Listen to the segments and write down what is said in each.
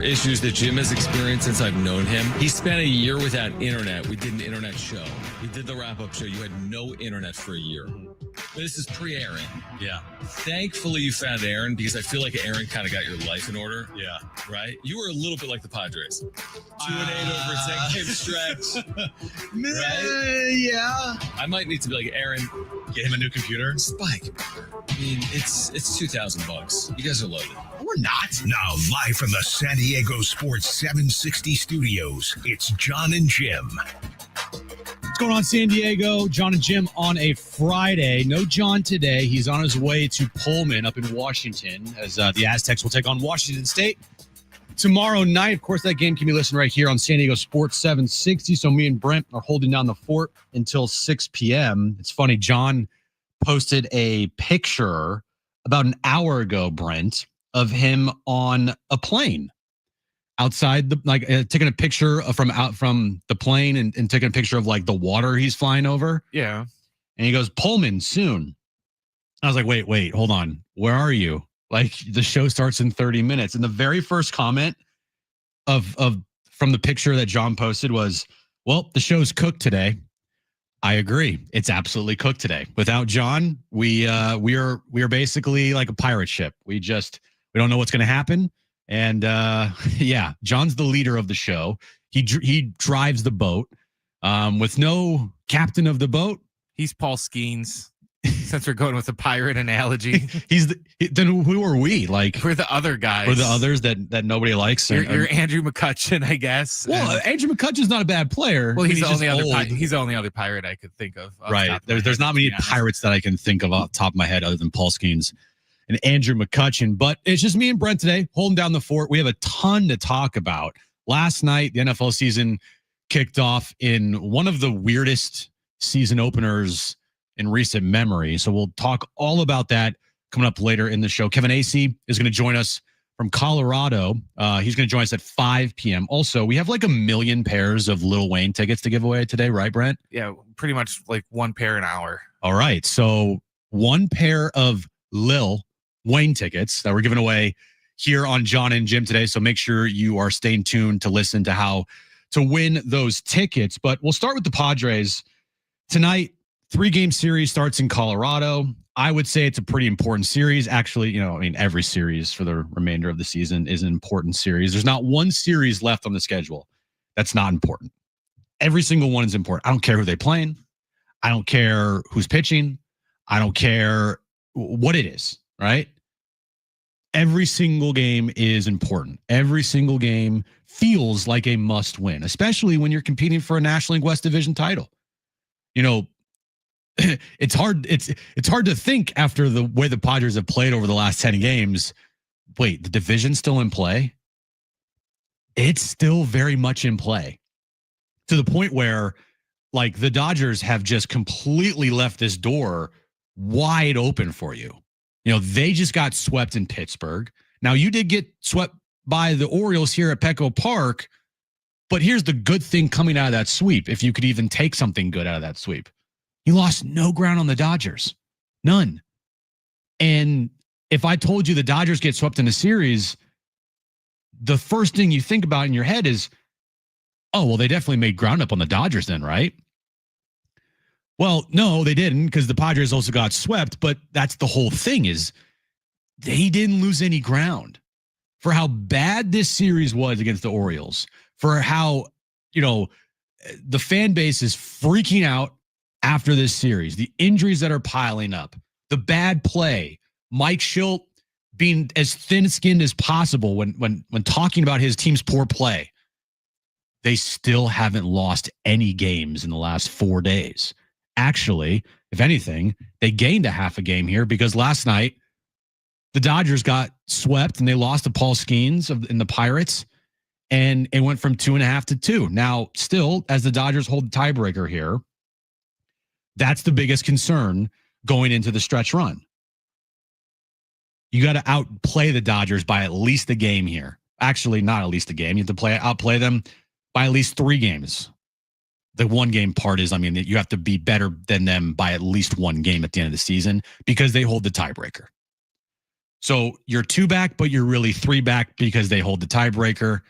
Issues that Jim has experienced since I've known him. He spent a year without internet. We did an internet show. We did the wrap-up show. You had no internet for a year. This is pre-Aaron. Yeah. Thankfully, you found Aaron because I feel like Aaron kind of got your life in order. Yeah. Right? You were a little bit like the Padres. 2-8 over a 10-game stretch. Right? Yeah. I might need to be like, Aaron, Get him a new computer. Spike. I mean, it's $2,000. You guys are loaded. We're not. Now, live from the San Diego Sports 760 studios, it's John and Jim. What's going on, San Diego? John and Jim on a Friday. No John today. He's on his way to Pullman up in Washington as the Aztecs will take on Washington State tomorrow night. Of course, that game can be listened right here on San Diego Sports 760. So me and Brent are holding down the fort until 6 p.m. It's funny. John posted a picture about an hour ago, Brent, of him on a plane outside taking a picture from the plane and taking a picture of like the water he's flying over. Yeah. And he goes, Pullman soon. I was like, wait, hold on. Where are you? Like, the show starts in 30 minutes. And the very first comment from the picture that John posted was, well, the show's cooked today. I agree. It's absolutely cooked today. Without John, we are basically like a pirate ship. We don't know what's going to happen. And yeah, John's the leader of the show. He drives the boat with no captain of the boat. He's Paul Skeens. Since we're going with a pirate analogy, then who are we? Like, we're the other guys. We're the others that nobody likes. You're Andrew McCutcheon, I guess. Well, Andrew McCutcheon's not a bad player. Well, he's the only other pirate I could think of. Right. There's not many pirates that I can think of off the top of my head other than Paul Skeens and Andrew McCutcheon. But it's just me and Brent today holding down the fort. We have a ton to talk about. Last night, the NFL season kicked off in one of the weirdest season openers in recent memory. So we'll talk all about that coming up later in the show. Kevin Acee is going to join us from Colorado. He's going to join us at 5 p.m. Also, we have like 1 million pairs of Lil Wayne tickets to give away today, right, Brent? Yeah, pretty much like one pair an hour. All right. So one pair of Lil Wayne tickets that we're giving away here on John and Jim today. So make sure you are staying tuned to listen to how to win those tickets. But we'll start with the Padres tonight. 3-game series starts in Colorado. I would say it's a pretty important series. Actually, every series for the remainder of the season is an important series. There's not one series left on the schedule that's not important. Every single one is important. I don't care who they're playing. I don't care who's pitching. I don't care what it is, right? Every single game is important. Every single game feels like a must win, especially when you're competing for a National League West Division title. It's hard to think after the way the Padres have played over the last 10 games. Wait, the division's still in play? It's still very much in play to the point where like the Dodgers have just completely left this door wide open for you. They just got swept in Pittsburgh. Now you did get swept by the Orioles here at Petco Park, but here's the good thing coming out of that sweep. If you could even take something good out of that sweep. You lost no ground on the Dodgers. None. And if I told you the Dodgers get swept in a series, the first thing you think about in your head is, oh, well, they definitely made ground up on the Dodgers then, right? Well, no, they didn't because the Padres also got swept, but that's the whole thing is they didn't lose any ground. For how bad this series was against the Orioles, for how, the fan base is freaking out after this series, the injuries that are piling up, the bad play, Mike Schilt being as thin-skinned as possible when talking about his team's poor play, they still haven't lost any games in the last 4 days. Actually, if anything, they gained a half a game here because last night the Dodgers got swept and they lost to Paul Skeens in the Pirates, and it went from 2.5 to 2. Now, still, as the Dodgers hold the tiebreaker here, that's the biggest concern going into the stretch run. You got to outplay the Dodgers by at least a game here. Actually, not at least a game. You have to outplay them by at least 3 games. The 1-game part is, you have to be better than them by at least 1 game at the end of the season because they hold the tiebreaker. So you're 2 back, but you're really 3 back because they hold the tiebreaker,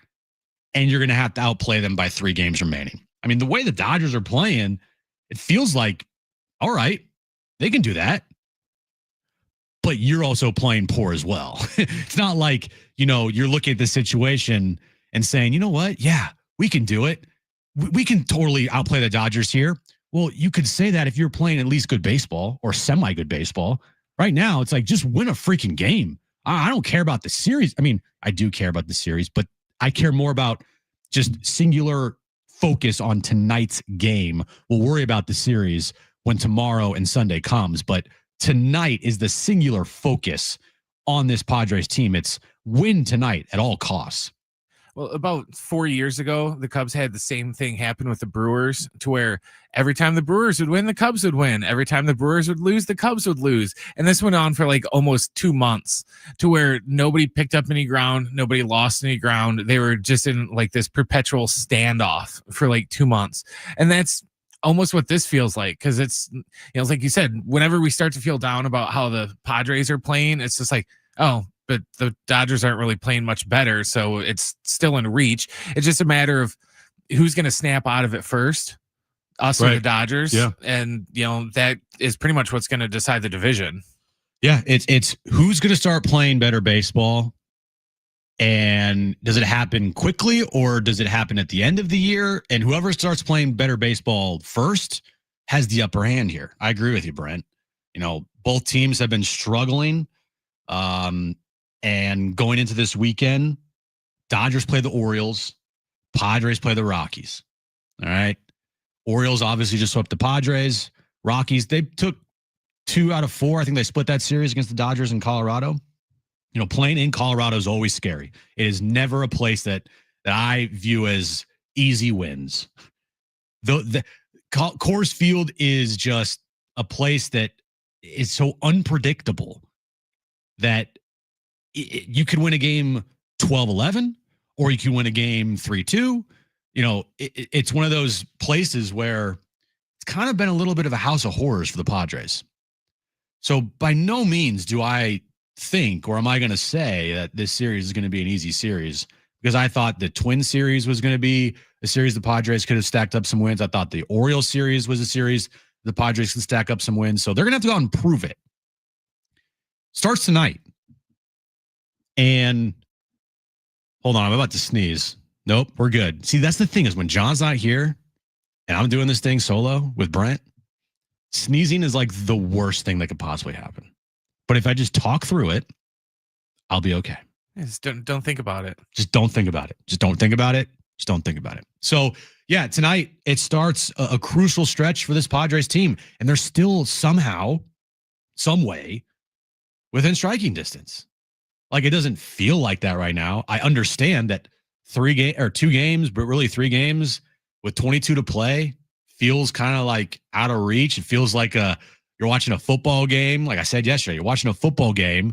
and you're going to have to outplay them by 3 games remaining. I mean, the way the Dodgers are playing, it feels like, all right, they can do that. But you're also playing poor as well. It's not like, you're looking at the situation and saying, you know what? Yeah, we can do it. We can totally outplay the Dodgers here. Well, you could say that if you're playing at least good baseball or semi-good baseball. Right now, it's like, just win a freaking game. I don't care about the series. I mean, I do care about the series, but I care more about just singular focus on tonight's game. We'll worry about the series when tomorrow and Sunday comes, but tonight is the singular focus on this Padres team. It's win tonight at all costs. Well, about 4 years ago, the Cubs had the same thing happen with the Brewers, to where every time the Brewers would win, the Cubs would win. Every time the Brewers would lose, the Cubs would lose. And this went on for like almost 2 months, to where nobody picked up any ground. Nobody lost any ground. They were just in like this perpetual standoff for like 2 months. And that's almost what this feels like, because it's, it's like you said, whenever we start to feel down about how the Padres are playing, it's just like, oh, but the Dodgers aren't really playing much better, so it's still in reach. It's just a matter of who's going to snap out of it first, us or the Dodgers. Yeah. And, that is pretty much what's going to decide the division. Yeah, it's who's going to start playing better baseball, and does it happen quickly or does it happen at the end of the year? And whoever starts playing better baseball first has the upper hand here. I agree with you, Brent. Both teams have been struggling. And going into this weekend, Dodgers play the Orioles, Padres play the Rockies. All right. Orioles obviously just swept the Padres. Rockies, they took 2 out of 4. I think they split that series against the Dodgers in Colorado. Playing in Colorado is always scary. It is never a place that I view as easy wins. The Coors Field is just a place that is so unpredictable that you could win a game 12-11, or you can win a game 3-2. It's one of those places where it's kind of been a little bit of a house of horrors for the Padres. So by no means do I think, or am I going to say, that this series is going to be an easy series, because I thought the Twin series was going to be a series the Padres could have stacked up some wins. I thought the Orioles series was a series the Padres could stack up some wins. So they're going to have to go out and prove it. Starts tonight. And hold on, I'm about to sneeze. Nope, we're good. See, that's the thing, is when John's not here and I'm doing this thing solo with Brent, sneezing is like the worst thing that could possibly happen. But if I just talk through it, I'll be okay. Just don't think about it. Just don't think about it. Just don't think about it. Just don't think about it. So, yeah, tonight it starts a crucial stretch for this Padres team. And they're still somehow, some way, within striking distance. Like, it doesn't feel like that right now. I understand that 2 games, but really 3 games with 22 to play feels kind of like out of reach. It feels like you're watching a football game. Like I said yesterday, you're watching a football game,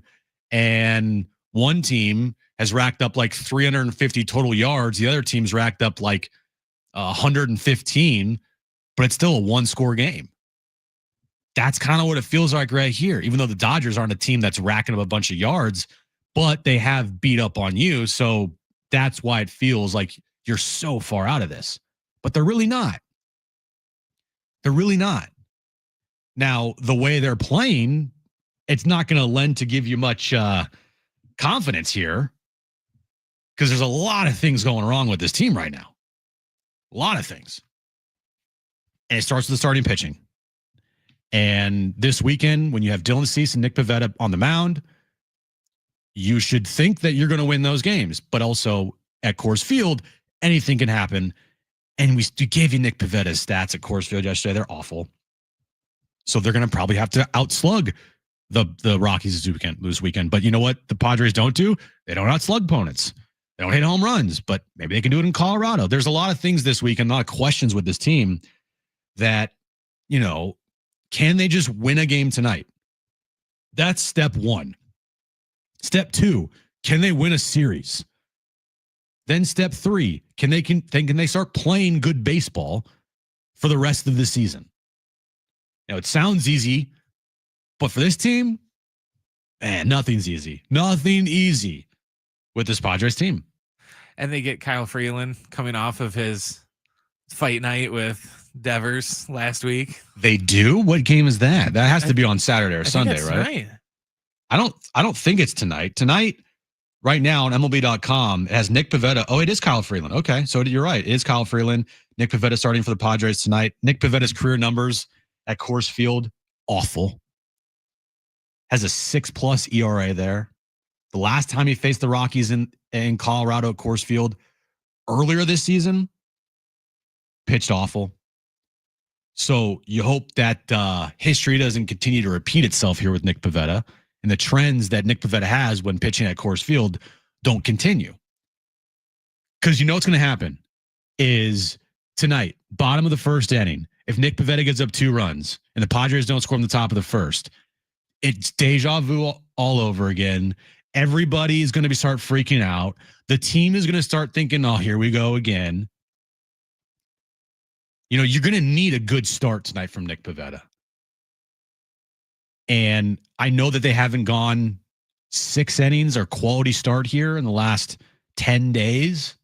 and one team has racked up like 350 total yards. The other team's racked up like 115, but it's still a 1-score game. That's kind of what it feels like right here, even though the Dodgers aren't a team that's racking up a bunch of yards, but they have beat up on you. So that's why it feels like you're so far out of this. But they're really not. They're really not. Now, the way they're playing, it's not going to lend to give you much confidence here, because there's a lot of things going wrong with this team right now. A lot of things. And it starts with the starting pitching. And this weekend, when you have Dylan Cease and Nick Pivetta on the mound, you should think that you're going to win those games. But also at Coors Field, anything can happen. And we gave you Nick Pivetta's stats at Coors Field yesterday. They're awful. So they're going to probably have to outslug the Rockies this weekend. But you know what the Padres don't do? They don't outslug opponents. They don't hit home runs, but maybe they can do it in Colorado. There's a lot of things this week and a lot of questions with this team that, can they just win a game tonight? That's step 1. Step 2, can they win a series? Then step 3, can they start playing good baseball for the rest of the season? It sounds easy, but for this team, Man, nothing's easy. Nothing easy with this Padres team. And they get Kyle Freeland coming off of his fight night with Devers last week. They do? What game is that? That has to be on Saturday or Sunday, right? Tonight. I don't think it's tonight. Tonight, right now on MLB.com, it has Nick Pivetta. Oh, it is Kyle Freeland. Okay, so you're right. It is Kyle Freeland. Nick Pivetta starting for the Padres tonight. Nick Pivetta's career numbers at Coors Field, awful. Has a 6+ ERA there. The last time he faced the Rockies in Colorado at Coors Field earlier this season, pitched awful. So you hope that history doesn't continue to repeat itself here with Nick Pivetta, and the trends that Nick Pivetta has when pitching at Coors Field don't continue. Because you know what's going to happen is tonight, bottom of the first inning, if Nick Pivetta gives up 2 runs and the Padres don't score in the top of the first, it's deja vu all over again. Everybody is going to start freaking out. The team is going to start thinking, oh, here we go again. You know, you're going to need a good start tonight from Nick Pivetta. And I know that they haven't gone 6 innings or quality start here in the last 10 days.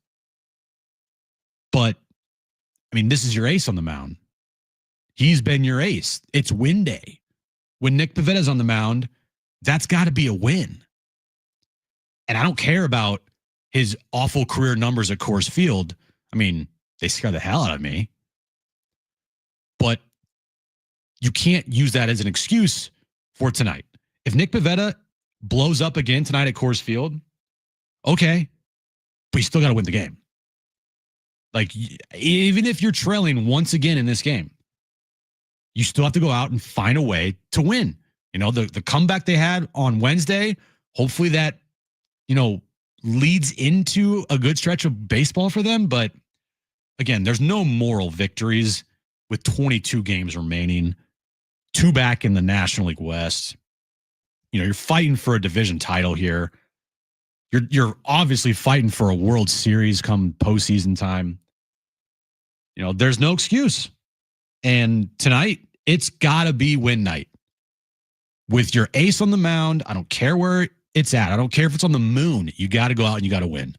But, I mean, this is your ace on the mound. He's been your ace. It's win day. When Nick Pivetta's on the mound, that's got to be a win. And I don't care about his awful career numbers at Coors Field. I mean, they scare the hell out of me. But you can't use that as an excuse for tonight. If Nick Pivetta blows up again tonight at Coors Field, okay, but you still got to win the game. Like, even if you're trailing once again in this game, you still have to go out and find a way to win. You know, the comeback they had on Wednesday, hopefully that, you know, leads into a good stretch of baseball for them. But again, there's no moral victories with 22 games remaining, 2 back in the National League West. You know, you're fighting for a division title here. You're obviously fighting for a World Series come postseason time. You know, there's no excuse. And tonight, it's got to be win night. With your ace on the mound, I don't care where it's at. I don't care if it's on the moon. You got to go out and you got to win.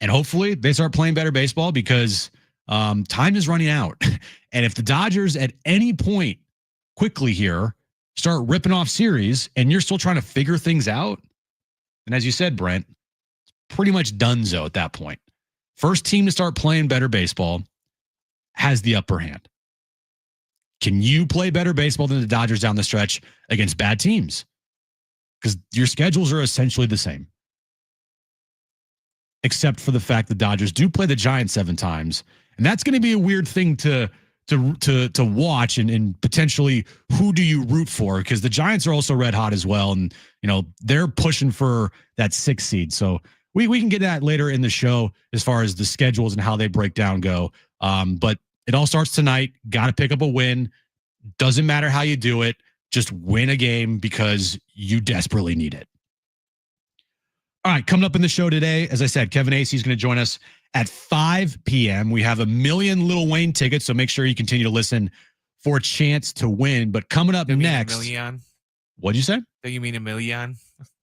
And hopefully they start playing better baseball because time is running out. And if the Dodgers at any point quickly here start ripping off series and you're still trying to figure things out, and as you said, Brent, it's pretty much donezo at that point. First team to start playing better baseball has the upper hand. Can you play better baseball than the Dodgers down the stretch against bad teams? Because your schedules are essentially the same. Except for the fact the Dodgers do play the Giants 7 times. And that's going to be a weird thing to watch and potentially who do you root for? Because the Giants are also red hot as well. And, you know, they're pushing for that 6th seed. So we can get that later in the show as far as the schedules and how they break down go. But it all starts tonight. Got to pick up a win. Doesn't matter how you do it. Just win a game because you desperately need it. All right, coming up in the show today, as I said, Kevin Acee is going to join us at 5 p.m. We have 1 million Lil Wayne tickets, so make sure you continue to listen for a chance to win. But coming up next, what'd you say? Do you mean a million?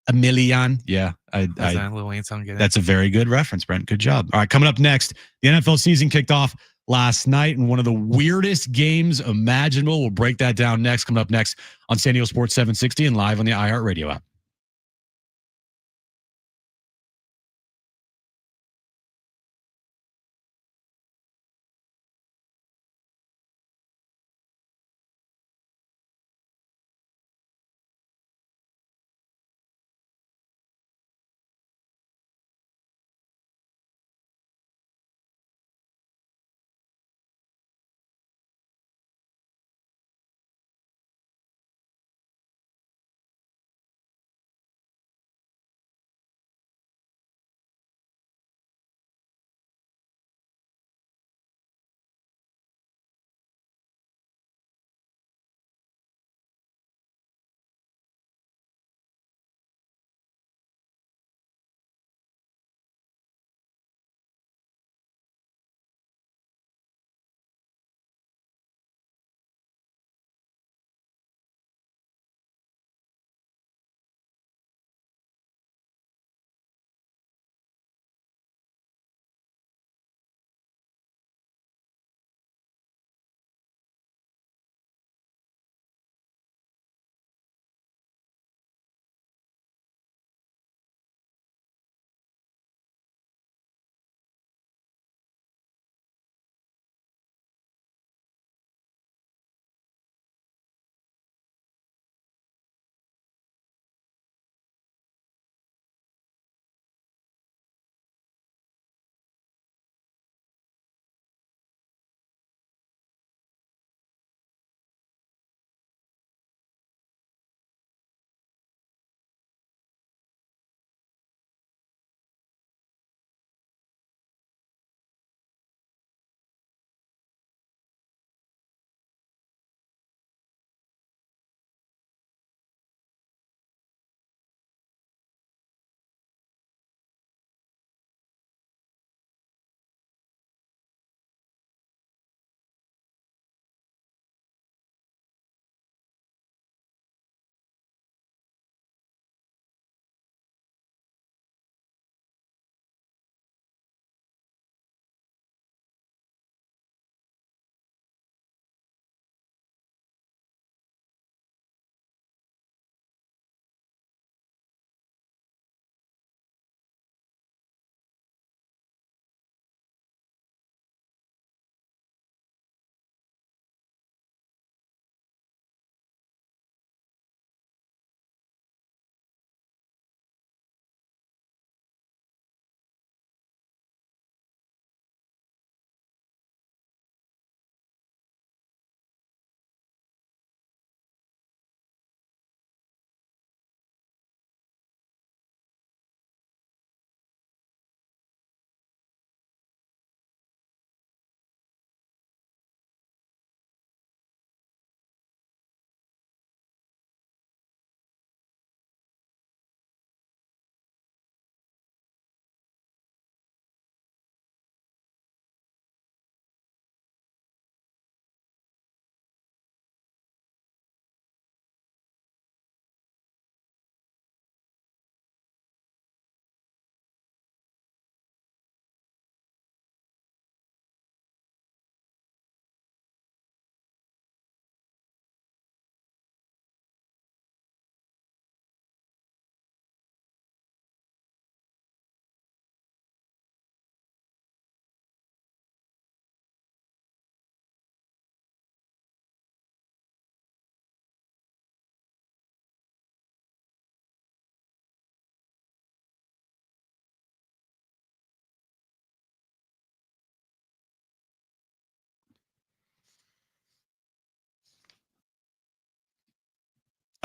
A million? Yeah, That Lil Wayne song. That's a very good reference, Brent. Good job. All right, coming up next, the NFL season kicked off last night in one of the weirdest games imaginable. We'll break that down next. Coming up next on San Diego Sports 760 and live on the iHeartRadio app.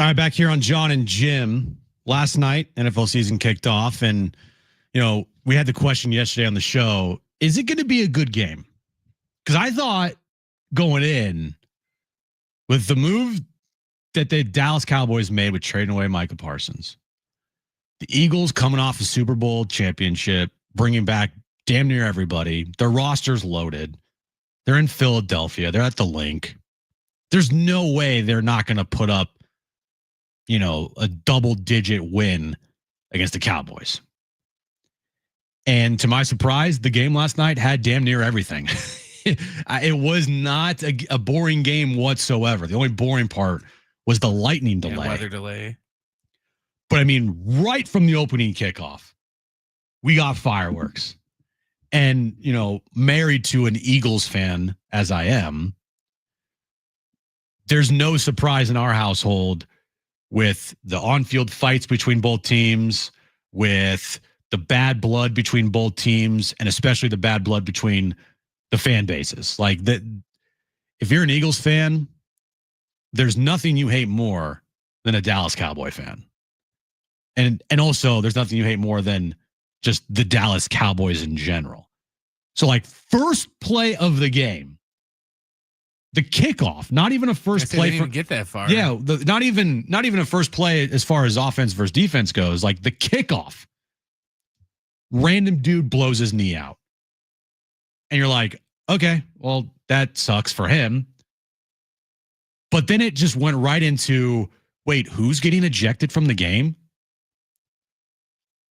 All right, back here on John and Jim. Last night, NFL season kicked off, and we had the question yesterday on the show: is it going to be a good game? Because I thought going in with the move that the Dallas Cowboys made with trading away Micah Parsons, the Eagles coming off a Super Bowl championship, bringing back damn near everybody. Their roster's loaded. They're in Philadelphia. They're at the Link. There's no way they're not going to put up, a double-digit win against the Cowboys. And to my surprise, the game last night had damn near everything. It was not a boring game whatsoever. The only boring part was the lightning delay. Weather delay. But I mean, right from the opening kickoff, we got fireworks. And, married to an Eagles fan as I am, there's no surprise in our household with the on-field fights between both teams, with the bad blood between both teams, and especially the bad blood between the fan bases. Like that, if you're an Eagles fan, there's nothing you hate more than a Dallas Cowboy fan. And also there's nothing you hate more than just the Dallas Cowboys in general. So like first play of the game, the kickoff, not even a first play. Didn't even get that far. Yeah, not even a first play as far as offense versus defense goes. Like the kickoff, random dude blows his knee out, and you're like, okay, well that sucks for him. But then it just went right into, wait, who's getting ejected from the game?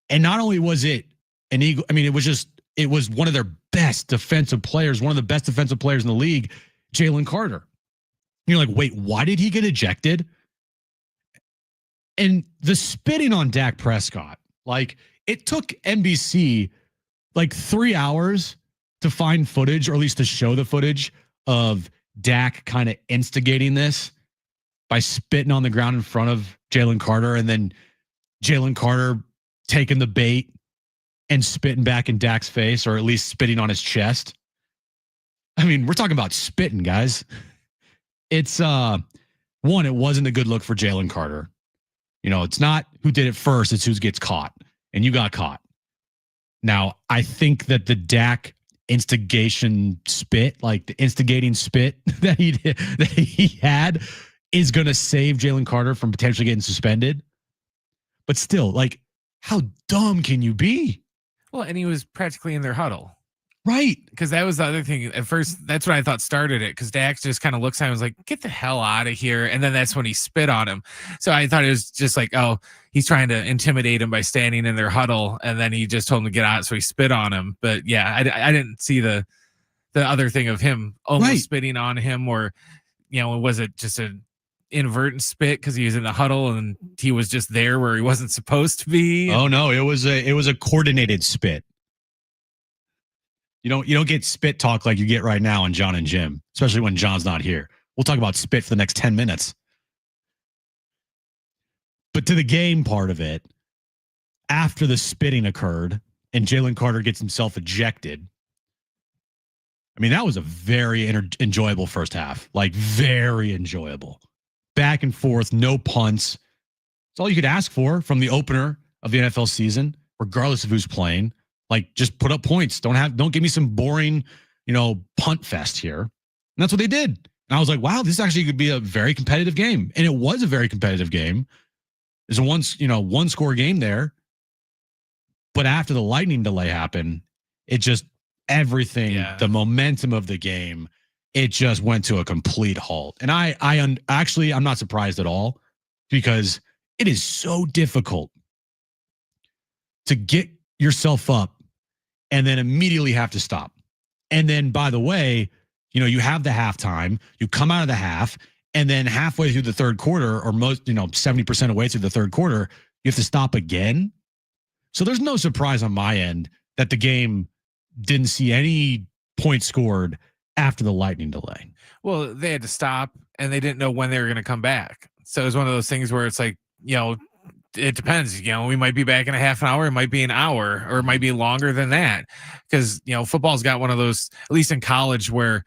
And not only was it an Eagle, I mean, it was one of their best defensive players, one of the best defensive players in the league, Jalen Carter. And you're like, wait, why did he get ejected? And the spitting on Dak Prescott, like it took NBC like 3 hours to find footage, or at least to show the footage of Dak kind of instigating this by spitting on the ground in front of Jalen Carter, and then Jalen Carter taking the bait and spitting back in Dak's face, or at least spitting on his chest. I mean, we're talking about spitting, guys. It's one, it wasn't a good look for Jalen Carter. It's not who did it first, it's who gets caught. And you got caught. Now, I think that the Dak instigation spit, like the instigating spit that he had, is going to save Jalen Carter from potentially getting suspended. But still, like, how dumb can you be? Well, and he was practically in their huddle. Right. Because that was the other thing. At first, that's what I thought started it. Because Dax just kind of looks at him and was like, get the hell out of here. And then that's when he spit on him. So I thought it was just like, oh, he's trying to intimidate him by standing in their huddle. And then he just told him to get out. So he spit on him. But yeah, I didn't see the other thing of him almost spitting on him, or, was it just an inadvertent spit because he was in the huddle and he was just there where he wasn't supposed to be? Oh no, it was a coordinated spit. You don't get spit talk like you get right now on John and Jim, especially when John's not here. We'll talk about spit for the next 10 minutes. But to the game part of it, after the spitting occurred and Jalen Carter gets himself ejected, I mean, that was a very enjoyable first half. Like, very enjoyable. Back and forth, no punts. It's all you could ask for from the opener of the NFL season, regardless of who's playing. Like, just put up points. Don't give me some boring, punt fest here. And that's what they did. And I was like, wow, this actually could be a very competitive game. And it was a very competitive game. There's a one score game there. But after the lightning delay happened, it just everything, the momentum of the game, it just went to a complete halt. And I'm not surprised at all, because it is so difficult to get yourself up and then immediately have to stop. And then, by the way, you have the halftime, you come out of the half, and then halfway through the third quarter, or 70% of the way through the third quarter, you have to stop again. So there's no surprise on my end that the game didn't see any points scored after the lightning delay. Well, they had to stop, and they didn't know when they were going to come back. So it was one of those things where it's like, it depends. We might be back in a half an hour. It might be an hour, or it might be longer than that. Because, football's got one of those, at least in college, where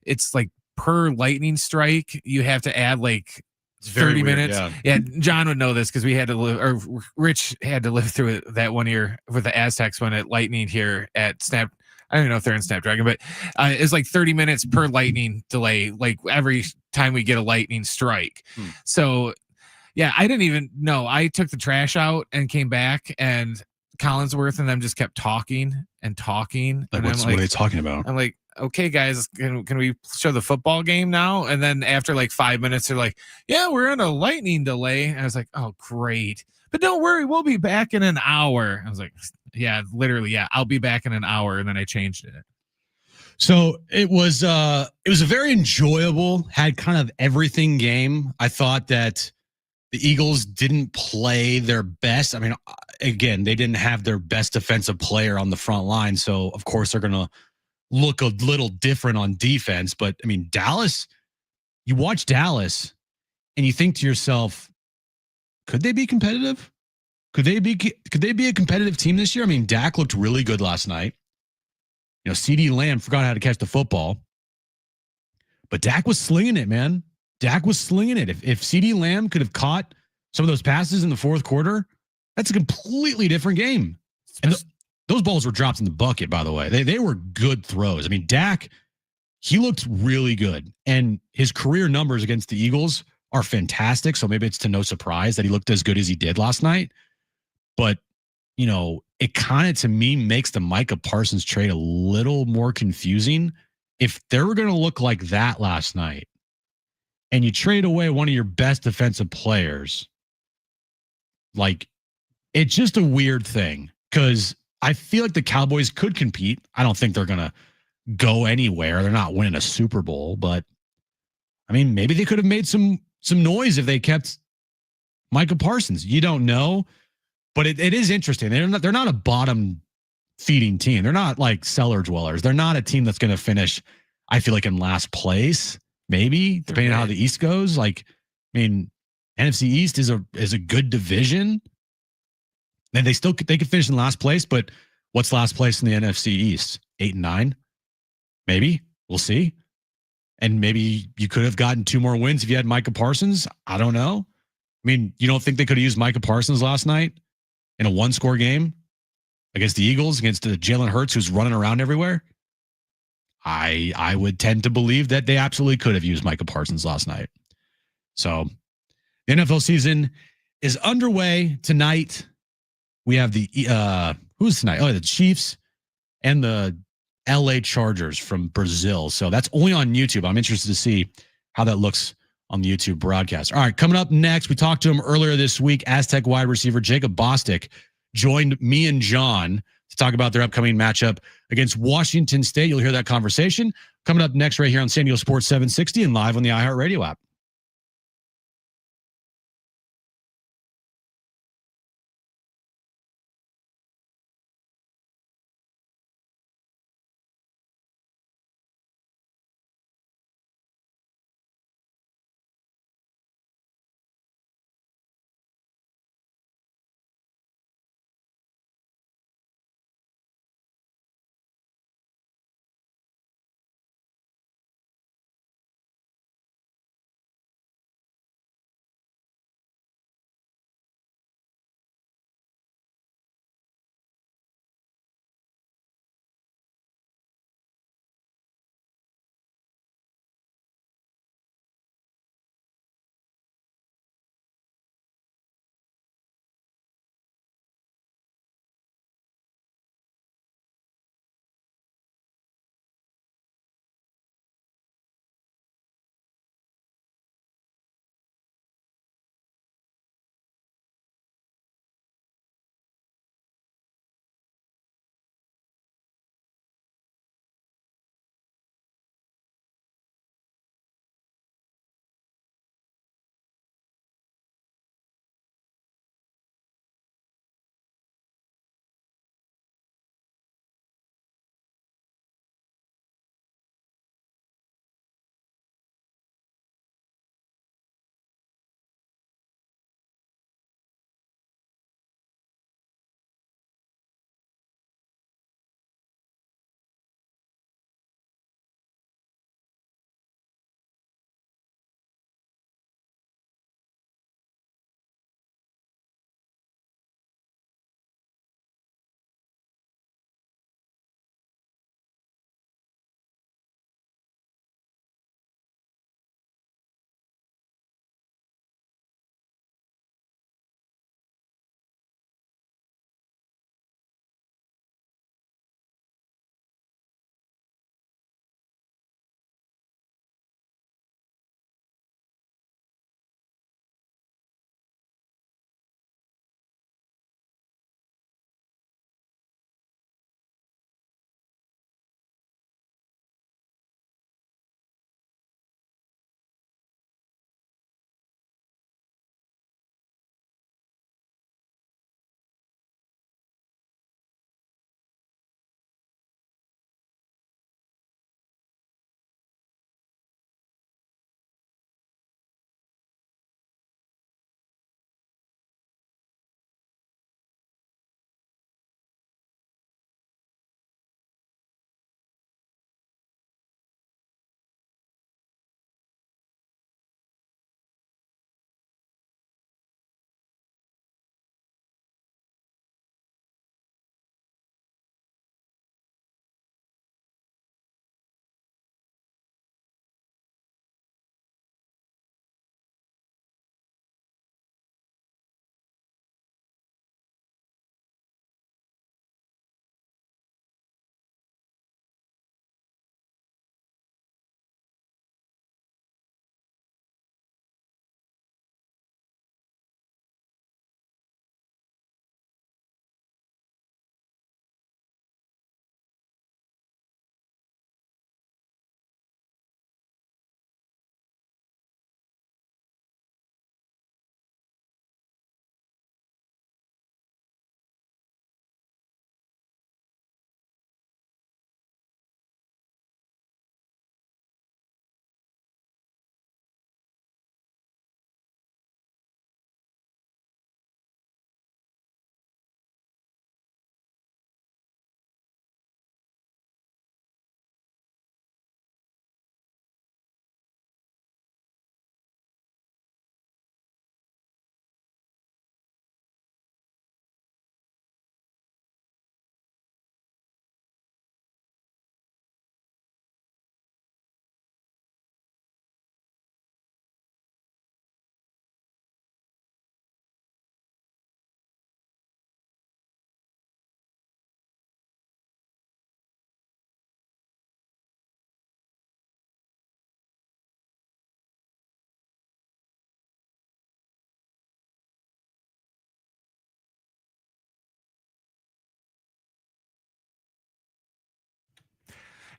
it's like per lightning strike, you have to add like It's very 30 weird, minutes. Yeah. John would know this because we had to live, or Rich had to live through it that one year with the Aztecs when it lightning here at Snap. I don't even know if they're in Snapdragon, but it's like 30 minutes per lightning delay, like every time we get a lightning strike. So, yeah, I didn't even know. I took the trash out and came back, and Collinsworth and them just kept talking and talking. Like, And what are they talking about? I'm like, okay, guys, can we show the football game now? And then after like 5 minutes, they're like, yeah, we're in a lightning delay. And I was like, oh, great. But don't worry, we'll be back in an hour. I was like, yeah, literally, yeah, I'll be back in an hour. And then I changed it. So it was a very enjoyable, had kind of everything game. I thought that the Eagles didn't play their best. I mean, again, they didn't have their best defensive player on the front line. So, of course, they're going to look a little different on defense. But, I mean, Dallas, you watch Dallas and you think to yourself, could they be competitive? Could they be a competitive team this year? I mean, Dak looked really good last night. You know, CeeDee Lamb forgot how to catch the football. But Dak was slinging it, man. Dak was slinging it. If CeeDee Lamb could have caught some of those passes in the fourth quarter, that's a completely different game. And those balls were dropped in the bucket, by the way. They were good throws. I mean, Dak, he looked really good. And his career numbers against the Eagles are fantastic. So maybe it's to no surprise that he looked as good as he did last night. But, you know, it kind of, to me, makes the Micah Parsons trade a little more confusing. If they were going to look like that last night, and you trade away one of your best defensive players, like, it's just a weird thing because I feel like the Cowboys could compete. I don't think they're going to go anywhere. They're not winning a Super Bowl, but I mean, maybe they could have made some noise if they kept Micah Parsons. You don't know, but it is interesting. They're not a bottom feeding team. They're not like cellar dwellers. They're not a team that's going to finish, I feel like, in last place. Maybe depending on how the East goes. Like, I mean, NFC East is a good division. And they could finish in last place, but what's last place in the NFC East? 8 and 9? Maybe. We'll see. And maybe you could have gotten 2 more wins if you had Micah Parsons. I don't know. I mean, you don't think they could have used Micah Parsons last night in a 1-score game against the Eagles, against Jalen Hurts, who's running around everywhere? I would tend to believe that they absolutely could have used Micah Parsons last night. So the NFL season is underway tonight. We have the who's tonight? Oh, the Chiefs and the LA Chargers from Brazil. So that's only on YouTube. I'm interested to see how that looks on the YouTube broadcast. All right, coming up next, we talked to him earlier this week. Aztec wide receiver Jacob Bostic joined me and John to talk about their upcoming matchup against Washington State. You'll hear that conversation coming up next right here on San Diego Sports 760 and live on the iHeartRadio app.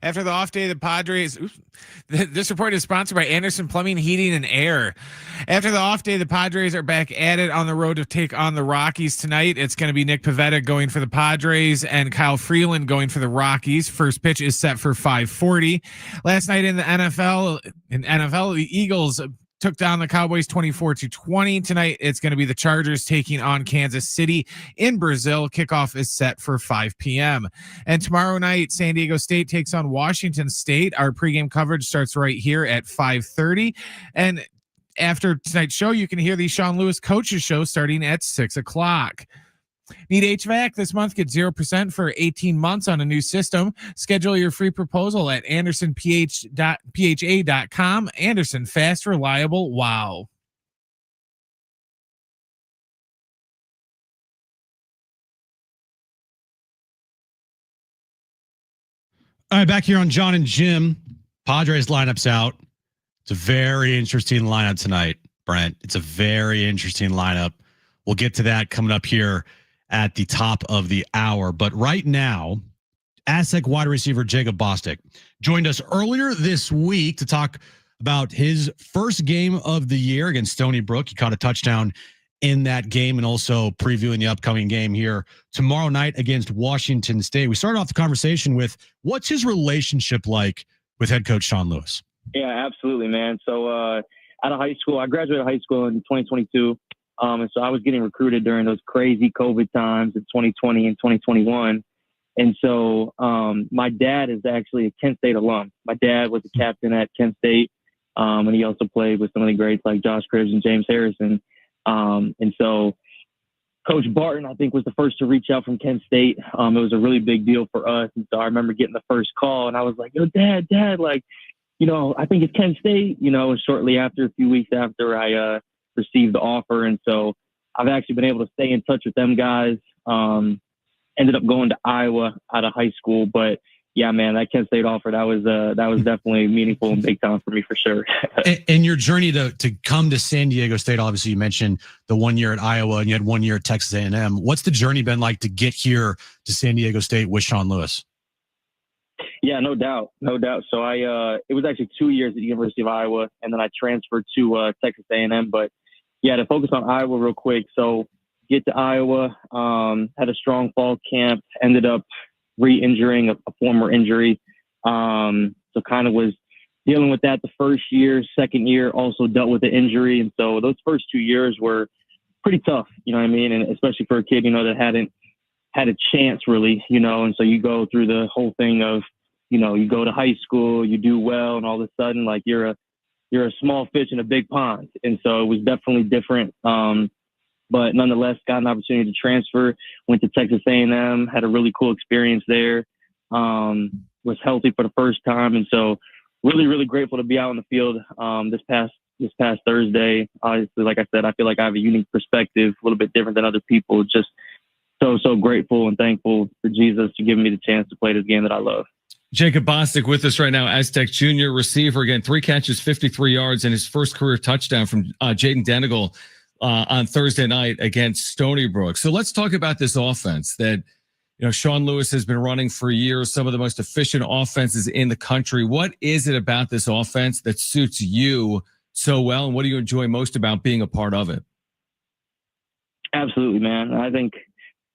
After the off day, the Padres. This report is sponsored by Anderson Plumbing, Heating, and Air. After the off day, the Padres are back at it on the road to take on the Rockies tonight. It's going to be Nick Pivetta going for the Padres and Kyle Freeland going for the Rockies. First pitch is set for 5:40. Last night in the NFL, the Eagles took down the Cowboys 24-20. Tonight, it's going to be the Chargers taking on Kansas City in Brazil. Kickoff is set for 5 p.m. And tomorrow night, San Diego State takes on Washington State. Our pregame coverage starts right here at 5:30. And after tonight's show, you can hear the Sean Lewis Coaches Show starting at 6 o'clock. Need HVAC this month? Get 0% for 18 months on a new system. Schedule your free proposal at andersonpha.com. Anderson, fast, reliable, wow. All right, back here on John and Jim. Padres lineup's out. It's a very interesting lineup tonight, Brent. It's a very interesting lineup. We'll get to that coming up here at the top of the hour. But right now, Aztec wide receiver Jacob Bostic joined us earlier this week to talk about his first game of the year against Stony Brook. He caught a touchdown in that game and also previewing the upcoming game here tomorrow night against Washington State. We started off the conversation with what's his relationship like with head coach Sean Lewis? Yeah, absolutely, man. So out of high school, I graduated high school in 2022. And so I was getting recruited during those crazy COVID times in 2020 and 2021. And so my dad is actually a Kent State alum. My dad was a captain at Kent State, and he also played with some of the greats like Josh Cribbs and James Harrison. And so Coach Barton, I think, was the first to reach out from Kent State. It was a really big deal for us. And so I remember getting the first call, and I was like, yo, Dad, like, I think it's Kent State, shortly after, a few weeks after I received the offer. And so I've actually been able to stay in touch with them guys. Ended up going to Iowa out of high school, but yeah, man, that Kent State offer, that was definitely meaningful and big time for me for sure. And your journey to come to San Diego State, obviously you mentioned the 1 year at Iowa and you had 1 year at Texas A&M. What's the journey been like to get here to San Diego State with Sean Lewis? Yeah, no doubt. So it was actually 2 years at the University of Iowa, and then I transferred to Texas A&M. But yeah, to focus on Iowa real quick. So get to Iowa, had a strong fall camp, ended up re-injuring a former injury. So kind of was dealing with that the first year. Second year also dealt with the injury. And so those first 2 years were pretty tough, you know what I mean? And especially for a kid, that hadn't had a chance really, and so you go through the whole thing of, you go to high school, you do well, and all of a sudden, like you're a small fish in a big pond. And so it was definitely different. But nonetheless, got an opportunity to transfer, went to Texas A&M, had a really cool experience there, was healthy for the first time. And so really, really grateful to be out in the field this past Thursday. Obviously, like I said, I feel like I have a unique perspective, a little bit different than other people. Just so grateful and thankful for Jesus to give me the chance to play this game that I love. Jacob Bostic with us right now, Aztec junior receiver. Again, 3 catches, 53 yards, and his first career touchdown from Jaden Denigal on Thursday night against Stony Brook. So let's talk about this offense that, Sean Lewis has been running for years, some of the most efficient offenses in the country. What is it about this offense that suits you so well, and what do you enjoy most about being a part of it? Absolutely, man. I think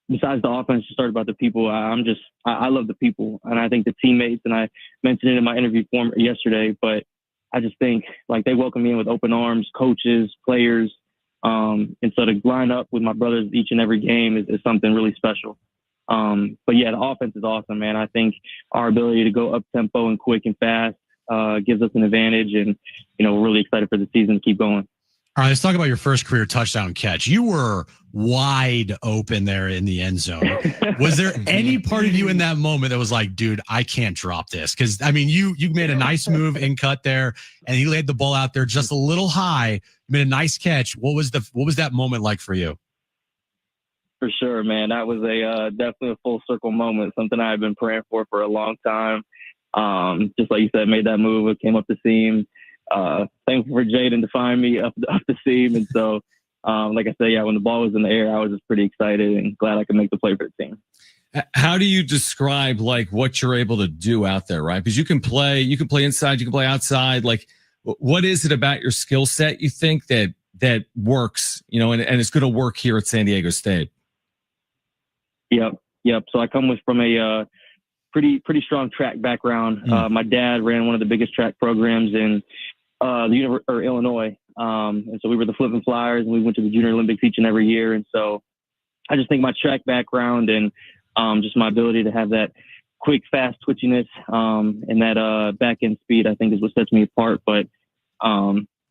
besides the offense, just start about the people. I love the people, and I think the teammates, and I mentioned it in my interview form yesterday, but I just think like they welcome me in with open arms, coaches, players. And so to line up with my brothers each and every game is something really special. But yeah, the offense is awesome, man. I think our ability to go up tempo and quick and fast gives us an advantage, and we're really excited for the season to keep going. All right, let's talk about your first career touchdown catch. You were wide open there in the end zone. Was there any part of you in that moment that was like, dude, I can't drop this? Because, I mean, you made a nice move and cut there, and he laid the ball out there just a little high. You made a nice catch. What was that moment like for you? For sure, man. That was definitely a full circle moment, something I've been praying for a long time. Just like you said, made that move. It came up the seam. Thankful for Jaden to find me up the seam. And so, like I said, yeah, when the ball was in the air, I was just pretty excited and glad I could make the play for the team. How do you describe like what you're able to do out there, right? Because you can play inside, you can play outside. Like, what is it about your skill set you think that works, and it's going to work here at San Diego State? Yep. So I come from a pretty strong track background. My dad ran one of the biggest track programs in Illinois, and so we were the Flippin' Flyers, and we went to the Junior Olympics each and every year. And so I just think my track background and just my ability to have that quick, fast twitchiness and that back end speed, I think, is what sets me apart. But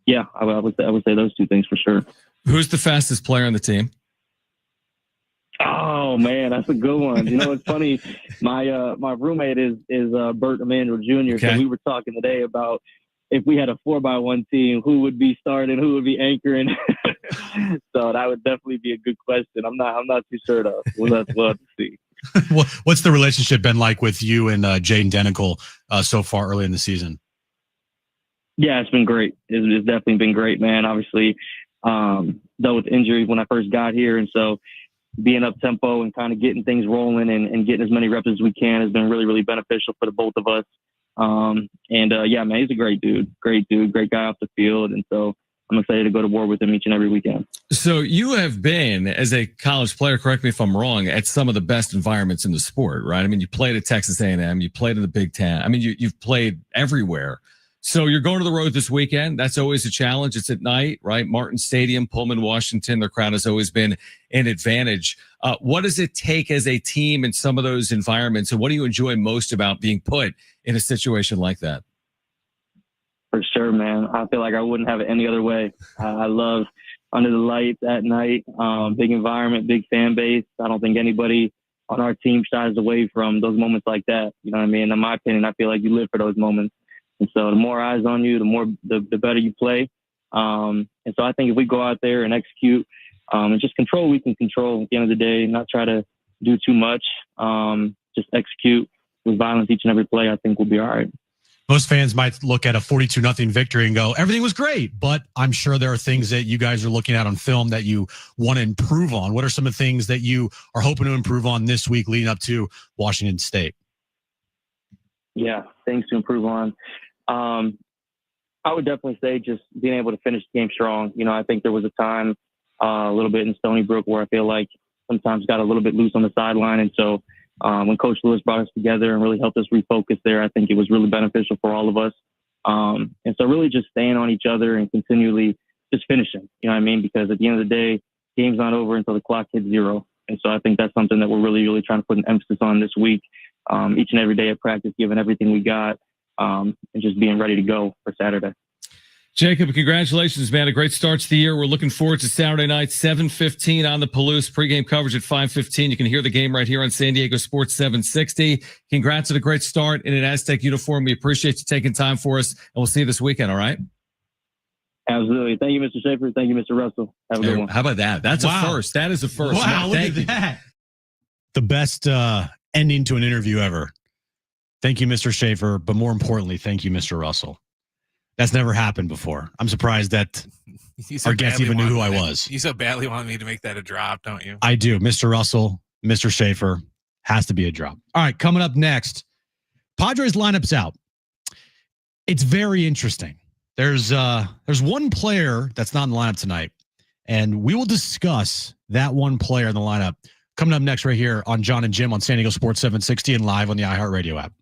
yeah, I would say those two things for sure. Who's the fastest player on the team? Oh man, that's a good one. It's funny. My roommate is Bert Emanuel Jr. Okay. So we were talking today about if we had a 4x1 team, who would be starting, who would be anchoring. So that would definitely be a good question. I'm not too sure though. We'll have to see. What's the relationship been like with you and Jaden Denical so far early in the season? Yeah, it's been great. It's definitely been great, man. Obviously, dealt with injuries when I first got here, and so being up tempo and kind of getting things rolling and getting as many reps as we can has been really, really beneficial for the both of us. Yeah, man, he's a great dude, great guy off the field. And so I'm excited to go to war with him each and every weekend. So you have been, as a college player, correct me if I'm wrong, at some of the best environments in the sport, right? I mean, you played at Texas A&M, you played in the Big Ten. I mean, you've played everywhere. So you're going to the road this weekend. That's always a challenge. It's at night, right? Martin Stadium, Pullman, Washington. Their crowd has always been an advantage. What does it take as a team in some of those environments? And what do you enjoy most about being put in a situation like that? For sure, man. I feel like I wouldn't have it any other way. I love under the lights at night, big environment, big fan base. I don't think anybody on our team shies away from those moments like that. You know what I mean? In my opinion, I feel like you live for those moments. And so the more eyes on you, the better you play. And so I think if we go out there and execute and just control, we can control at the end of the day, not try to do too much, just execute with violence each and every play, I think we'll be all right. Most fans might look at a 42-0 victory and go, everything was great, but I'm sure there are things that you guys are looking at on film that you want to improve on. What are some of the things that you are hoping to improve on this week leading up to Washington State? Yeah, things to improve on. I would definitely say just being able to finish the game strong. I think there was a time a little bit in Stony Brook where I feel like sometimes got a little bit loose on the sideline. And so when Coach Lewis brought us together and really helped us refocus there, I think it was really beneficial for all of us. And so really just staying on each other and continually just finishing, you know what I mean? Because at the end of the day, game's not over until the clock hits 0. And so I think that's something that we're really, really trying to put an emphasis on this week. Each and every day at practice, giving everything we got and just being ready to go for Saturday. Jacob, congratulations, man. A great start to the year. We're looking forward to Saturday night, 7:15 on the Palouse. Pregame coverage at 5:15. You can hear the game right here on San Diego Sports 760. Congrats on a great start in an Aztec uniform. We appreciate you taking time for us, and we'll see you this weekend, all right? Absolutely. Thank you, Mr. Schaefer. Thank you, Mr. Russell. Have a good one. How about that? That's a first. That is a first. Wow, look at that. The best ending to an interview ever. Thank you, Mr. Schaefer, but more importantly, thank you, Mr. Russell. That's never happened before. I'm surprised that our guest even knew who I was. You so badly want me to make that a drop, don't you? I do. Mr. Russell, Mr. Schaefer, has to be a drop. All right, coming up next, Padres lineup's out. It's very interesting. There's one player that's not in the lineup tonight, and we will discuss that one player in the lineup coming up next right here on John and Jim on San Diego Sports 760 and live on the iHeartRadio app.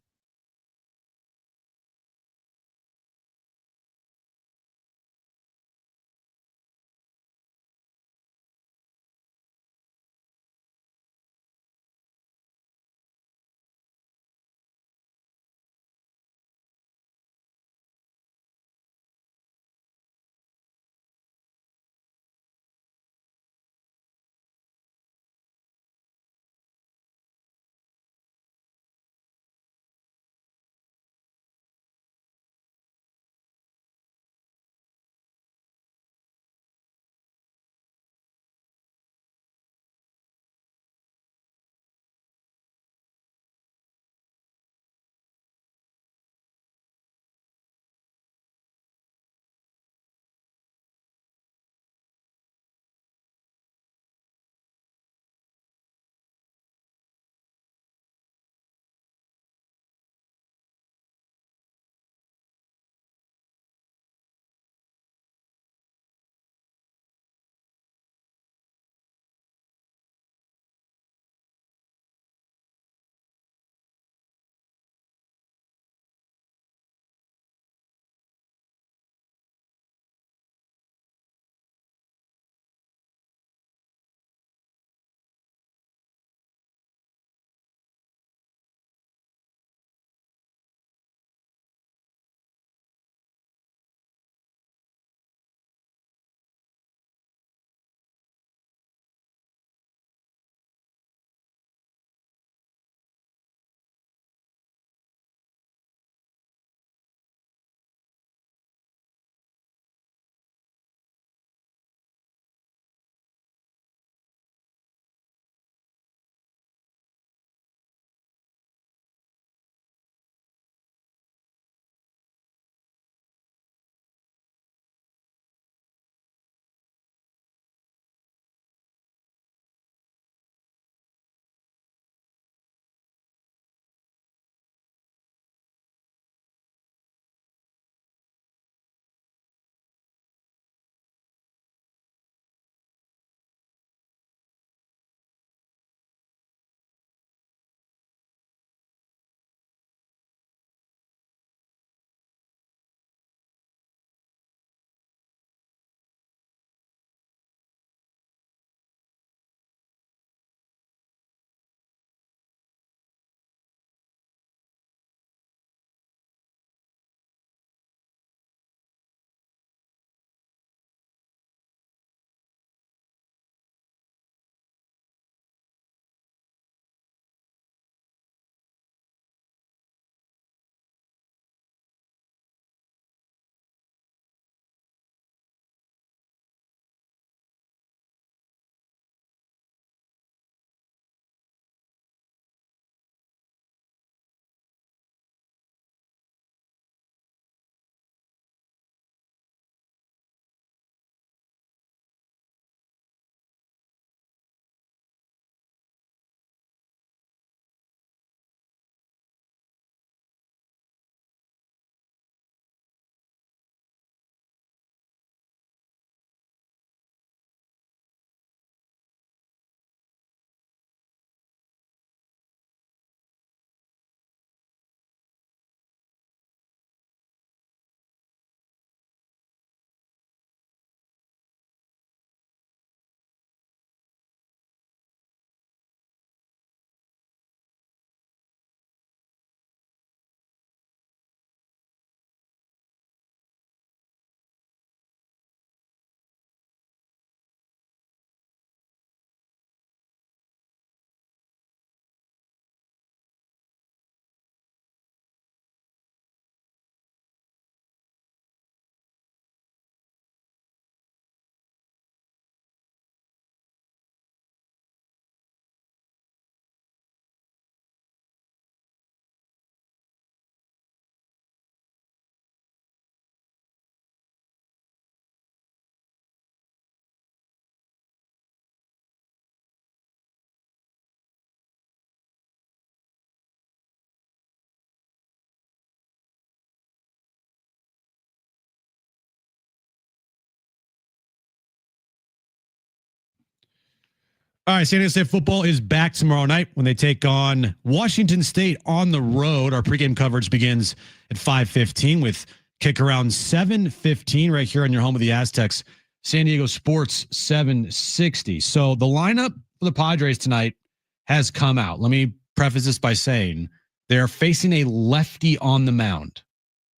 All right, San Diego State football is back tomorrow night when they take on Washington State on the road. Our pregame coverage begins at 5:15 with kick around 7:15 right here on your home of the Aztecs, San Diego Sports 760. So the lineup for the Padres tonight has come out. Let me preface this by saying they're facing a lefty on the mound.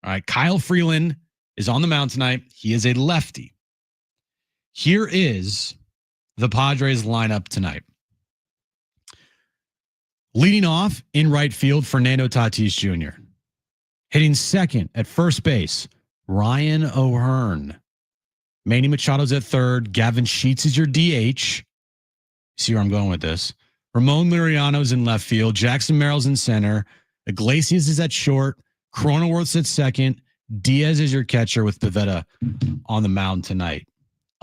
All right, Kyle Freeland is on the mound tonight. He is a lefty. Here is the Padres lineup tonight. Leading off in right field, Fernando Tatis Jr. Hitting second at first base, Ryan O'Hearn. Manny Machado's at third. Gavin Sheets is your DH. See where I'm going with this. Ramon Liriano's in left field. Jackson Merrill's in center. Iglesias is at short. Cronenworth's at second. Diaz is your catcher with Pivetta on the mound tonight.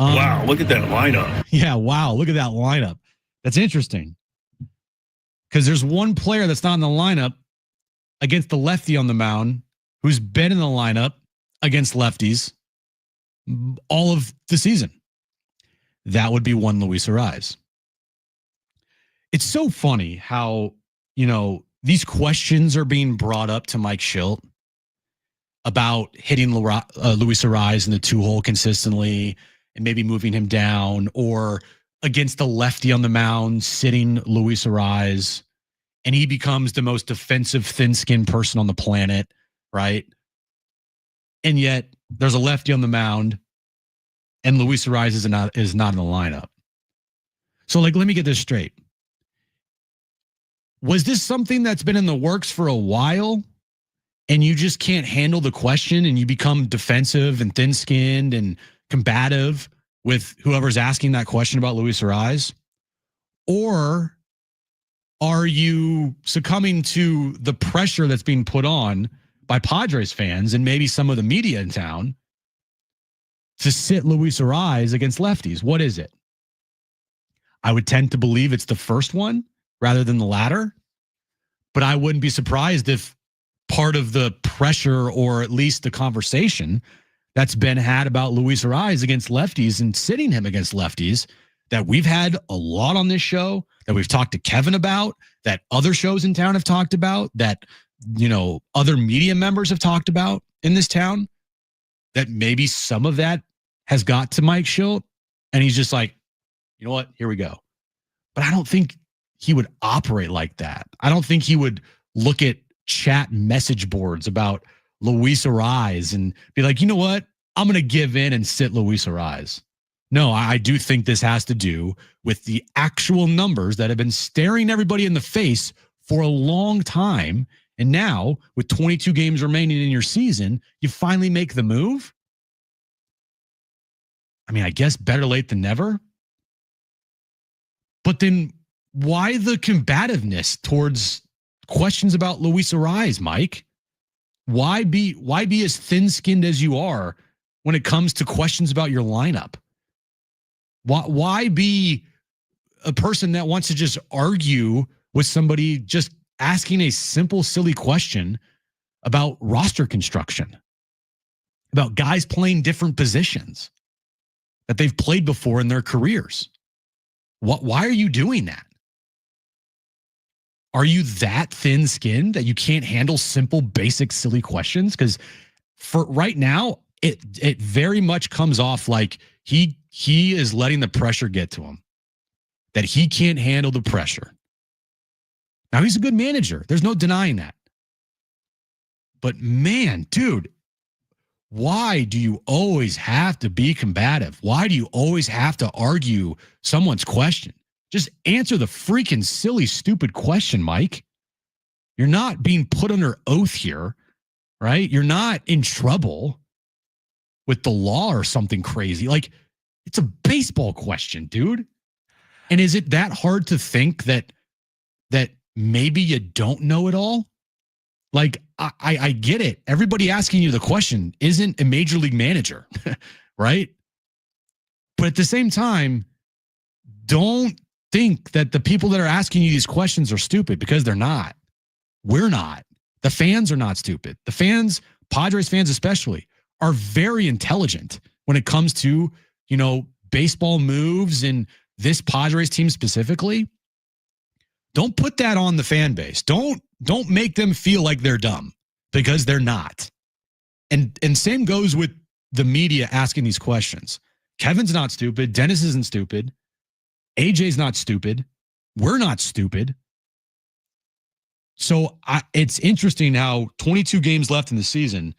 Wow, look at that lineup. Yeah, wow, look at that lineup. That's interesting. Because there's one player that's not in the lineup against the lefty on the mound who's been in the lineup against lefties all of the season. That would be one Luis Ariz. It's so funny how, these questions are being brought up to Mike Schilt about hitting Luis Ariz in the 2-hole consistently and maybe moving him down, or against the lefty on the mound, sitting Luis Ariz, and he becomes the most defensive, thin-skinned person on the planet, right? And yet there's a lefty on the mound, and Luis Ariz is not in the lineup. So, let me get this straight. Was this something that's been in the works for a while, and you just can't handle the question, and you become defensive and thin-skinned and combative with whoever's asking that question about Luis Ariz? Or are you succumbing to the pressure that's being put on by Padres fans and maybe some of the media in town to sit Luis Ariz against lefties? What is it? I would tend to believe it's the first one rather than the latter, but I wouldn't be surprised if part of the pressure, or at least the conversation that's been had about Luis Ariz against lefties and sitting him against lefties, that we've had a lot on this show, that we've talked to Kevin about, that other shows in town have talked about, that, other media members have talked about in this town, that maybe some of that has got to Mike Schilt, and he's just like, you know what, here we go. But I don't think he would operate like that. I don't think he would look at chat message boards about Luis Ariz and be like, you know what, I'm going to give in and sit Luis Ariz. No, I do think this has to do with the actual numbers that have been staring everybody in the face for a long time. And now, with 22 games remaining in your season, you finally make the move. I mean, I guess better late than never. But then why the combativeness towards questions about Luis Ariz, Mike? Why be as thin-skinned as you are when it comes to questions about your lineup? Why be a person that wants to just argue with somebody just asking a simple, silly question about roster construction, about guys playing different positions that they've played before in their careers? Why are you doing that? Are you that thin-skinned that you can't handle simple, basic, silly questions? Because for right now, it very much comes off like he is letting the pressure get to him, that he can't handle the pressure. Now, he's a good manager. There's no denying that. But man, dude, why do you always have to be combative? Why do you always have to argue someone's question? Just answer the freaking silly, stupid question, Mike. You're not being put under oath here, right? You're not in trouble with the law or something crazy. Like, it's a baseball question, dude. And is it that hard to think that maybe you don't know it all? Like, I get it. Everybody asking you the question isn't a major league manager, right? But at the same time, don't think that the people that are asking you these questions are stupid, because they're not. We're not. The fans are not stupid. The fans, Padres fans especially, are very intelligent when it comes to, baseball moves and this Padres team specifically, don't put that on the fan base. Don't make them feel like they're dumb, because they're not. And same goes with the media asking these questions. Kevin's not stupid. Dennis isn't stupid. AJ's not stupid. We're not stupid. So it's interesting how 22 games left in the season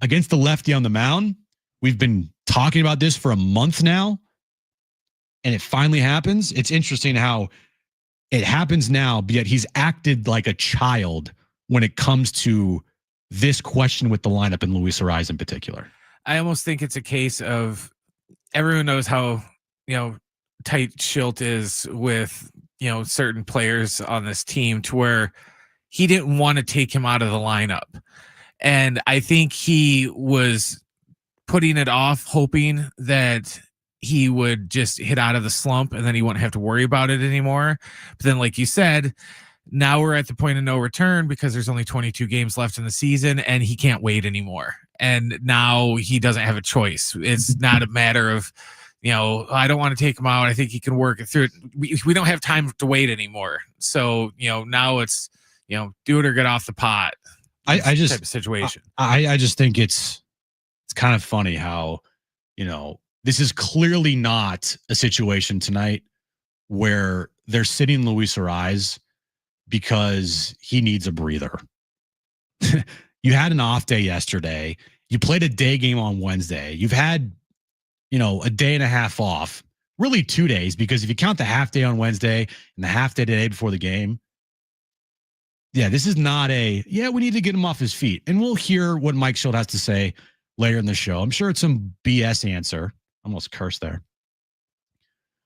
against the lefty on the mound. We've been talking about this for a month now, and it finally happens. It's interesting how it happens now, yet he's acted like a child when it comes to this question with the lineup and Luis Ariz in particular. I almost think it's a case of everyone knows how, tight Schilt is with, certain players on this team, to where he didn't want to take him out of the lineup. And I think he was putting it off, hoping that he would just hit out of the slump and then he wouldn't have to worry about it anymore. But then, like you said, now we're at the point of no return, because there's only 22 games left in the season and he can't wait anymore. And now he doesn't have a choice. It's not a matter of, I don't want to take him out. I think he can work it through it. We don't have time to wait anymore. So, now it's, do it or get off the pot. I just type of situation. I just think it's kind of funny how, this is clearly not a situation tonight where they're sitting Luis Ariz because he needs a breather. You had an off day yesterday. You played a day game on Wednesday. You've had, a day and a half off, really 2 days, because if you count the half day on Wednesday and the half day today before the game, this is not we need to get him off his feet. And we'll hear what Mike Schilt has to say later in the show. I'm sure it's some BS answer. Almost cursed there.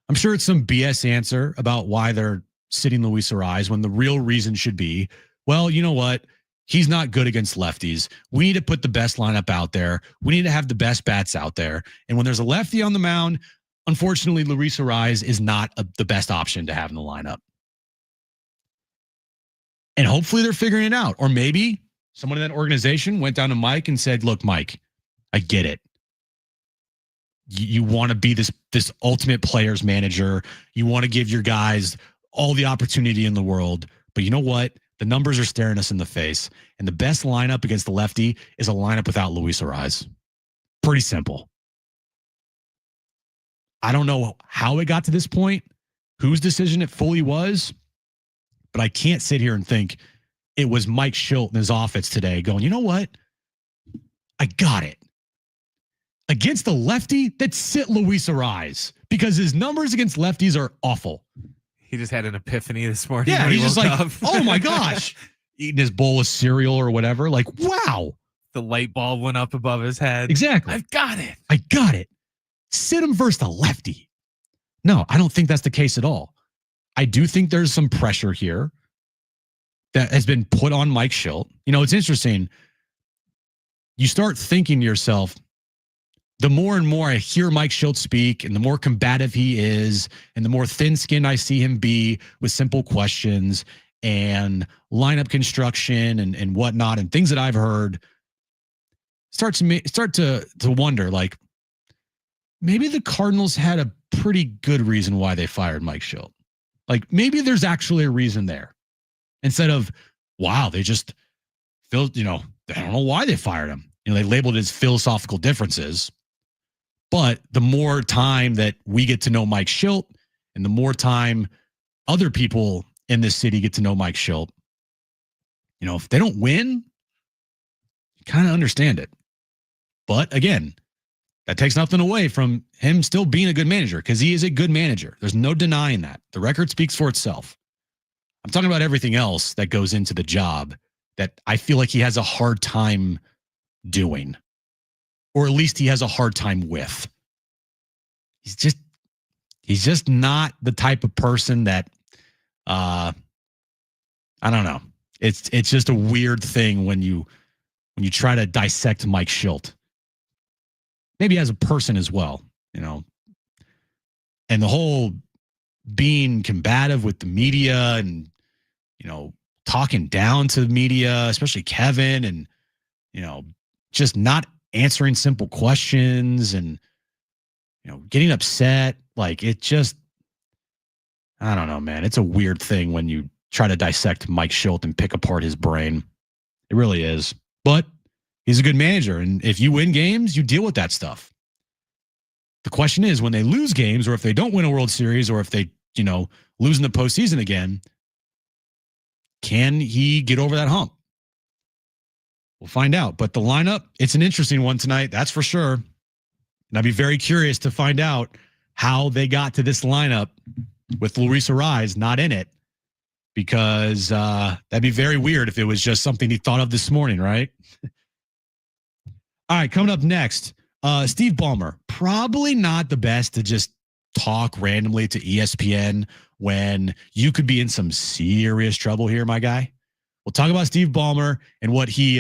I'm sure it's some BS answer about why they're sitting Luis Ariz when the real reason should be, well, you know what? He's not good against lefties. We need to put the best lineup out there. We need to have the best bats out there. And when there's a lefty on the mound, unfortunately, Luis Ariz is not the best option to have in the lineup. And hopefully they're figuring it out. Or maybe someone in that organization went down to Mike and said, look, Mike, I get it. You want to be this ultimate player's manager. You want to give your guys all the opportunity in the world. But you know what? The numbers are staring us in the face. And the best lineup against the lefty is a lineup without Luis Ariz. Pretty simple. I don't know how it got to this point, whose decision it fully was, but I can't sit here and think it was Mike Schilt in his office today going, you know what? I got it. Against the lefty, that sit Luis Ariz, because his numbers against lefties are awful. He just had an epiphany this morning. Yeah, when he's just like, up. oh my gosh, eating his bowl of cereal or whatever. Like, wow. The light bulb went up above his head. Exactly. I've got it. I got it. Sit him versus the lefty. No, I don't think that's the case at all. I do think there's some pressure here that has been put on Mike Schilt. It's interesting. You start thinking to yourself, the more and more I hear Mike Schilt speak and the more combative he is and the more thin-skinned I see him be with simple questions and lineup construction and whatnot and things that I've heard, start to wonder, like, maybe the Cardinals had a pretty good reason why they fired Mike Schilt. Like, maybe there's actually a reason there. Instead of, wow, they just feel, I don't know why they fired him. They labeled it as philosophical differences. But the more time that we get to know Mike Schilt and the more time other people in this city get to know Mike Schilt, if they don't win, you kind of understand it. But again, that takes nothing away from him still being a good manager, because he is a good manager. There's no denying that. The record speaks for itself. I'm talking about everything else that goes into the job that I feel like he has a hard time doing, or at least he has a hard time with. He's just not the type of person that, I don't know. It's just a weird thing when you try to dissect Mike Schilt. Maybe as a person as well, and the whole being combative with the media and, talking down to the media, especially Kevin, and, just not answering simple questions and, getting upset. Like, it just, I don't know, man. It's a weird thing when you try to dissect Mike Schilt and pick apart his brain. It really is. But he's a good manager. And if you win games, you deal with that stuff. The question is when they lose games or if they don't win a World Series or if they, lose in the postseason again, can he get over that hump? We'll find out. But the lineup, it's an interesting one tonight. That's for sure. And I'd be very curious to find out how they got to this lineup with Luis Arraez not in it, because that'd be very weird if it was just something he thought of this morning, right? All right, coming up next, Steve Ballmer. Probably not the best to just talk randomly to ESPN when you could be in some serious trouble here, my guy. We'll talk about Steve Ballmer and what he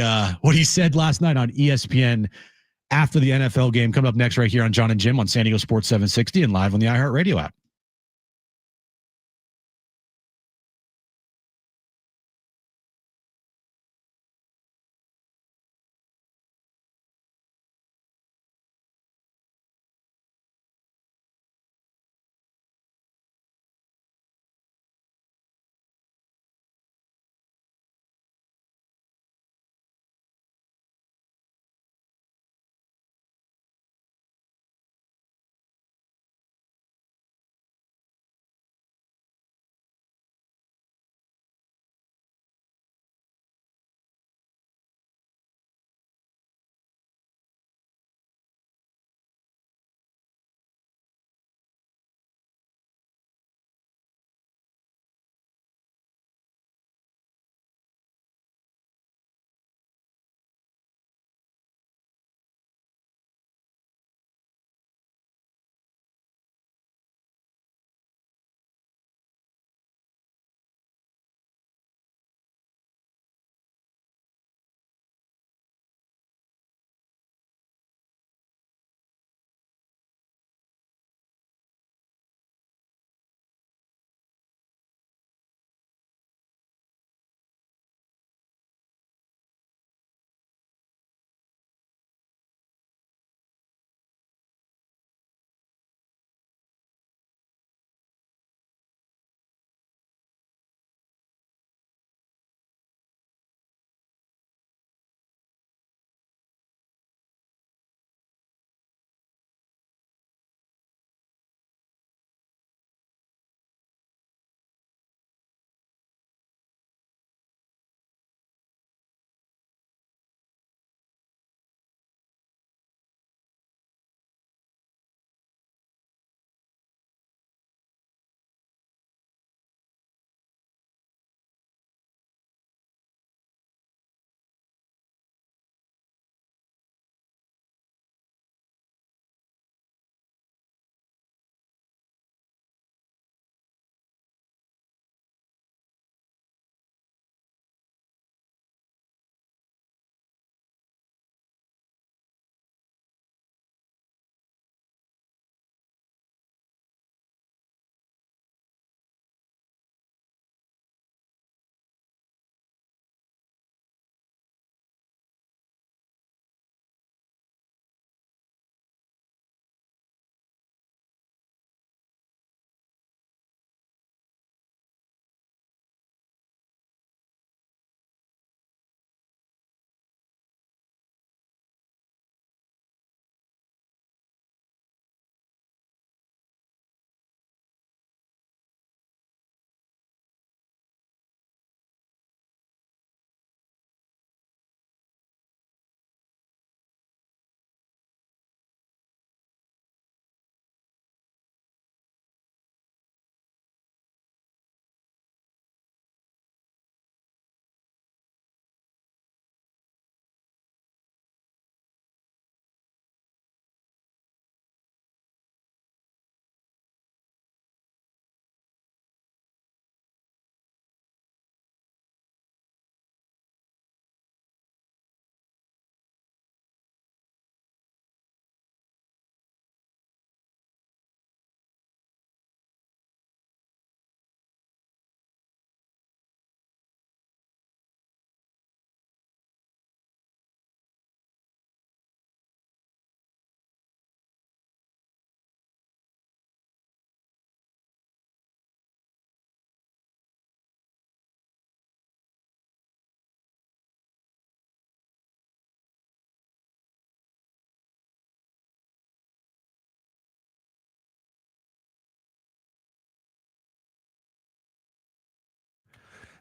said last night on ESPN after the NFL game. Coming up next right here on John and Jim on San Diego Sports 760 and live on the iHeartRadio app.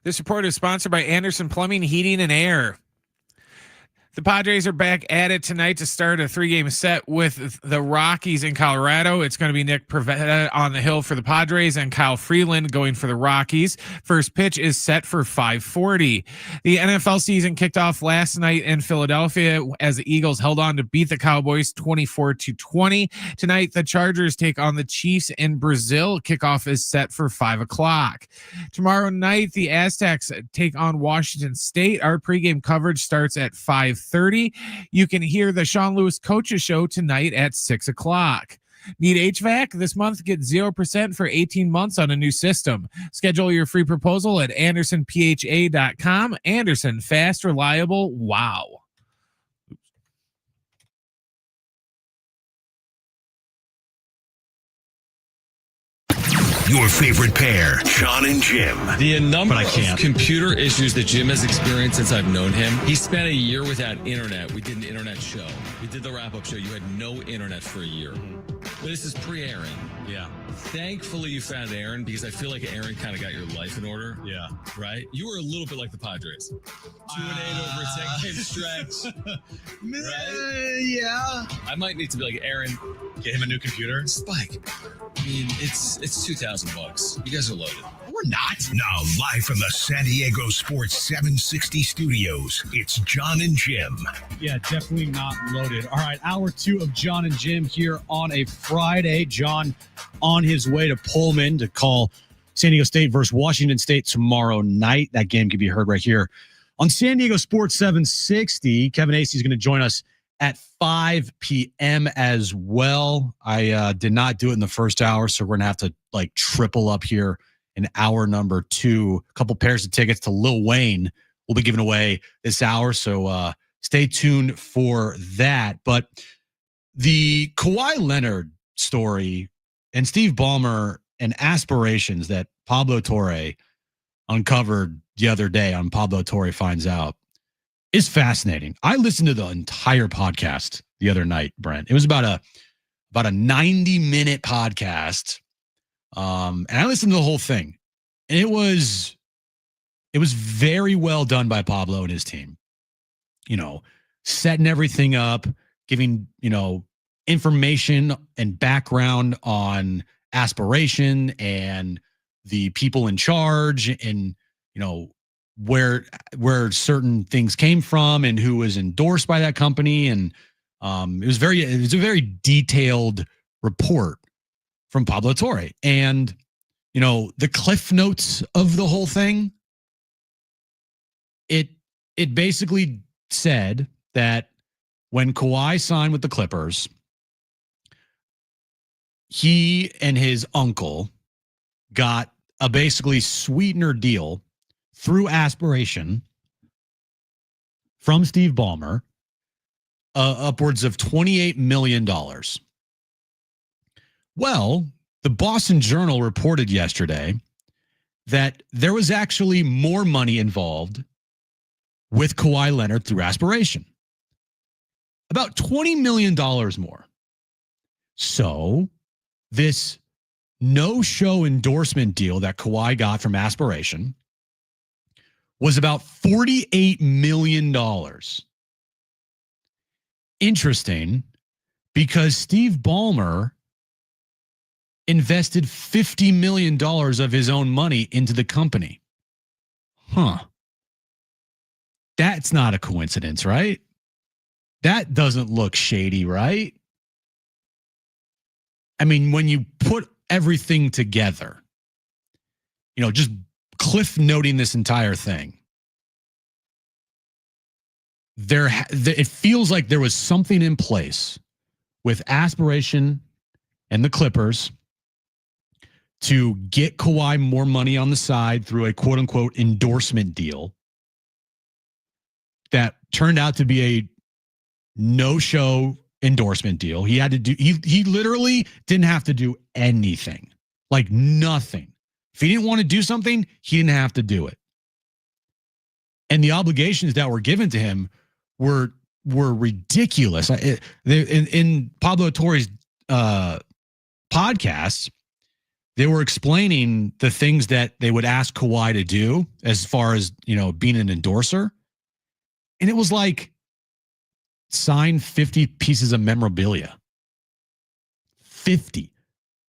This report is sponsored by Anderson Plumbing, Heating, and Air. The Padres are back at it tonight to start a 3-game set with the Rockies in Colorado. It's going to be Nick Pivetta on the hill for the Padres and Kyle Freeland going for the Rockies. First pitch is set for 5:40. The NFL season kicked off last night in Philadelphia as the Eagles held on to beat the Cowboys 24-20. Tonight, the Chargers take on the Chiefs in Brazil. Kickoff is set for 5 o'clock. Tomorrow night, the Aztecs take on Washington State. Our pregame coverage starts at 5:30. You can hear the Sean Lewis Coaches Show tonight at 6 o'clock. Need HVAC? This month, get 0% for 18 months on a new system. Schedule your free proposal at AndersonPHA.com. Anderson, fast, reliable, wow. Your favorite pair, John and Jim. The number But I of can't. computer issues that Jim has experienced since I've known him. He spent a year without internet. We did an internet show. We did the wrap-up show. You had no internet for a year. But this is pre-Aaron. Yeah. Thankfully, you found Aaron because I feel like Aaron kind of got your life in order. Yeah. Right? You were a little bit like the Padres. 2-8 over a 10-game stretch. Yeah. I might need to be like, Aaron, Get him a new computer. Spike. I mean, it's $2,000. You guys are loaded. We're not. Now, live from the San Diego Sports 760 studios, it's John and Jim. Yeah, definitely not loaded. All right, hour 2 of John and Jim here on a Friday. John on his way to Pullman to call San Diego State versus Washington State tomorrow night. That game can be heard right here on San Diego Sports 760. Kevin Acey is going to join us at 5 p.m. as well. I did not do it in the first hour, so we're going to have to like triple up here in hour number 2. A couple pairs of tickets to Lil Wayne will be given away this hour, so stay tuned for that. But the Kawhi Leonard story and Steve Ballmer and aspirations that Pablo Torre uncovered the other day on Pablo Torre Finds Out is fascinating. I listened to the entire podcast the other night, Brent. It was about a 90-minute podcast. And I listened to the whole thing. And it was very well done by Pablo and his team. You know, setting everything up, giving, information and background on aspiration and the people in charge and, where certain things came from and who was endorsed by that company. And it was a very detailed report from Pablo Torre. And, the cliff notes of the whole thing, it basically said that when Kawhi signed with the Clippers, he and his uncle got a basically sweetener deal through aspiration from Steve Ballmer, upwards of $28 million. Well, the Boston Journal reported yesterday that there was actually more money involved with Kawhi Leonard through aspiration. About $20 million more. So this no-show endorsement deal that Kawhi got from aspiration was about $48 million. Interesting, because Steve Ballmer invested $50 million of his own money into the company. That's not a coincidence, right? That doesn't look shady, right? I mean, when you put everything together, just cliff noting this entire thing, it feels like there was something in place with aspiration and the Clippers to get Kawhi more money on the side through a quote unquote endorsement deal that turned out to be a no-show endorsement deal. He had to do, he literally didn't have to do anything, like nothing. If he didn't want to do something, he didn't have to do it. And the obligations that were given to him were ridiculous. In Pablo Torre's podcast, they were explaining the things that they would ask Kawhi to do as far as, being an endorser. And it was like, sign 50 pieces of memorabilia. 50.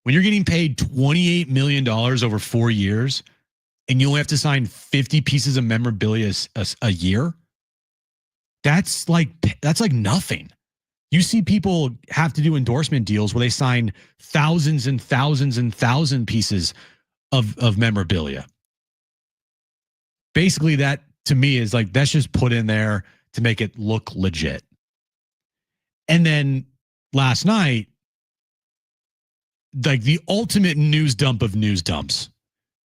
When you're getting paid $28 million over 4 years and you only have to sign 50 pieces of memorabilia a year, that's like nothing. You see people have to do endorsement deals where they sign thousands and thousands and thousand pieces of memorabilia. Basically, that to me is like, that's just put in there to make it look legit. And then last night, like the ultimate news dump of news dumps,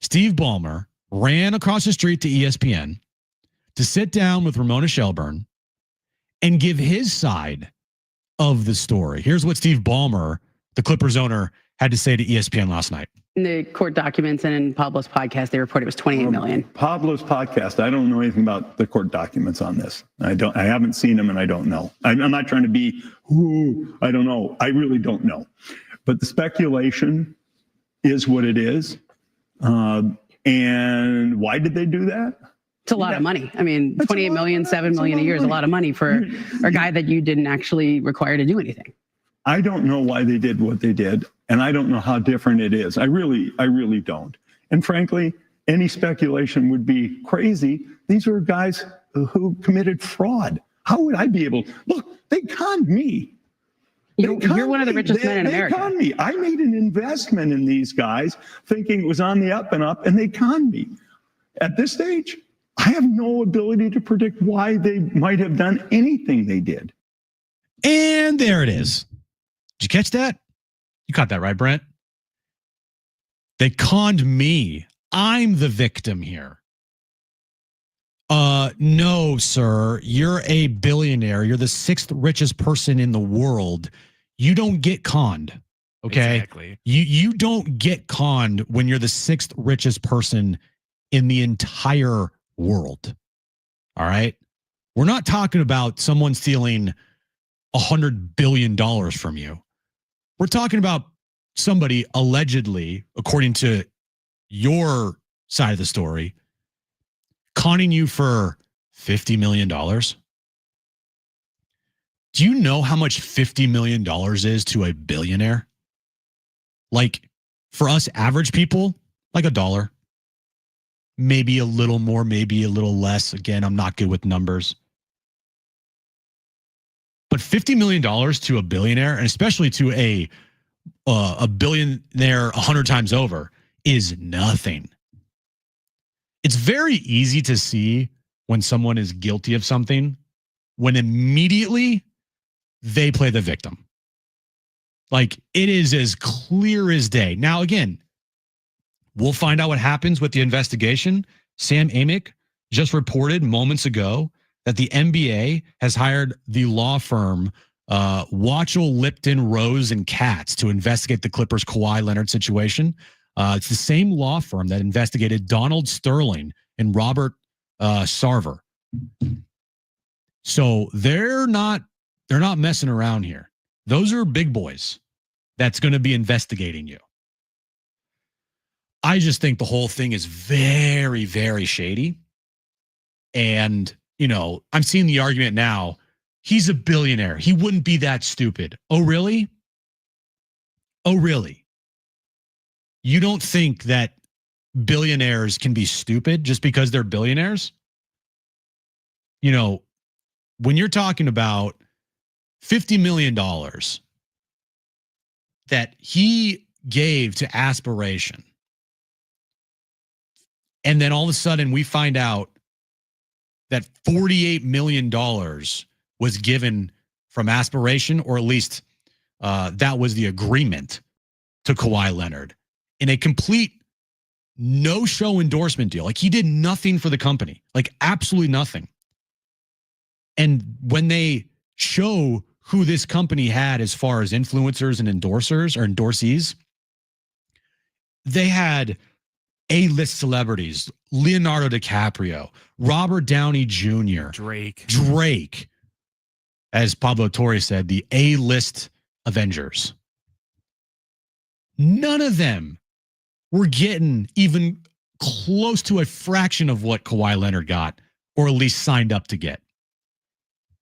Steve Ballmer ran across the street to ESPN to sit down with Ramona Shelburne and give his side of the story. Here's what Steve Ballmer, the Clippers owner, had to say to ESPN last night. In the court documents and in Pablo's podcast, they reported it was 28 million. Pablo's podcast, I don't know anything about the court documents on this. I haven't seen them and I don't know. I'm not trying to be, I don't know. I really don't know. But the speculation is what it is. And why did they do that? It's a lot of money. I mean, 28 million, 7 million a year is a lot of money for a guy that you didn't actually require to do anything. I don't know why they did what they did, and I don't know how different it is. I really don't. And frankly, any speculation would be crazy. These are guys who committed fraud. How would I be able? Look, they conned me. You're one of the richest men in America. They conned me. I made an investment in these guys thinking it was on the up and up, and they conned me. At this stage, I have no ability to predict why they might have done anything they did. And there it is. Did you catch that? You caught that right, Brent? They conned me. I'm the victim here. No, sir. You're a billionaire. You're the 6th richest person in the world. You don't get conned. Okay. Exactly. You don't get conned when you're the 6th richest person in the entire world. All right. We're not talking about someone stealing $100 billion from you. We're talking about somebody allegedly, according to your side of the story, conning you for $50 million. Do you know how much $50 million is to a billionaire? Like for us average people, like $1. Maybe a little more, maybe a little less. Again, I'm not good with numbers. But $50 million to a billionaire, and especially to a billionaire 100 times over, is nothing. It's very easy to see when someone is guilty of something when immediately they play the victim. Like it is as clear as day. Now, again, we'll find out what happens with the investigation. Sam Amick just reported moments ago that the NBA has hired the law firm Watchell, Lipton, Rose, and Katz to investigate the Clippers' Kawhi Leonard situation. It's the same law firm that investigated Donald Sterling and Robert Sarver. So they're not messing around here. Those are big boys that's going to be investigating you. I just think the whole thing is very, very shady. And, I'm seeing the argument now. He's a billionaire. He wouldn't be that stupid. Oh, really? Oh, really? You don't think that billionaires can be stupid just because they're billionaires? When you're talking about $50 million that he gave to Aspiration, and then all of a sudden we find out that $48 million was given from Aspiration, or at least that was the agreement to Kawhi Leonard in a complete no-show endorsement deal. Like he did nothing for the company, like absolutely nothing. And when they show who this company had as far as influencers and endorsers or endorsees, they had A-list celebrities, Leonardo DiCaprio, Robert Downey Jr., Drake, as Pablo Torre said, the A-list Avengers. None of them we're getting even close to a fraction of what Kawhi Leonard got, or at least signed up to get.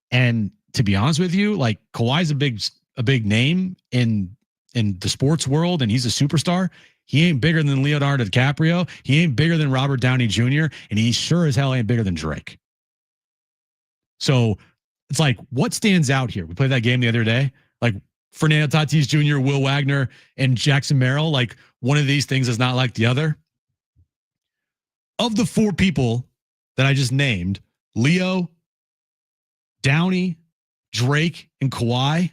And to be honest with you, like Kawhi's a big name in the sports world, and he's a superstar. He ain't bigger than Leonardo DiCaprio. He ain't bigger than Robert Downey Jr. And he sure as hell ain't bigger than Drake. So it's like, what stands out here? We played that game the other day. Like Fernando Tatis Jr., Will Wagner, and Jackson Merrill. Like one of these things is not like the other. Of the four people that I just named, Leo, Downey, Drake, and Kawhi,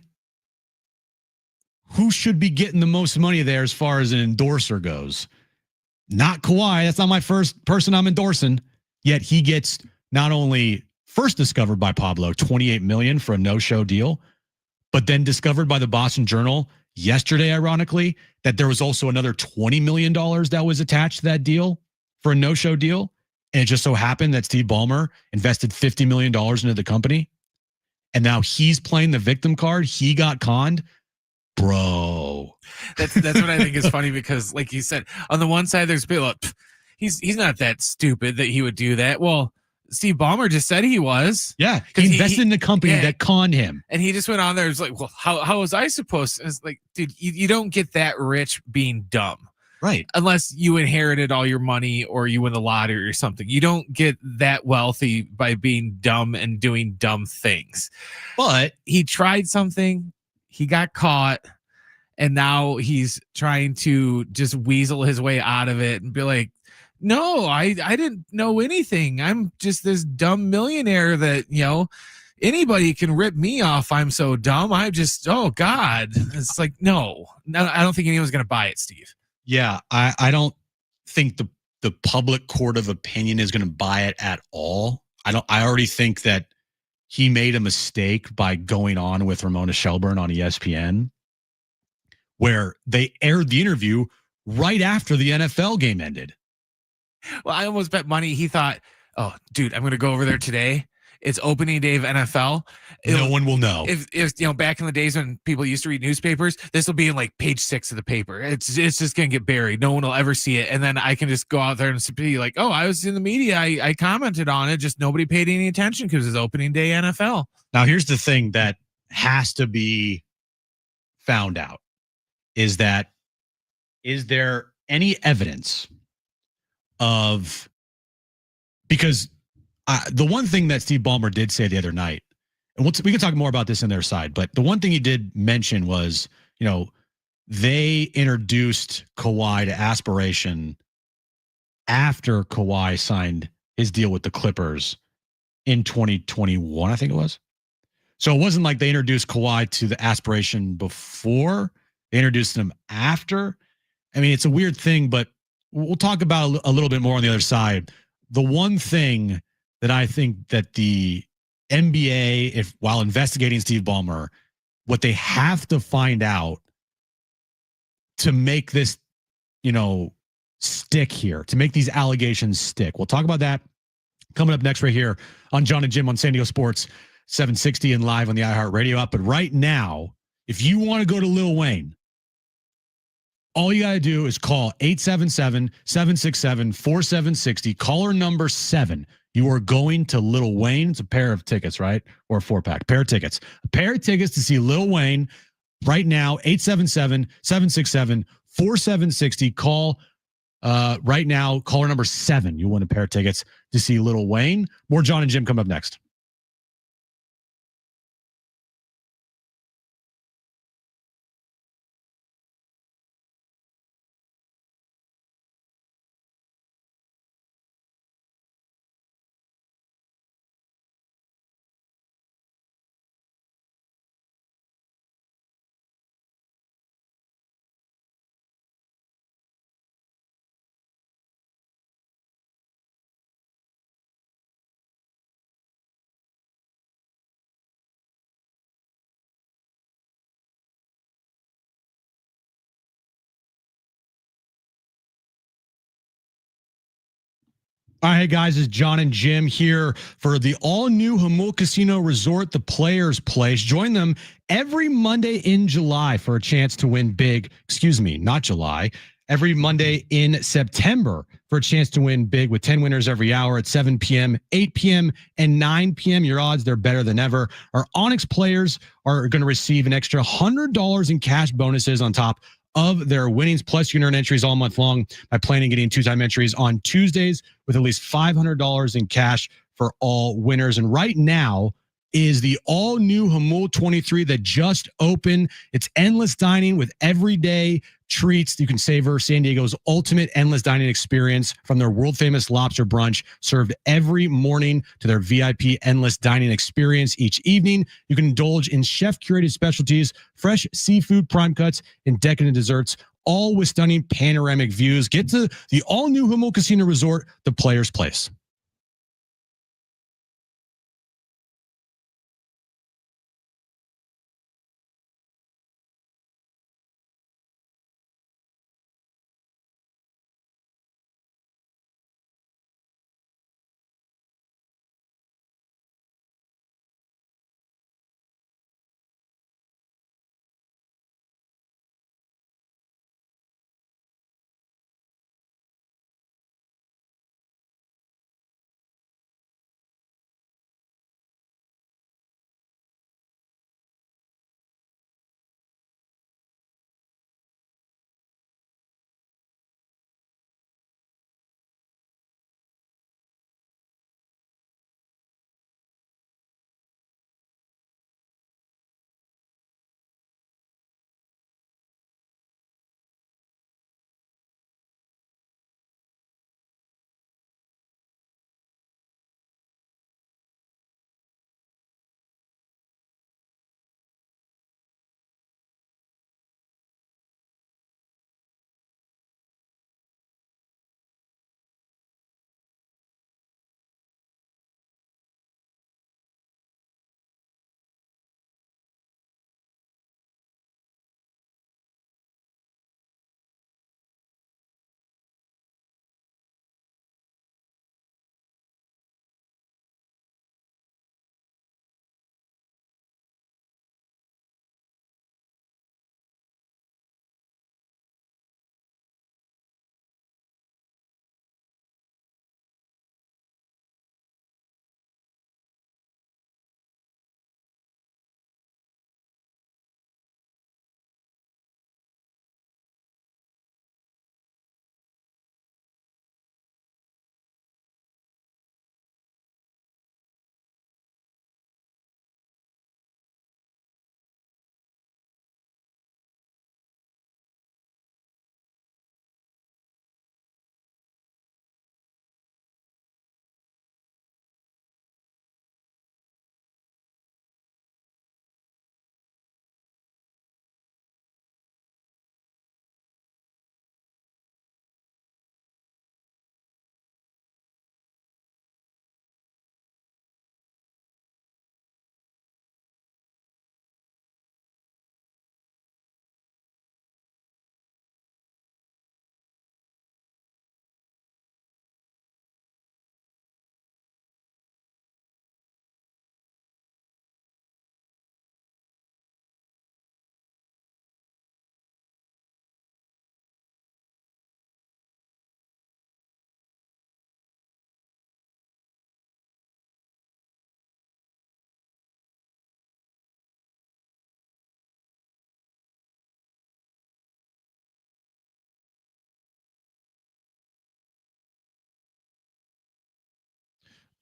who should be getting the most money there as far as an endorser goes? Not Kawhi. That's not my first person I'm endorsing. Yet he gets not only first discovered by Pablo, $28 million for a no-show deal, but then discovered by the Boston Journal yesterday, ironically, that there was also another $20 million that was attached to that deal for a no-show deal. And it just so happened that Steve Ballmer invested $50 million into the company. And now he's playing the victim card. He got conned. Bro. That's what I think is funny, because like you said, on the one side, there's people like, he's not that stupid that he would do that. Well, Steve Ballmer just said he was. Yeah. He invested in the company that conned him. And he just went on there. It's like, well, how was I supposed to? It's like, dude, you don't get that rich being dumb. Right. Unless you inherited all your money or you win the lottery or something. You don't get that wealthy by being dumb and doing dumb things. But he tried something, he got caught, and now he's trying to just weasel his way out of it and be like, no, I didn't know anything. I'm just this dumb millionaire that, anybody can rip me off. I'm so dumb. I just, oh God. It's like, no, I don't think anyone's going to buy it, Steve. Yeah, I don't think the public court of opinion is going to buy it at all. I already think that he made a mistake by going on with Ramona Shelburne on ESPN, where they aired the interview right after the NFL game ended. Well, I almost bet money he thought, oh, dude, I'm going to go over there today. It's opening day of NFL. No one will know. If back in the days when people used to read newspapers, this will be in like page 6 of the paper. It's just going to get buried. No one will ever see it. And then I can just go out there and be like, oh, I was in the media. I commented on it. Just nobody paid any attention because it's opening day NFL. Now, here's the thing that has to be found out is that, is there any evidence of, because the one thing that Steve Ballmer did say the other night, and we can talk more about this in their side, but the one thing he did mention was, they introduced Kawhi to aspiration after Kawhi signed his deal with the Clippers in 2021, I think it was. So it wasn't like they introduced Kawhi to the aspiration before. They introduced him after. I mean, it's a weird thing, but we'll talk about a little bit more on the other side. The one thing that I think that the NBA, while investigating Steve Ballmer, what they have to find out to make this, stick here, to make these allegations stick. We'll talk about that coming up next right here on John and Jim on San Diego Sports 760 and live on the iHeartRadio app. But right now, if you want to go to Lil Wayne, all you got to do is call 877-767-4760, caller number 7. You are going to Lil Wayne. It's a pair of tickets, right? Or a 4-pack. Pair of tickets. A pair of tickets to see Lil Wayne right now. 877-767-4760. Call right now. Caller number 7. You win a pair of tickets to see Lil Wayne. More John and Jim come up next. All right, guys, it's John and Jim here for the all-new Jamul Casino Resort, the Players Place. Join them every Monday in July for a chance to win big, not July, every Monday in September for a chance to win big with 10 winners every hour at 7 p.m., 8 p.m., and 9 p.m. Your odds, they're better than ever. Our Onyx players are going to receive an extra $100 in cash bonuses on top of their winnings. Plus, you can earn entries all month long by playing and getting two-time entries on Tuesdays with at least $500 in cash for all winners. And right now is the all-new Hamul 23 that just opened. It's endless dining with everyday treats. You can savor San Diego's ultimate endless dining experience from their world-famous lobster brunch served every morning to their VIP endless dining experience each evening. You can indulge in chef-curated specialties, fresh seafood prime cuts, and decadent desserts, all with stunning panoramic views. Get to the all-new Hamul Casino Resort, the Players' Place.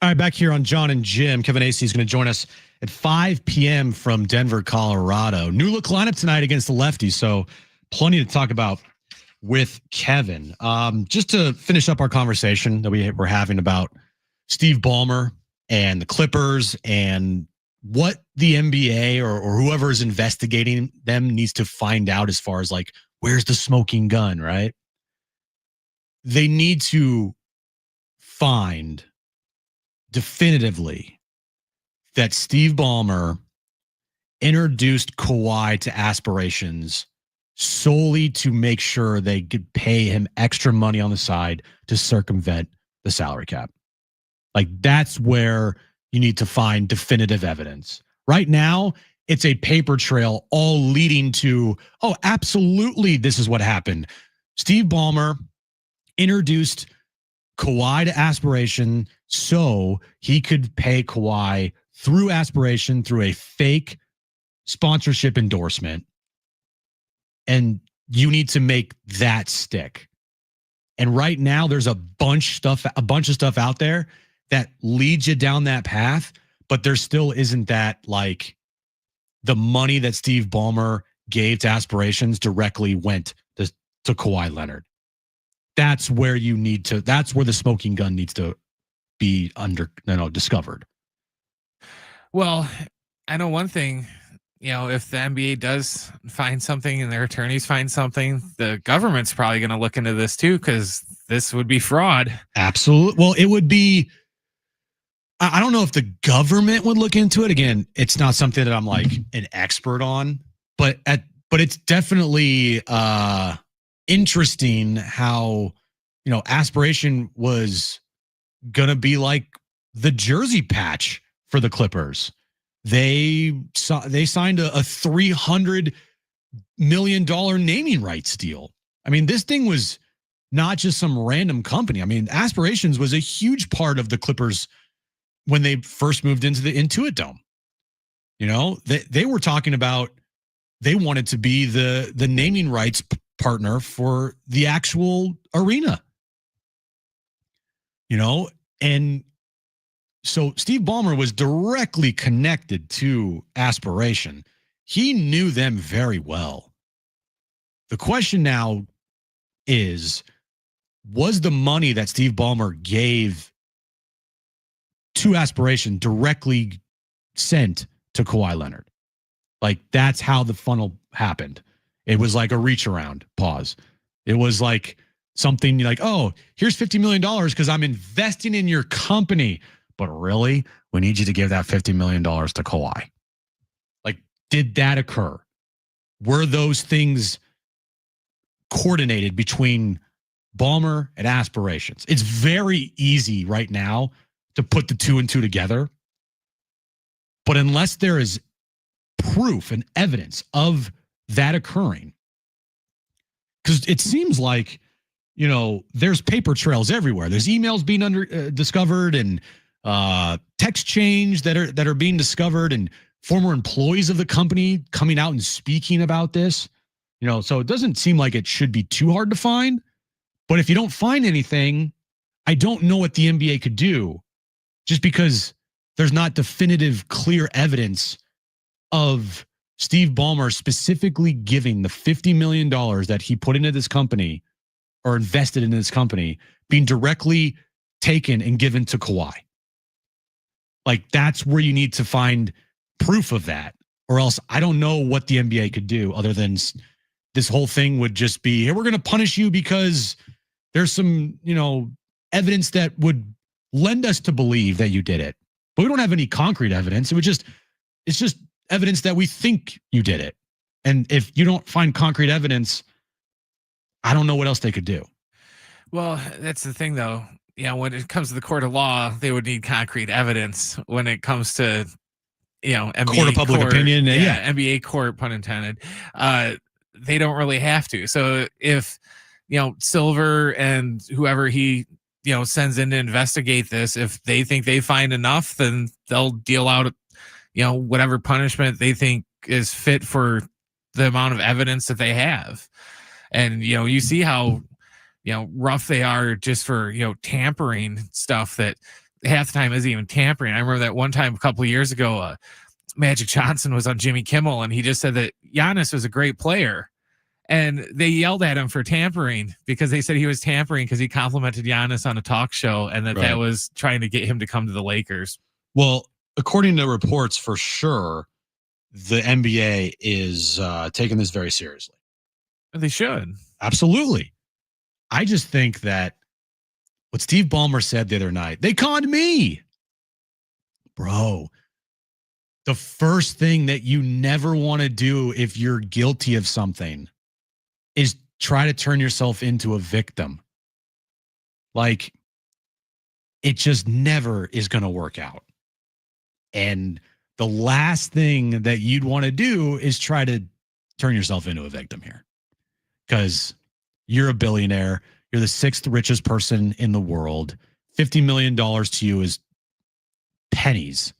All right, back here on John and Jim. Kevin Acee is going to join us at 5 p.m. from Denver, Colorado. New look lineup tonight against the lefties, so plenty to talk about with Kevin. Just to finish up our conversation that we were having about Steve Ballmer and the Clippers and what the NBA or whoever is investigating them needs to find out as far as like, where's the smoking gun, right? They need to find definitively that Steve Ballmer introduced Kawhi to aspirations solely to make sure they could pay him extra money on the side to circumvent the salary cap. Like, that's where you need to find definitive evidence. Right now, it's a paper trail all leading to, oh, absolutely, this is what happened. Steve Ballmer introduced Kawhi to Aspiration so he could pay Kawhi through Aspiration through a fake sponsorship endorsement. And you need to make that stick. And right now there's a bunch of stuff out there that leads you down that path, but there still isn't that, like, the money that Steve Ballmer gave to Aspirations directly went to Kawhi Leonard. That's where that's where the smoking gun needs to be discovered. Well, I know one thing, if the NBA does find something and their attorneys find something, the government's probably going to look into this too, because this would be fraud. Absolutely. Well, it would be, I don't know if the government would look into it. Again, it's not something that I'm like an expert on, but it's definitely interesting how, Aspiration was going to be like the jersey patch for the Clippers. They signed a $300 million naming rights deal. I mean, this thing was not just some random company. I mean, Aspirations was a huge part of the Clippers when they first moved into the Intuit Dome. They were talking about they wanted to be the naming rights partner for the actual arena. And so Steve Ballmer was directly connected to Aspiration. He knew them very well. The question now is, was the money that Steve Ballmer gave to Aspiration directly sent to Kawhi Leonard? Like, that's how the funnel happened. It was like a reach around pause. It was like something like, oh, here's $50 million because I'm investing in your company. But really, we need you to give that $50 million to Kawhi. Like, did that occur? Were those things coordinated between Ballmer and Aspirations? It's very easy right now to put the two and two together. But unless there is proof and evidence of that occurring, because it seems like, there's paper trails everywhere. There's emails being discovered and text change that are being discovered, and former employees of the company coming out and speaking about this. So it doesn't seem like it should be too hard to find. But if you don't find anything, I don't know what the NBA could do, just because there's not definitive, clear evidence of Steve Ballmer specifically giving the $50 million that he put into this company or invested in this company being directly taken and given to Kawhi. Like, that's where you need to find proof of that, or else I don't know what the NBA could do other than this whole thing would just be, hey, we're going to punish you because there's some, evidence that would lend us to believe that you did it. But we don't have any concrete evidence. It's just evidence that we think you did it. And if you don't find concrete evidence, I don't know what else they could do. Well, that's the thing, though. When it comes to the court of law, they would need concrete evidence. When it comes to, NBA court of public opinion, NBA court, pun intended, they don't really have to. So if, Silver and whoever he, sends in to investigate this, if they think they find enough, then they'll deal out, whatever punishment they think is fit for the amount of evidence that they have. And, you see how, rough they are just for, tampering stuff that half the time isn't even tampering. I remember that one time a couple of years ago, Magic Johnson was on Jimmy Kimmel, and he just said that Giannis was a great player. And they yelled at him for tampering because they said he was tampering because he complimented Giannis on a talk show, and that was trying to get him to come to the Lakers. Well, according to reports, for sure, the NBA is taking this very seriously. They should. Absolutely. I just think that what Steve Ballmer said the other night, they conned me. Bro, the first thing that you never want to do if you're guilty of something is try to turn yourself into a victim. Like, it just never is going to work out. And the last thing that you'd want to do is try to turn yourself into a victim here. Because You're a billionaire. You're the 6th richest person in the world. $50 million to you is pennies.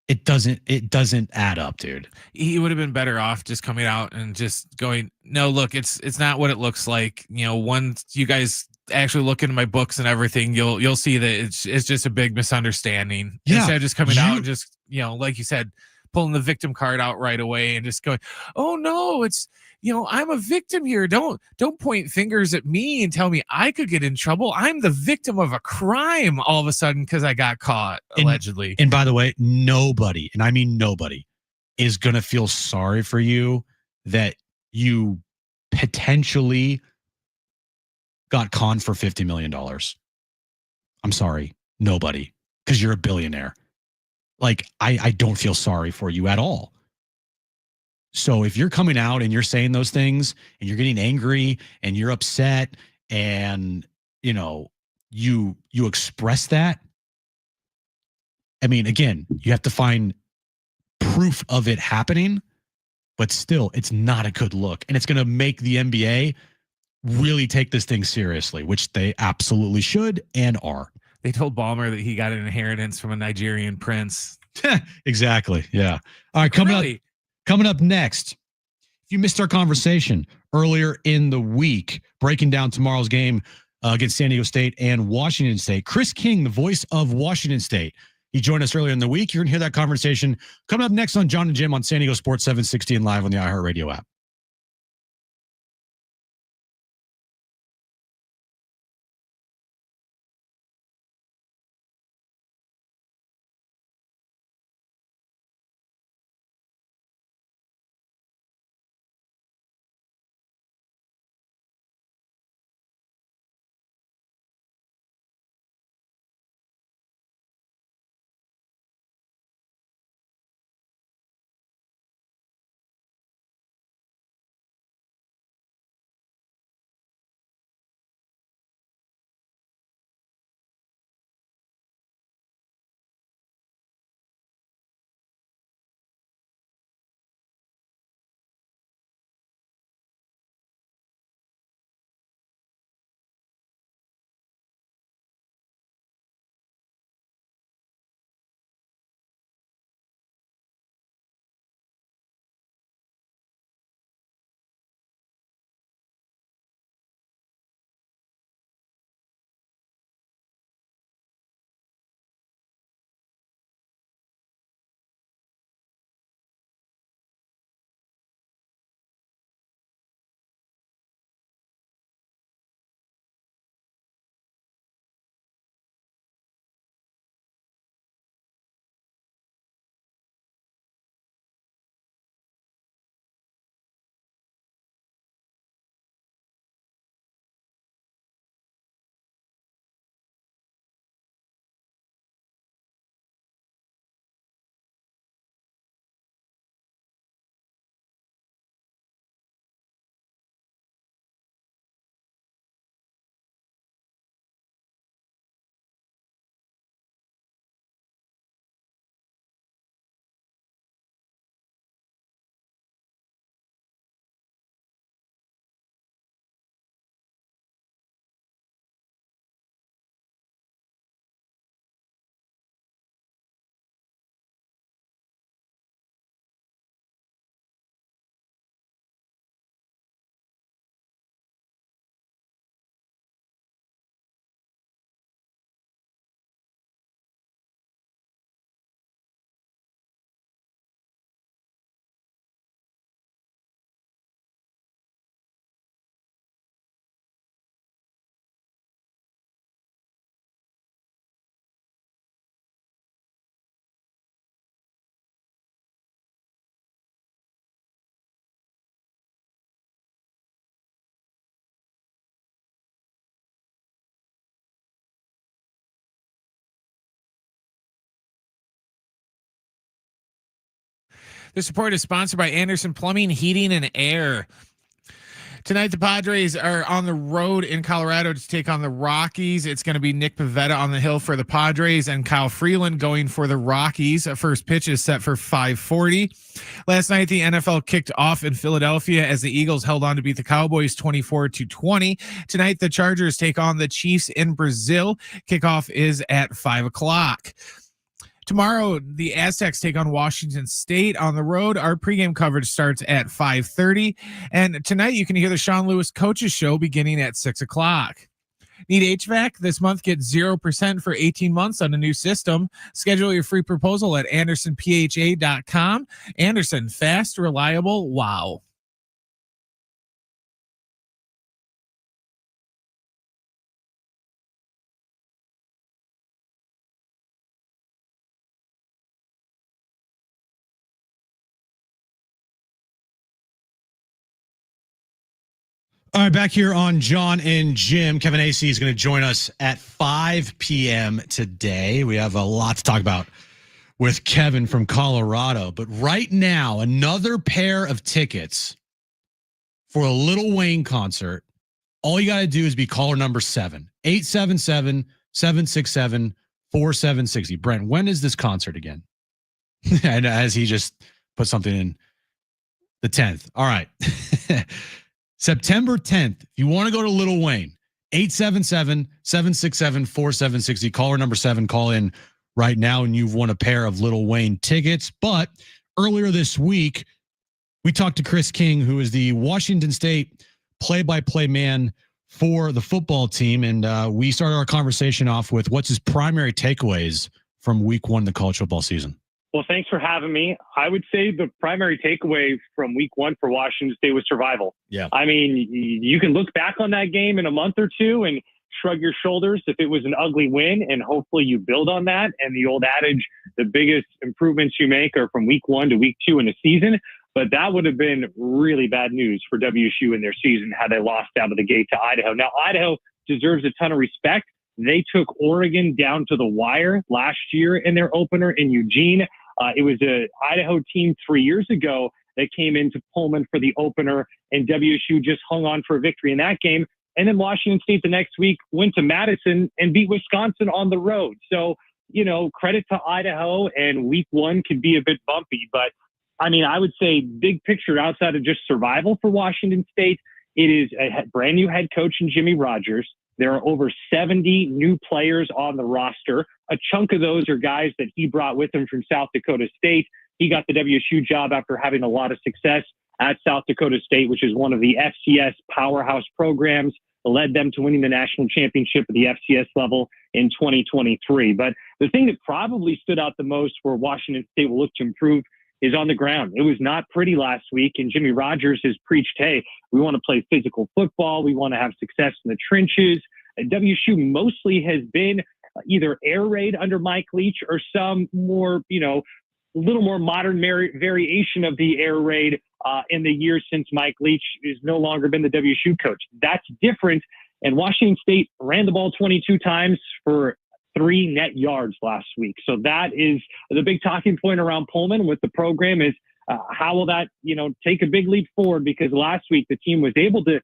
It doesn't add up, dude. He would have been better off just coming out and just going, no, look, it's not what it looks like. Once you guys actually look into my books and everything, you'll see that it's just a big misunderstanding. Yeah. Instead of just coming out and just, like you said, pulling the victim card out right away and just going, oh no, it's, I'm a victim here. Don't point fingers at me and tell me I could get in trouble. I'm the victim of a crime all of a sudden because I got caught, allegedly. And by the way, nobody, and I mean nobody, is going to feel sorry for you that you potentially got conned for $50 million. I'm sorry, nobody, because you're a billionaire. Like, I don't feel sorry for you at all. So if you're coming out and you're saying those things and you're getting angry and you're upset and, you express that, I mean, again, you have to find proof of it happening, but still, it's not a good look. And it's going to make the NBA really take this thing seriously, which they absolutely should and are. They told Ballmer that he got an inheritance from a Nigerian prince. Exactly. Yeah. All right. Coming up next, if you missed our conversation earlier in the week, breaking down tomorrow's game against San Diego State and Washington State, Chris King, the voice of Washington State, he joined us earlier in the week. You're going to hear that conversation coming up next on John and Jim on San Diego Sports 760 and live on the iHeartRadio app. This report is sponsored by Anderson Plumbing, Heating, and Air. Tonight, the Padres are on the road in Colorado to take on the Rockies. It's going to be Nick Pivetta on the hill for the Padres and Kyle Freeland going for the Rockies. First pitch is set for 5:40. Last night, the NFL kicked off in Philadelphia as the Eagles held on to beat the Cowboys 24-20. Tonight, the Chargers take on the Chiefs in Brazil. Kickoff is at 5 o'clock. Tomorrow, the Aztecs take on Washington State on the road. Our pregame coverage starts at 5:30. And tonight, you can hear the Sean Lewis Coaches Show beginning at 6 o'clock. Need HVAC? This month, get 0% for 18 months on a new system. Schedule your free proposal at AndersonPHA.com. Anderson, fast, reliable, wow. All right, back here on John and Jim. Kevin AC is going to join us at 5 p.m. today. We have a lot to talk about with Kevin from Colorado. But right now, another pair of tickets for a Lil Wayne concert. All you got to do is be caller number 7, 877-767-4760. Brent, when is this concert again? And as he just put something in, the 10th. All right. September 10th, if you want to go to Lil Wayne, 877-767-4760. Caller number 7, call in right now and you've won a pair of Lil Wayne tickets. But earlier this week, we talked to Chris King, who is the Washington State play-by-play man for the football team. And we started our conversation off with what's his primary takeaways from week 1 of the college football season. Well, thanks for having me. I would say the primary takeaway from week 1 for Washington State was survival. Yeah. I mean, you can look back on that game in a month or two and shrug your shoulders if it was an ugly win, and hopefully you build on that. And the old adage, the biggest improvements you make are from week 1 to week 2 in a season. But that would have been really bad news for WSU in their season had they lost out of the gate to Idaho. Now, Idaho deserves a ton of respect. They took Oregon down to the wire last year in their opener in Eugene. It was a Idaho team 3 years ago that came into Pullman for the opener, and WSU just hung on for a victory in that game. And then Washington State the next week went to Madison and beat Wisconsin on the road. So, you know, credit to Idaho, and week 1 could be a bit bumpy. But, I mean, I would say big picture outside of just survival for Washington State, it is a brand new head coach in Jimmy Rogers. There are over 70 new players on the roster. A chunk of those are guys that he brought with him from South Dakota State. He got the WSU job after having a lot of success at South Dakota State, which is one of the FCS powerhouse programs, led them to winning the national championship at the FCS level in 2023. But the thing that probably stood out the most where Washington State will look to improve is on the ground. It was not pretty last week, and Jimmy Rogers has preached, hey, we want to play physical football. We want to have success in the trenches. WSU mostly has been either air raid under Mike Leach or some more, little more modern variation of the air raid in the years since Mike Leach has no longer been the WSU coach. That's different. And Washington State ran the ball 22 times for 3 net yards last week. So that is the big talking point around Pullman with the program is how will that, take a big leap forward? Because last week the team was able to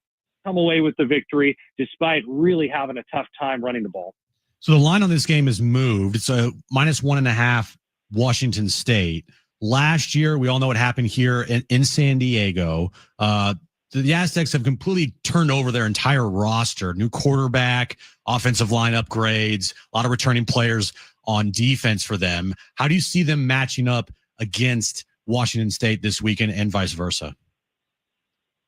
come away with the victory despite really having a tough time running the ball. So the line on this game is moved. It's a -1.5 Washington State. Last year, we all know what happened here in San Diego. The Aztecs have completely turned over their entire roster. New quarterback, offensive line upgrades, a lot of returning players on defense for them. How do you see them matching up against Washington State this weekend and vice versa?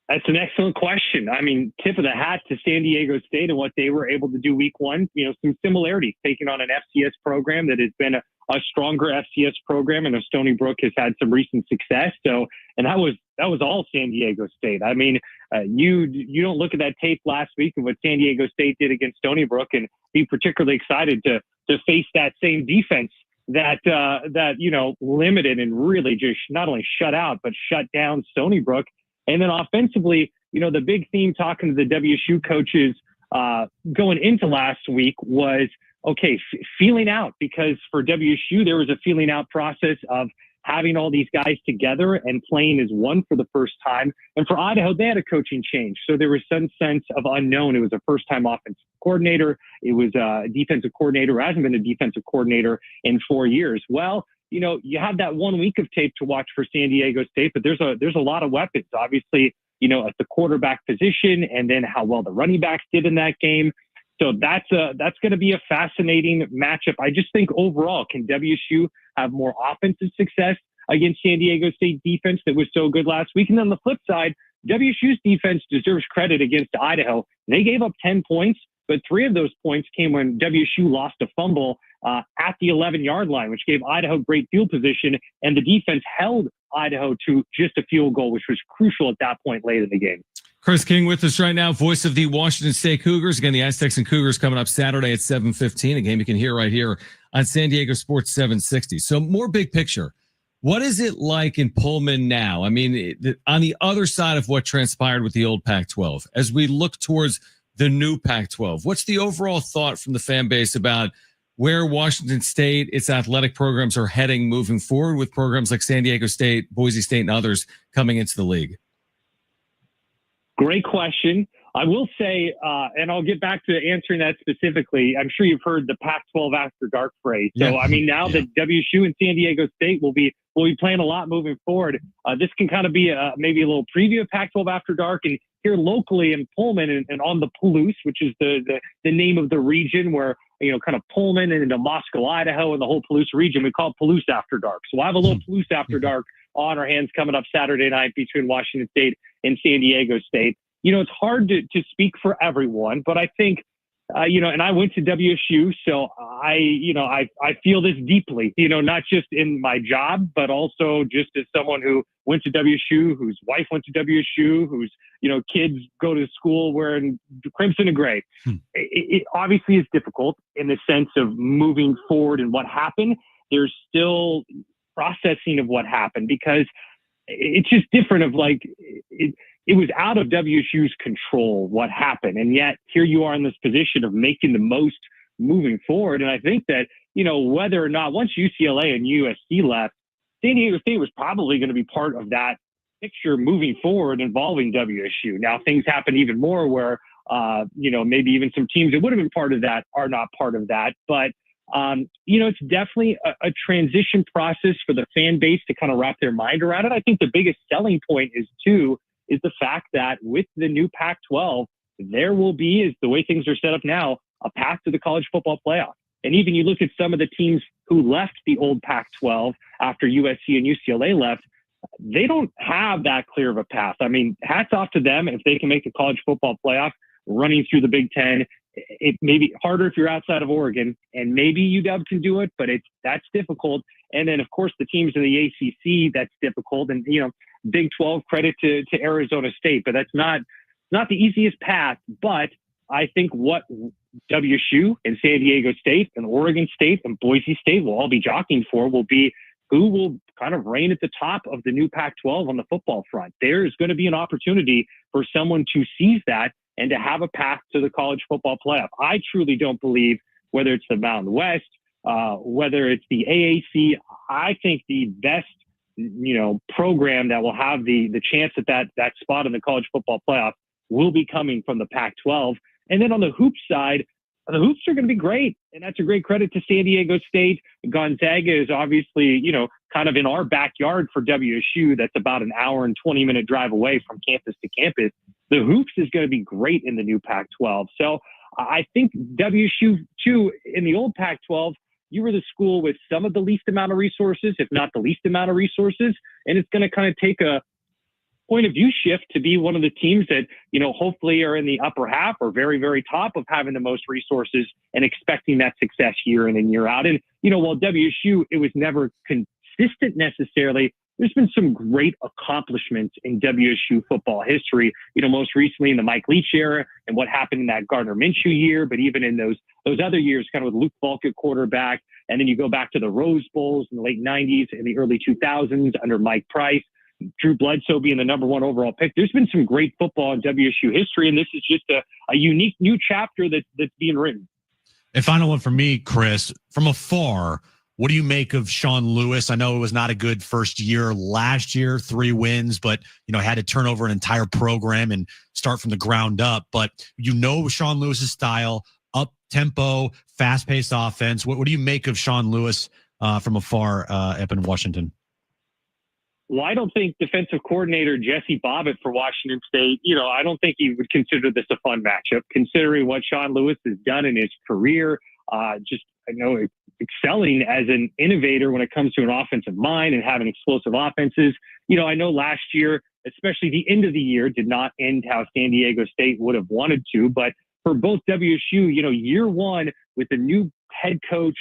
That's an excellent question. I mean, tip of the hat to San Diego State and what they were able to do week 1. Some similarities, taking on an FCS program that has been a stronger FCS program, and Stony Brook has had some recent success. So, and that was all San Diego State. I mean, you don't look at that tape last week of what San Diego State did against Stony Brook and be particularly excited to face that same defense that limited and really just not only shut out but shut down Stony Brook. And then offensively, the big theme talking to the WSU coaches going into last week was, okay, feeling out, because for WSU, there was a feeling out process of having all these guys together and playing as one for the first time. And for Idaho, they had a coaching change. So there was some sense of unknown. It was a first-time offensive coordinator. It was a defensive coordinator who hasn't been a defensive coordinator in 4 years. Well, you have that 1 week of tape to watch for San Diego State, but there's a lot of weapons, obviously, at the quarterback position, and then how well the running backs did in that game. So that's going to be a fascinating matchup. I just think overall, can WSU have more offensive success against San Diego State defense that was so good last week? And then on the flip side, WSU's defense deserves credit against Idaho. They gave up 10 points, but 3 of those points came when WSU lost a fumble at the 11-yard line, which gave Idaho great field position, and the defense held Idaho to just a field goal, which was crucial at that point late in the game. Chris King with us right now, voice of the Washington State Cougars. Again, the Aztecs and Cougars coming up Saturday at 7:15, a game you can hear right here on San Diego Sports 760. So more big picture. What is it like in Pullman now? I mean, on the other side of what transpired with the old Pac-12, as we look towards the new Pac-12, what's the overall thought from the fan base about where Washington State, its athletic programs are heading moving forward with programs like San Diego State, Boise State, and others coming into the league? Great question. I will say, and I'll get back to answering that specifically. I'm sure you've heard the Pac-12 after dark phrase. So, I mean, now that WSU and San Diego State will be playing a lot moving forward, this can kind of be maybe a little preview of Pac-12 after dark. And here locally in Pullman and on the Palouse, which is the name of the region where, kind of Pullman and into Moscow, Idaho, and the whole Palouse region, we call it Palouse after dark. So I have a little Palouse after dark on our hands coming up Saturday night between Washington State and San Diego State. It's hard to speak for everyone, but I think, and I went to WSU, so I feel this deeply, not just in my job, but also just as someone who went to WSU, whose wife went to WSU, whose, kids go to school wearing crimson and gray. It obviously is difficult in the sense of moving forward and what happened. There's still processing of what happened because it's just different of like, it was out of WSU's control what happened. And yet here you are in this position of making the most moving forward. And I think that, whether or not once UCLA and USC left, San Diego State was probably going to be part of that picture moving forward involving WSU. Now things happen even more where, maybe even some teams that would have been part of that are not part of that. But, it's definitely a transition process for the fan base to kind of wrap their mind around it. I think the biggest selling point is the fact that with the new Pac-12, there will be, is the way things are set up now, a path to the college football playoff. And even you look at some of the teams who left the old Pac-12 after USC and UCLA left, they don't have that clear of a path. I mean, hats off to them if they can make the college football playoff running through the Big Ten. It may be harder if you're outside of Oregon, and maybe UW can do it, but that's difficult. And then, of course, the teams in the ACC, that's difficult. And, Big 12 credit to Arizona State, but that's not the easiest path. But I think what WSU and San Diego State and Oregon State and Boise State will all be jockeying for will be who will kind of reign at the top of the new Pac-12 on the football front. There's going to be an opportunity for someone to seize that and to have a path to the college football playoff. I truly don't believe, whether it's the Mountain West, whether it's the AAC, I think the best program that will have the chance at that spot in the college football playoff will be coming from the Pac-12. And then on the hoops side, the hoops are going to be great. And that's a great credit to San Diego State. Gonzaga is obviously, kind of in our backyard for WSU. That's about an hour and 20-minute drive away from campus to campus. The hoops is going to be great in the new Pac-12. So I think WSU, too, in the old Pac-12, you were the school with some of the least amount of resources, if not the least amount of resources. And it's going to kind of take a point of view shift to be one of the teams that, hopefully are in the upper half or very, very top of having the most resources and expecting that success year in and year out. And, while WSU, it was never consistent necessarily, there's been some great accomplishments in WSU football history, most recently in the Mike Leach era and what happened in that Gardner Minshew year, but even in those other years, kind of with Luke Falk at quarterback. And then you go back to the Rose Bowls in the late 90s and the early 2000s under Mike Price, Drew Bledsoe being the number 1 overall pick. There's been some great football in WSU history, and this is just a unique new chapter that's being written. A final one for me, Chris. From afar, What do you make of Sean Lewis? I know it was not a good first year last year, 3 wins, but had to turn over an entire program and start from the ground up. But Sean Lewis's style, up tempo, fast paced offense. What do you make of Sean Lewis from afar up in Washington? Well, I don't think defensive coordinator Jesse Bobbitt for Washington State, I don't think he would consider this a fun matchup, considering what Sean Lewis has done in his career. I know excelling as an innovator when it comes to an offensive mind and having explosive offenses. I know last year, especially the end of the year, did not end how San Diego State would have wanted to. But for both WSU, year one with the new head coach,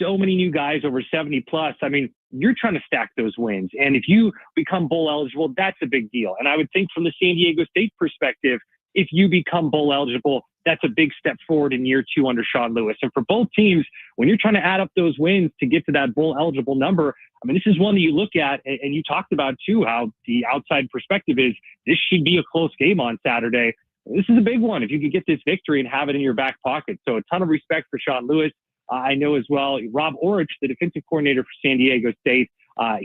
so many new guys over 70 plus. I mean, you're trying to stack those wins. And if you become bowl eligible, that's a big deal. And I would think from the San Diego State perspective, if you become bowl eligible, that's a big step forward in year 2 under Sean Lewis. And for both teams, when you're trying to add up those wins to get to that bowl eligible number, I mean, this is one that you look at, and you talked about too, how the outside perspective is this should be a close game on Saturday. This is a big one if you could get this victory and have it in your back pocket. So a ton of respect for Sean Lewis. I know as well, Rob Orich, the defensive coordinator for San Diego State,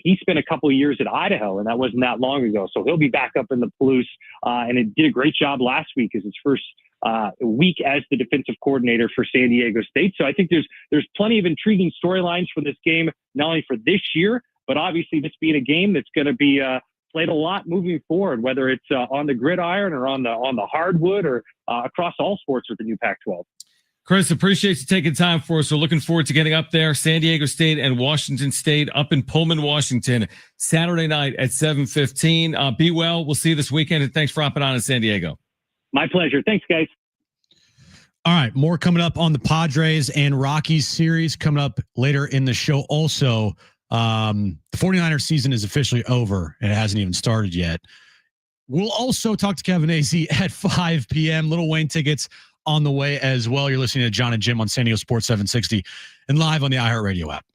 he spent a couple of years at Idaho, and that wasn't that long ago. So he'll be back up in the Palouse, and it did a great job last week as his first week as the defensive coordinator for San Diego State. So I think there's plenty of intriguing storylines for this game, not only for this year, but obviously this being a game that's going to be played a lot moving forward, whether it's on the gridiron or on the hardwood or across all sports with the new Pac-12. Chris, appreciate you taking time for us. We're looking forward to getting up there. San Diego State and Washington State up in Pullman, Washington, Saturday night at 7:15. Be well. We'll see you this weekend, and thanks for hopping on in San Diego. My pleasure. Thanks, guys. All right, more coming up on the Padres and Rockies series coming up later in the show. Also, the 49ers season is officially over, and it hasn't even started yet. We'll also talk to Kevin Acee at 5 p.m. Little Wayne tickets on the way as well. You're listening to John and Jim on San Diego Sports 760 and live on the iHeartRadio app.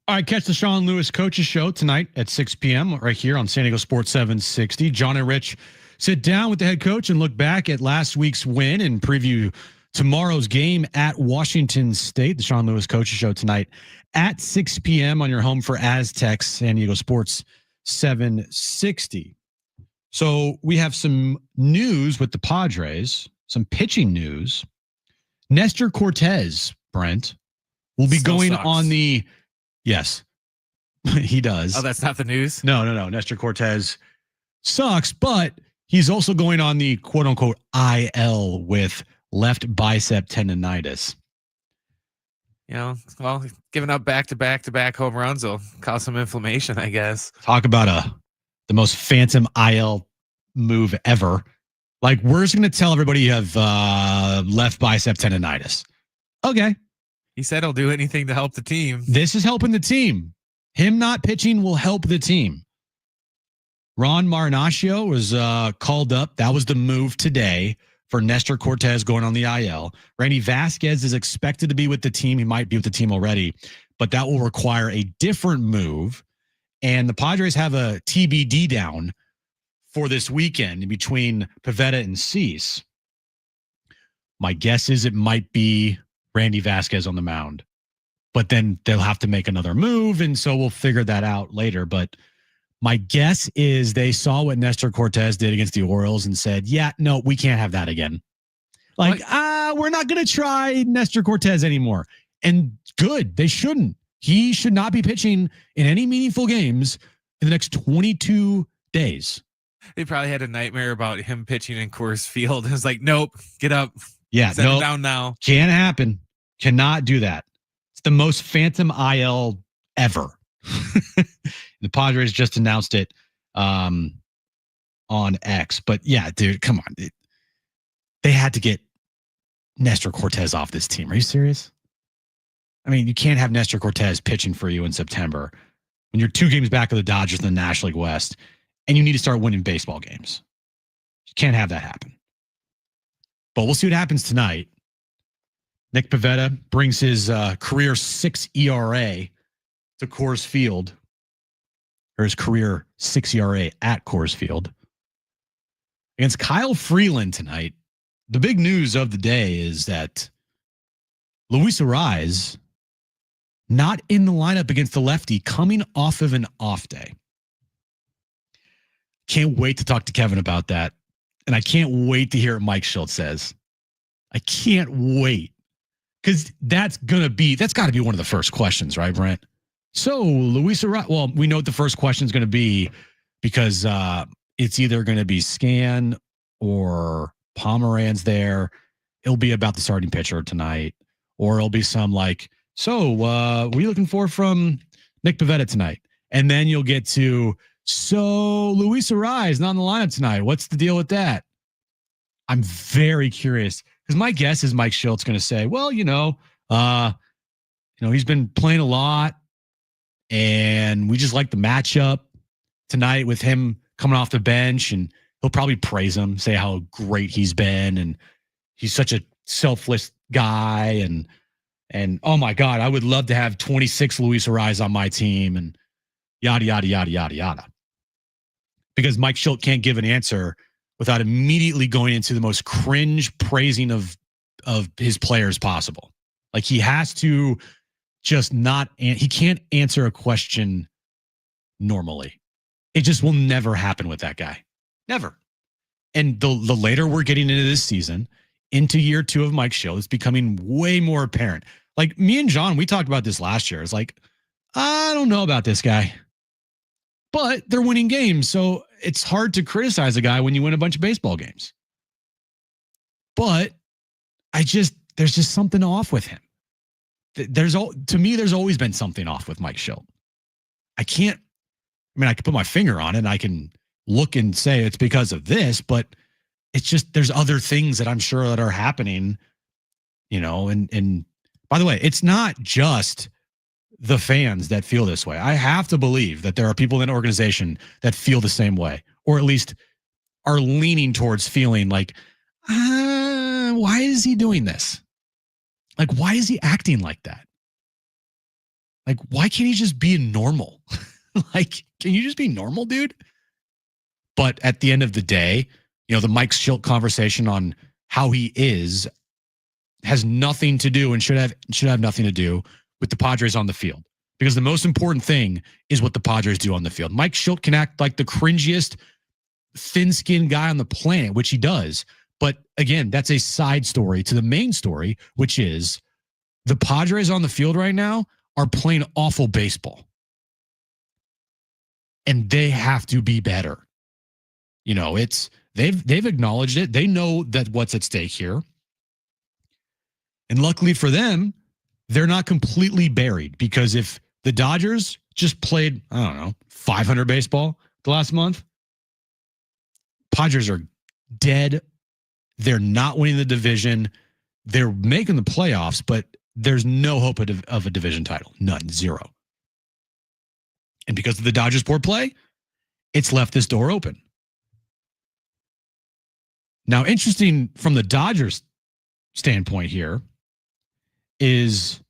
All right, catch the Sean Lewis Coaches Show tonight at 6 p.m. right here on San Diego Sports 760. John and Rich sit down with the head coach and look back at last week's win and preview tomorrow's game at Washington State. The Sean Lewis Coaches Show tonight at 6 p.m. on your home for Aztecs, San Diego Sports 760. So we have some news with the Padres, some pitching news. Nestor Cortez, Brent, will be Still going sucks. on the... Yes, he does. Oh, that's not the news? No. Nestor Cortez sucks, but he's also going on the quote unquote IL with left bicep tendonitis. Well, giving up back-to-back home runs will cause some inflammation, I guess. Talk about the most phantom IL move ever. Like, we're just going to tell everybody you have left bicep tendonitis. Okay. He said he'll do anything to help the team. This is helping the team. Him not pitching will help the team. Ron Marinaccio was called up. That was the move today for Nestor Cortez going on the IL. Randy Vasquez is expected to be with the team. He might be with the team already, but that will require a different move. And the Padres have a TBD down for this weekend in between Pivetta and Cease. My guess is it might be Randy Vasquez on the mound, but then they'll have to make another move. And so we'll figure that out later. But my guess is they saw what Nestor Cortez did against the Orioles and said, yeah, no, we can't have that again. Like, we're not going to try Nestor Cortez anymore. And good, they shouldn't. He should not be pitching in any meaningful games in the next 22 days. They probably had a nightmare about him pitching in Coors Field. It was like, nope, get up. Yeah, Send him down now. Can't happen. Cannot do that. It's the most phantom IL ever. The Padres just announced it on X. But yeah, dude, come on. They had to get Nestor Cortez off this team. Are you serious? I mean, you can't have Nestor Cortez pitching for you in September when you're 2 games back of the Dodgers in the National League West and you need to start winning baseball games. You can't have that happen. But we'll see what happens tonight. Nick Pivetta brings his career 6 ERA to Coors Field, or his career 6 ERA at Coors Field against Kyle Freeland tonight. The big news of the day is that Luis Arraez not in the lineup against the lefty, coming off of an off day. Can't wait to talk to Kevin about that. And I can't wait to hear what Mike Schultz says. I can't wait. Because that's got to be one of the first questions, right, Brent? So Luis Arraez, well, we know what the first question is going to be because it's either going to be Scan or Pomeranz there. It'll be about the starting pitcher tonight, or it'll be some like, so what are you looking for from Nick Pivetta tonight? And then you'll get to, so Luis Arraez not in the lineup tonight. What's the deal with that? I'm very curious because my guess is Mike Schultz going to say, well, he's been playing a lot and we just like the matchup tonight with him coming off the bench, and he'll probably praise him, say how great he's been. And he's such a selfless guy. And oh my God, I would love to have 26 Luis Arraez on my team and yada, yada, yada, yada, yada. Because Mike Schultz can't give an answer without immediately going into the most cringe praising of his players possible. Like, he has to just he can't answer a question normally. It just will never happen with that guy. Never. And the later we're getting into this season, into year 2 of Mike Schultz, it's becoming way more apparent. Like, me and John, we talked about this last year. It's like, I don't know about this guy. But they're winning games, so it's hard to criticize a guy when you win a bunch of baseball games. But there's just something off with him. To me, there's always been something off with Mike Schultz. I can put my finger on it and I can look and say it's because of this, but it's just, there's other things that I'm sure that are happening, and by the way, it's not just the fans that feel this way. I have to believe that there are people in an organization that feel the same way, or at least are leaning towards feeling like, why is he doing this? Like, why is he acting like that? Like, why can't he just be normal? Like, can you just be normal, dude? But at the end of the day, the Mike Schilt conversation on how he is has nothing to do and should have nothing to do with the Padres on the field. Because the most important thing is what the Padres do on the field. Mike Schilt can act like the cringiest, thin-skinned guy on the planet, which he does. But again, that's a side story to the main story, which is the Padres on the field right now are playing awful baseball. And they have to be better. They've acknowledged it. They know that what's at stake here. And luckily for them, they're not completely buried, because if the Dodgers just played, 500 baseball the last month, Padres are dead. They're not winning the division. They're making the playoffs, but there's no hope of a division title. None. Zero. And because of the Dodgers' poor play, it's left this door open. Now, interesting from the Dodgers standpoint here is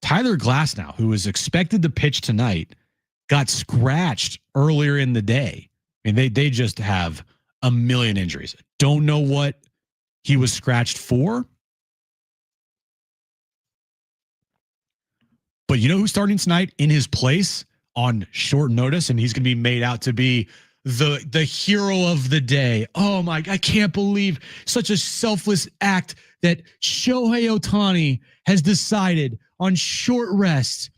Tyler Glasnow, who was expected to pitch tonight, got scratched earlier in the day. I mean, they just have a million injuries. Don't know what he was scratched for. But you know who's starting tonight in his place on short notice, and he's going to be made out to be the hero of the day. Oh my, I can't believe such a selfless act that Shohei Ohtani has decided on short rest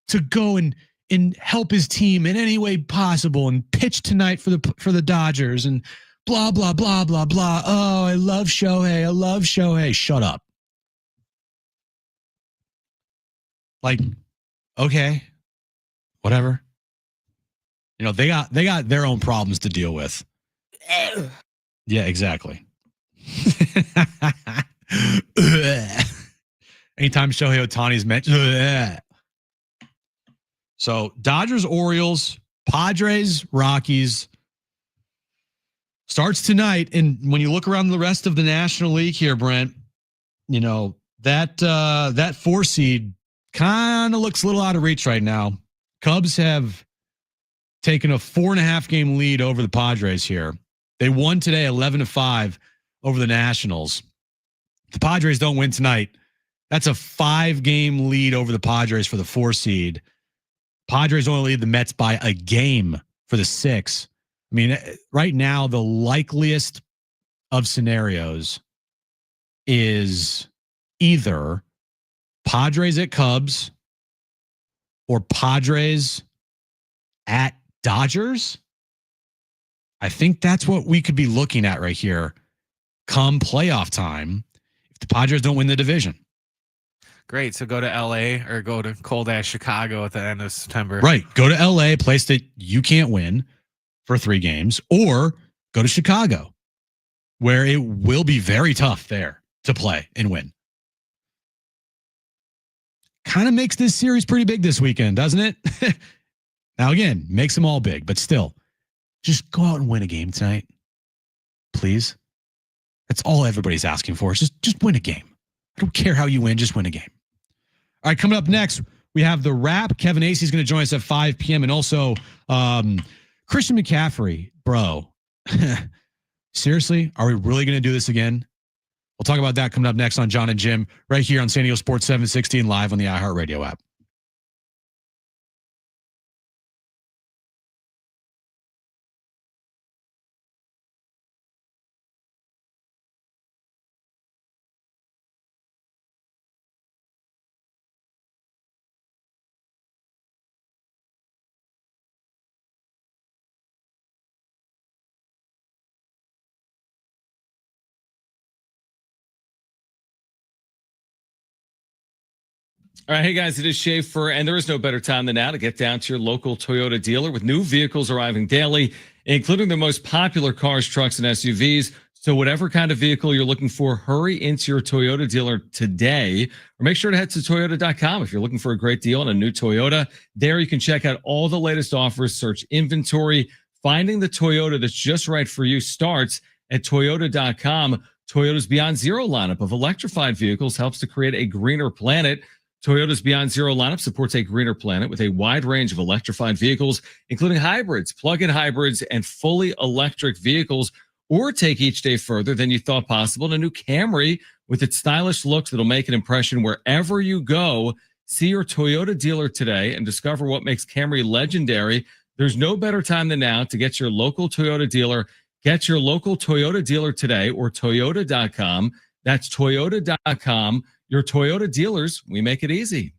to go and help his team in any way possible and pitch tonight for the Dodgers and blah, blah, blah, blah, blah. Oh, I love Shohei. I love Shohei. Shut up. Like, okay, whatever. They got their own problems to deal with. Yeah, exactly. Anytime Shohei Ohtani's mentioned. So Dodgers, Orioles, Padres, Rockies starts tonight. And when you look around the rest of the National League here, Brent, that 4 seed kind of looks a little out of reach right now. Cubs have taken a 4.5 game lead over the Padres here. They won today 11-5 over the Nationals. If the Padres don't win tonight, that's a 5 game lead over the Padres for the 4 seed. Padres only lead the Mets by a game for the 6. I mean, right now, the likeliest of scenarios is either Padres at Cubs or Padres at Dodgers. I think that's what we could be looking at right here come playoff time if the Padres don't win the division. Great. So go to LA or go to cold ass Chicago at the end of September. Right. Go to LA, place that you can't win for 3 games, or go to Chicago, where it will be very tough there to play and win. Kind of makes this series pretty big this weekend, doesn't it? Now, again, makes them all big, but still, just go out and win a game tonight, please. That's all everybody's asking for. Is just win a game. I don't care how you win, just win a game. All right, coming up next, we have The Wrap. Kevin Acey is going to join us at 5 p.m. And also Christian McCaffrey, bro. Seriously, are we really going to do this again? We'll talk about that coming up next on John and Jim right here on San Diego Sports 760 and live on the iHeartRadio app. All right, hey guys, it is Schaefer, and there is no better time than now to get down to your local Toyota dealer with new vehicles arriving daily, including the most popular cars, trucks, and SUVs. So whatever kind of vehicle you're looking for, hurry into your Toyota dealer today, or make sure to head to Toyota.com if you're looking for a great deal on a new Toyota. There you can check out all the latest offers, search inventory. Finding the Toyota that's just right for you starts at Toyota.com. Toyota's Beyond Zero lineup of electrified vehicles helps to create a greener planet. Toyota's Beyond Zero lineup supports a greener planet with a wide range of electrified vehicles, including hybrids, plug-in hybrids, and fully electric vehicles. Or take each day further than you thought possible in a new Camry with its stylish looks that'll make an impression wherever you go. See your Toyota dealer today and discover what makes Camry legendary. There's no better time than now to get your local Toyota dealer. Get your local Toyota dealer today or Toyota.com. That's Toyota.com. Your Toyota dealers, we make it easy.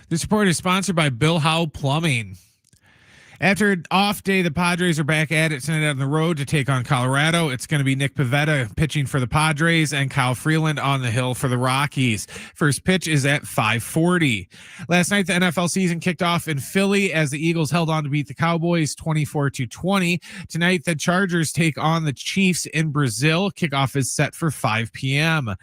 This report is sponsored by Bill Howe Plumbing. After an off day, the Padres are back at it tonight on the road to take on Colorado. It's going to be Nick Pivetta pitching for the Padres and Kyle Freeland on the hill for the Rockies. First pitch is at 5:40. Last night, the NFL season kicked off in Philly as the Eagles held on to beat the Cowboys 24-20. Tonight, the Chargers take on the Chiefs in Brazil. Kickoff is set for 5 p.m.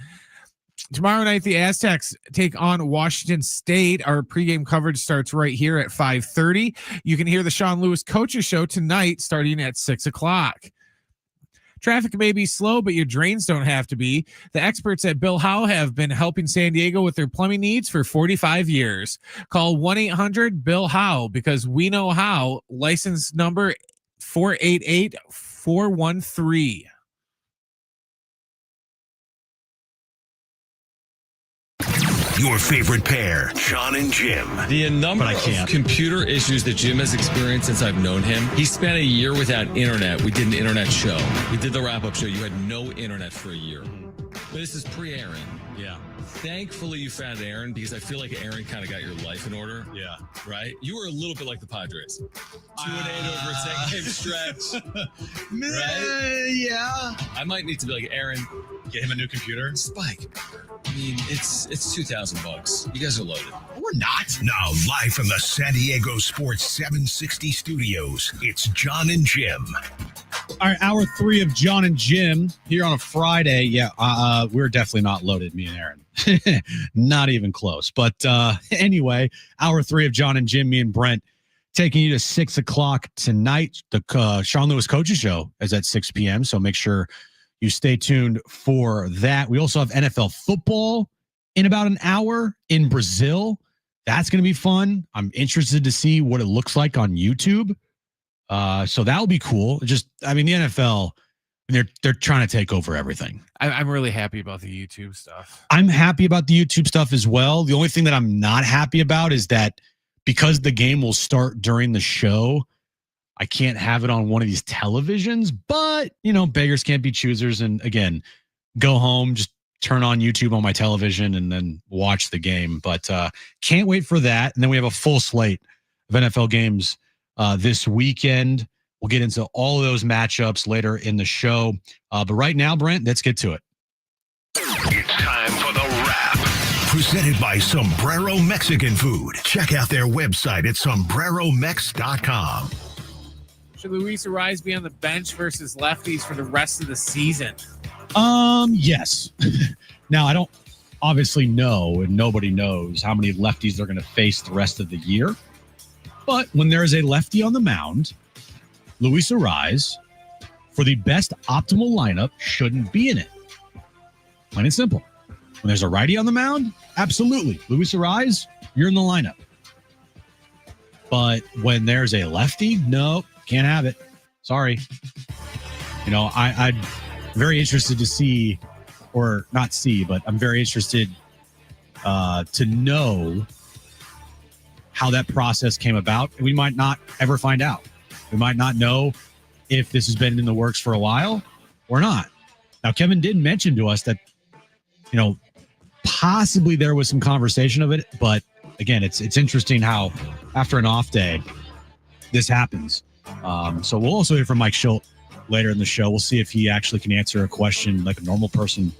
Tomorrow night, the Aztecs take on Washington State. Our pregame coverage starts right here at 5:30. You can hear the Sean Lewis Coaches Show tonight starting at 6 o'clock. Traffic may be slow, but your drains don't have to be. The experts at Bill Howe have been helping San Diego with their plumbing needs for 45 years. Call 1-800-BILL-HOWE because we know how. License number 488-413. Your favorite pair, John and Jim. The number of computer issues that Jim has experienced since I've known him. He spent a year without internet. We did an internet show. We did the wrap-up show. You had no internet for a year. But this is pre-airing. Yeah. Thankfully, you found Aaron because I feel like Aaron kind of got your life in order. Yeah. Right? You were a little bit like the Padres. 2-8 over a 10-game stretch. Right? Yeah. I might need to be like, Aaron, Get him a new computer. Spike. I mean, it's $2,000. You guys are loaded. We're not. Now, live from the San Diego Sports 760 studios, it's John and Jim. All right, hour 3 of John and Jim here on a Friday. Yeah, we're definitely not loaded, me and Aaron. Not even close. But anyway, hour 3 of John and Jim, me and Brent, taking you to 6 o'clock tonight. The Sean Lewis Coaches Show is at 6 p.m., so make sure you stay tuned for that. We also have NFL football in about an hour in Brazil. That's going to be fun. I'm interested to see what it looks like on YouTube. So that'll be cool. The NFL, they're trying to take over everything. I'm really happy about the YouTube stuff. I'm happy about the YouTube stuff as well. The only thing that I'm not happy about is that because the game will start during the show, I can't have it on one of these televisions, but beggars can't be choosers. And again, go home, just turn on YouTube on my television and then watch the game. But can't wait for that. And then we have a full slate of NFL games this weekend. We'll get into all of those matchups later in the show. But right now, Brent, let's get to it. It's time for the wrap. Presented by Sombrero Mexican Food. Check out their website at sombreromex.com. Should Luis Ariz be on the bench versus lefties for the rest of the season? Yes. Now, I don't obviously know, and nobody knows how many lefties they're going to face the rest of the year. But when there is a lefty on the mound, Luis Ariz, for the best optimal lineup, shouldn't be in it. Plain and simple. When there's a righty on the mound, absolutely. Luis Ariz, you're in the lineup. But when there's a lefty, no, can't have it. Sorry. I'm very interested to see, or not see, but I'm very interested to know how that process came about. And we might not ever find out. We might not know if this has been in the works for a while or not. Now, Kevin did mention to us that, possibly there was some conversation of it, but again, it's interesting how after an off day, this happens. So we'll also hear from Mike Schultz later in the show. We'll see if he actually can answer a question like a normal person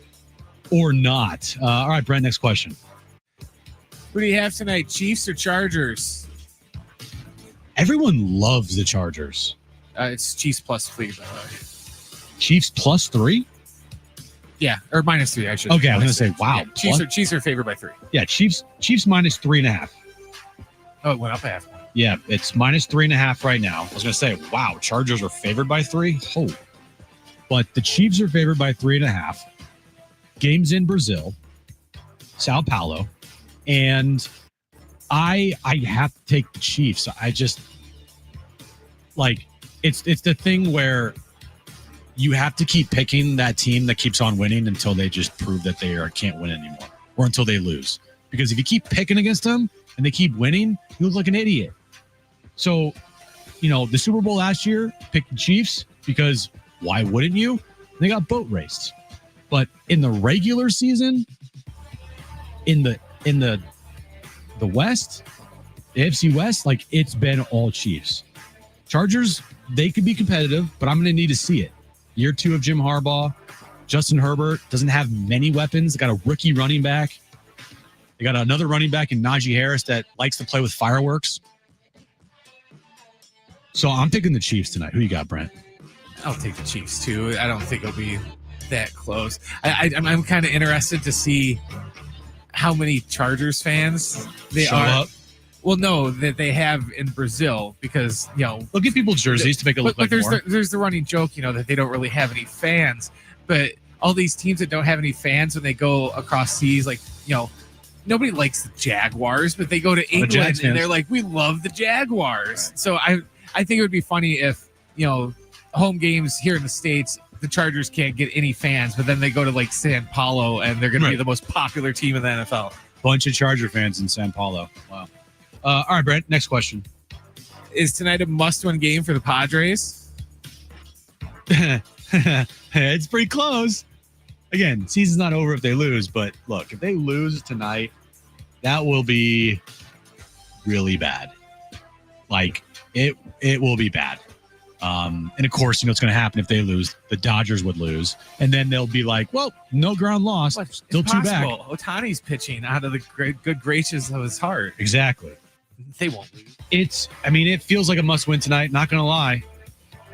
or not. All right, Brent, next question. Who do you have tonight, Chiefs or Chargers? Everyone loves the Chargers. It's Chiefs +3, by the way. Chiefs +3? Yeah, or -3, I should. Okay, I was going to say, wow. Yeah, Chiefs are favored by 3. Yeah, Chiefs -3.5. Oh, it went up a half. Yeah, it's -3.5 right now. I was going to say, wow, Chargers are favored by 3? Oh. But the Chiefs are favored by 3.5. Games in Brazil, Sao Paulo, and I have to take the Chiefs. I just, it's the thing where you have to keep picking that team that keeps on winning until they just prove that they can't win anymore, or until they lose. Because if you keep picking against them and they keep winning, you look like an idiot. So, the Super Bowl last year, picked the Chiefs because why wouldn't you? They got boat raced. But in the regular season, in the West, the AFC West, it's been all Chiefs. Chargers, they could be competitive, but I'm going to need to see it. Year 2 of Jim Harbaugh. Justin Herbert doesn't have many weapons. They got a rookie running back. They got another running back in Najee Harris that likes to play with fireworks. So I'm picking the Chiefs tonight. Who you got, Brent? I'll take the Chiefs too. I don't think it'll be that close. I'm kind of interested to see how many Chargers fans they Show are. up. Well, no, that they have in Brazil because look at people's jerseys to make it look like more. There's the running joke, that they don't really have any fans, but all these teams that don't have any fans when they go across seas, nobody likes the Jaguars, but they go to England and they're like, we love the Jaguars. Right. So I think it would be funny if home games here in the States, the Chargers can't get any fans, but then they go to San Paulo and they're going to be the most popular team in the NFL. Bunch of Charger fans in San Paulo. Wow. All right, Brent, next question. Is tonight a must-win game for the Padres? It's pretty close. again, season's not over if they lose, but look, if they lose tonight, that will be really bad. Like it will be bad. And of course, what's going to happen if they lose? The Dodgers would lose, and then they'll be like, "Well, no ground lost, still two back." Ohtani's pitching out of the good gracious of his heart. Exactly. They won't lose. It feels like a must-win tonight. Not going to lie,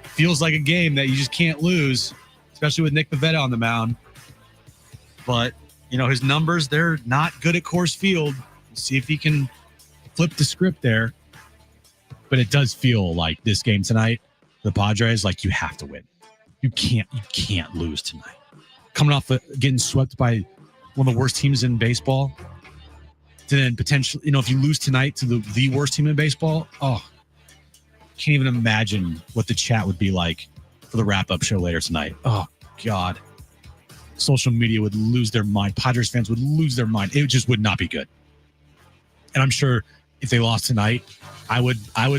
feels like a game that you just can't lose, especially with Nick Pivetta on the mound. But his numbers—they're not good at Coors Field. We'll see if he can flip the script there. But it does feel like this game tonight, the Padres, like you have to win. You can't lose tonight. Coming off getting swept by one of the worst teams in baseball, to then potentially, if you lose tonight to the worst team in baseball, can't even imagine what the chat would be like for the wrap-up show later tonight. Oh God, social media would lose their mind. Padres fans would lose their mind. It just would not be good. And I'm sure if they lost tonight, I would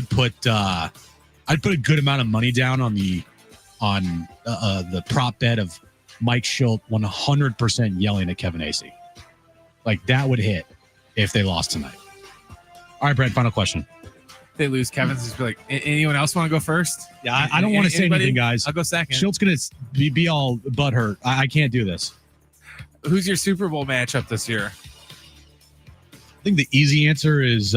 put I'd put a good amount of money down on the prop bet of Mike Schilt 100% yelling at Kevin Acee. Like that would hit if they lost tonight. All right, Brent, final question. If they lose, Kevin's just be like, anyone else want to go first? Yeah, I don't want to say anything, guys. I'll go second. Schilt's going to be all butthurt. I can't do this. Who's your Super Bowl matchup this year? I think the easy answer is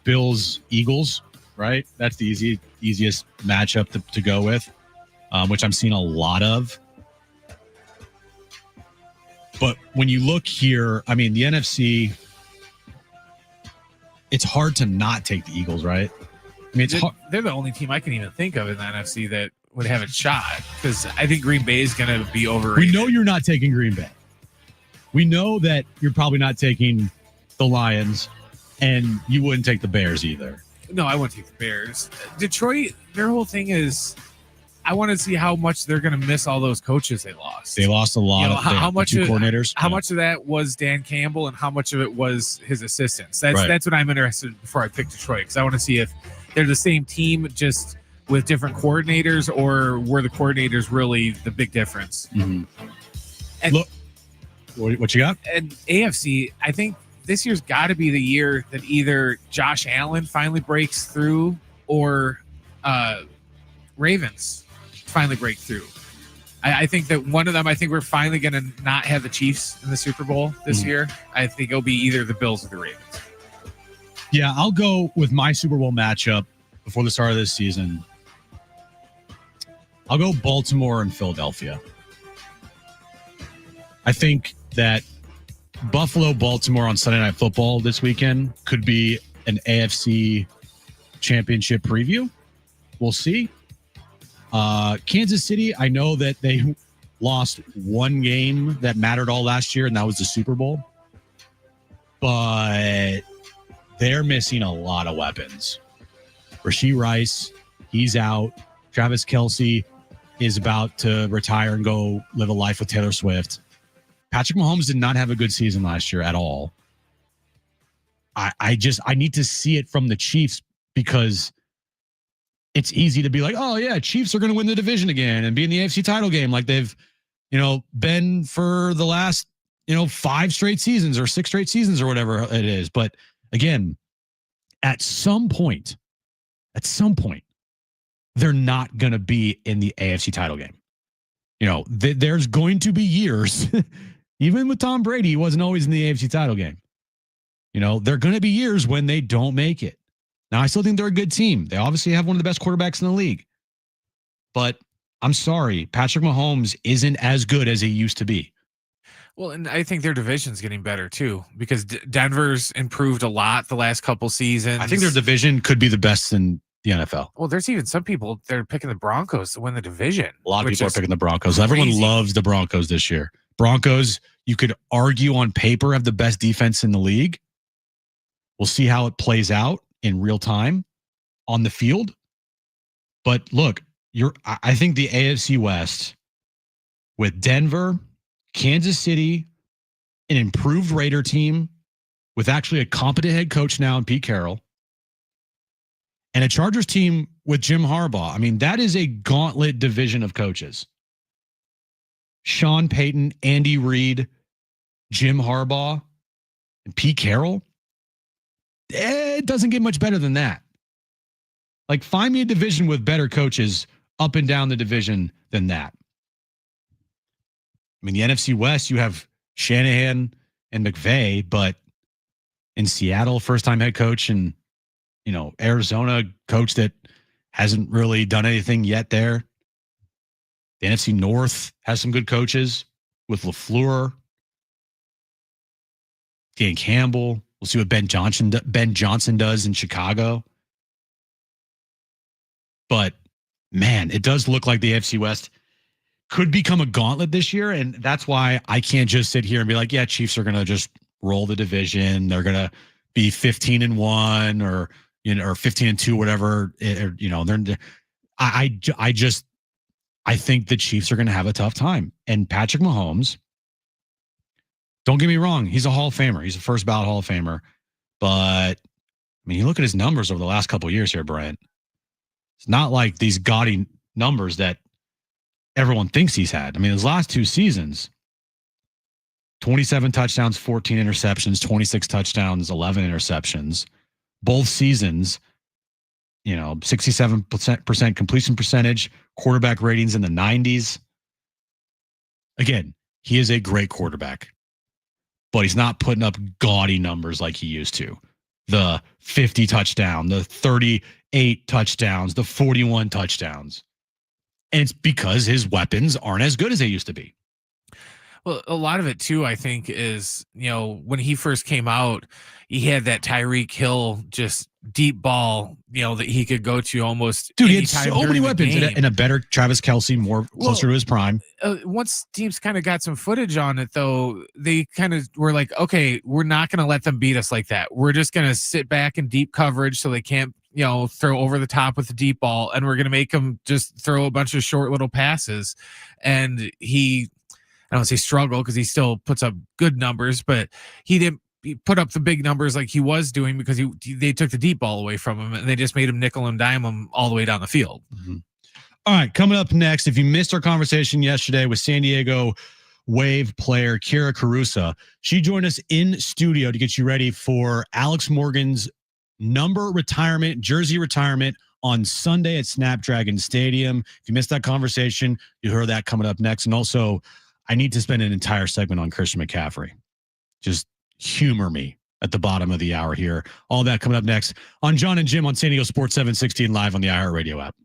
Bills Eagles, right? That's the easiest matchup to go with, which I'm seeing a lot of. But when you look here, I mean, the NFC, it's hard to not take the Eagles, right? I mean, they're the only team I can even think of in the NFC that would have a shot, because I think Green Bay is going to be overrated. We know you're not taking Green Bay. We know that you're probably not taking the Lions, and you wouldn't take the Bears either. No, I wouldn't take the Bears. Detroit, their whole thing is, I want to see how much they're going to miss all those coaches they lost. They lost a lot of how much coordinators. How much of that was Dan Campbell, and how much of it was his assistants? That's what I'm interested in before I pick Detroit, because I want to see if they're the same team just with different coordinators, or were the coordinators really the big difference? Mm-hmm. And look, what you got? And AFC, I think this year's got to be the year that either Josh Allen finally breaks through, or Ravens finally break through. I think that one of them, I think we're finally going to not have the Chiefs in the Super Bowl this year. I think it'll be either the Bills or the Ravens. Yeah, I'll go with my Super Bowl matchup before the start of this season. I'll go Baltimore and Philadelphia. I think that Buffalo-Baltimore on Sunday Night Football this weekend could be an AFC championship preview. We'll see. Kansas City, I know that they lost one game that mattered all last year, and that was the Super Bowl. But they're missing a lot of weapons. Rashee Rice, he's out. Travis Kelce is about to retire and go live a life with Taylor Swift. Patrick Mahomes did not have a good season last year at all. I need to see it from the Chiefs, because it's easy to be like, oh yeah, Chiefs are going to win the division again and be in the AFC title game like they've, been for the last, 5 straight seasons or 6 straight seasons or whatever it is. But again, at some point, they're not going to be in the AFC title game. There's going to be years, even with Tom Brady, he wasn't always in the AFC title game. There are going to be years when they don't make it. Now, I still think they're a good team. They obviously have one of the best quarterbacks in the league. But I'm sorry, Patrick Mahomes isn't as good as he used to be. Well, and I think their division's getting better too, because Denver's improved a lot the last couple seasons. I think their division could be the best in the NFL. Well, there's even some people that are picking the Broncos to win the division. A lot of people are picking the Broncos. Everyone loves the Broncos this year. Broncos, you could argue on paper, have the best defense in the league. We'll see how it plays out in real time on the field. But look, I think the AFC West with Denver, Kansas City, an improved Raider team with actually a competent head coach now in Pete Carroll, and a Chargers team with Jim Harbaugh. I mean, that is a gauntlet division of coaches. Sean Payton, Andy Reid, Jim Harbaugh, and Pete Carroll. It doesn't get much better than that. Like, find me a division with better coaches up and down the division than that. I mean, the NFC West, you have Shanahan and McVay, but in Seattle, first-time head coach, and Arizona, coach that hasn't really done anything yet there. The NFC North has some good coaches with LaFleur, Dan Campbell. We'll see what Ben Johnson does in Chicago. But man, it does look like the AFC West could become a gauntlet this year, and that's why I can't just sit here and be like, "Yeah, Chiefs are going to just roll the division. They're going to be 15-1 or 15-2, whatever." I think the Chiefs are going to have a tough time. And Patrick Mahomes, don't get me wrong, he's a Hall of Famer. He's a first ballot Hall of Famer. But I mean, you look at his numbers over the last couple of years here, Brent. It's not like these gaudy numbers that everyone thinks he's had. I mean, his last 2 seasons, 27 touchdowns, 14 interceptions, 26 touchdowns, 11 interceptions. Both seasons, 67% completion percentage, quarterback ratings in the 90s. Again, he is a great quarterback, but he's not putting up gaudy numbers like he used to. The 50 touchdown, the 38 touchdowns, the 41 touchdowns. And it's because his weapons aren't as good as they used to be. Well, a lot of it too, I think, is, when he first came out, he had that Tyreek Hill just deep ball, that he could go to almost. Dude, he had so many weapons and a better Travis Kelce, closer to his prime. Once teams kind of got some footage on it, though, they kind of were like, okay, we're not going to let them beat us like that. We're just going to sit back in deep coverage so they can't, throw over the top with the deep ball, and we're going to make them just throw a bunch of short little passes. And I don't say struggle because he still puts up good numbers, but he didn't put up the big numbers like he was doing because they took the deep ball away from him, and they just made him nickel and dime him all the way down the field. Mm-hmm. All right, coming up next, if you missed our conversation yesterday with San Diego Wave player Kira Carusa, she joined us in studio to get you ready for Alex Morgan's jersey retirement on Sunday at Snapdragon Stadium. If you missed that conversation, you heard that coming up next. And also, I need to spend an entire segment on Christian McCaffrey. Just humor me at the bottom of the hour here. All that coming up next on John and Jim on San Diego Sports 760 and live on the iHeartRadio app.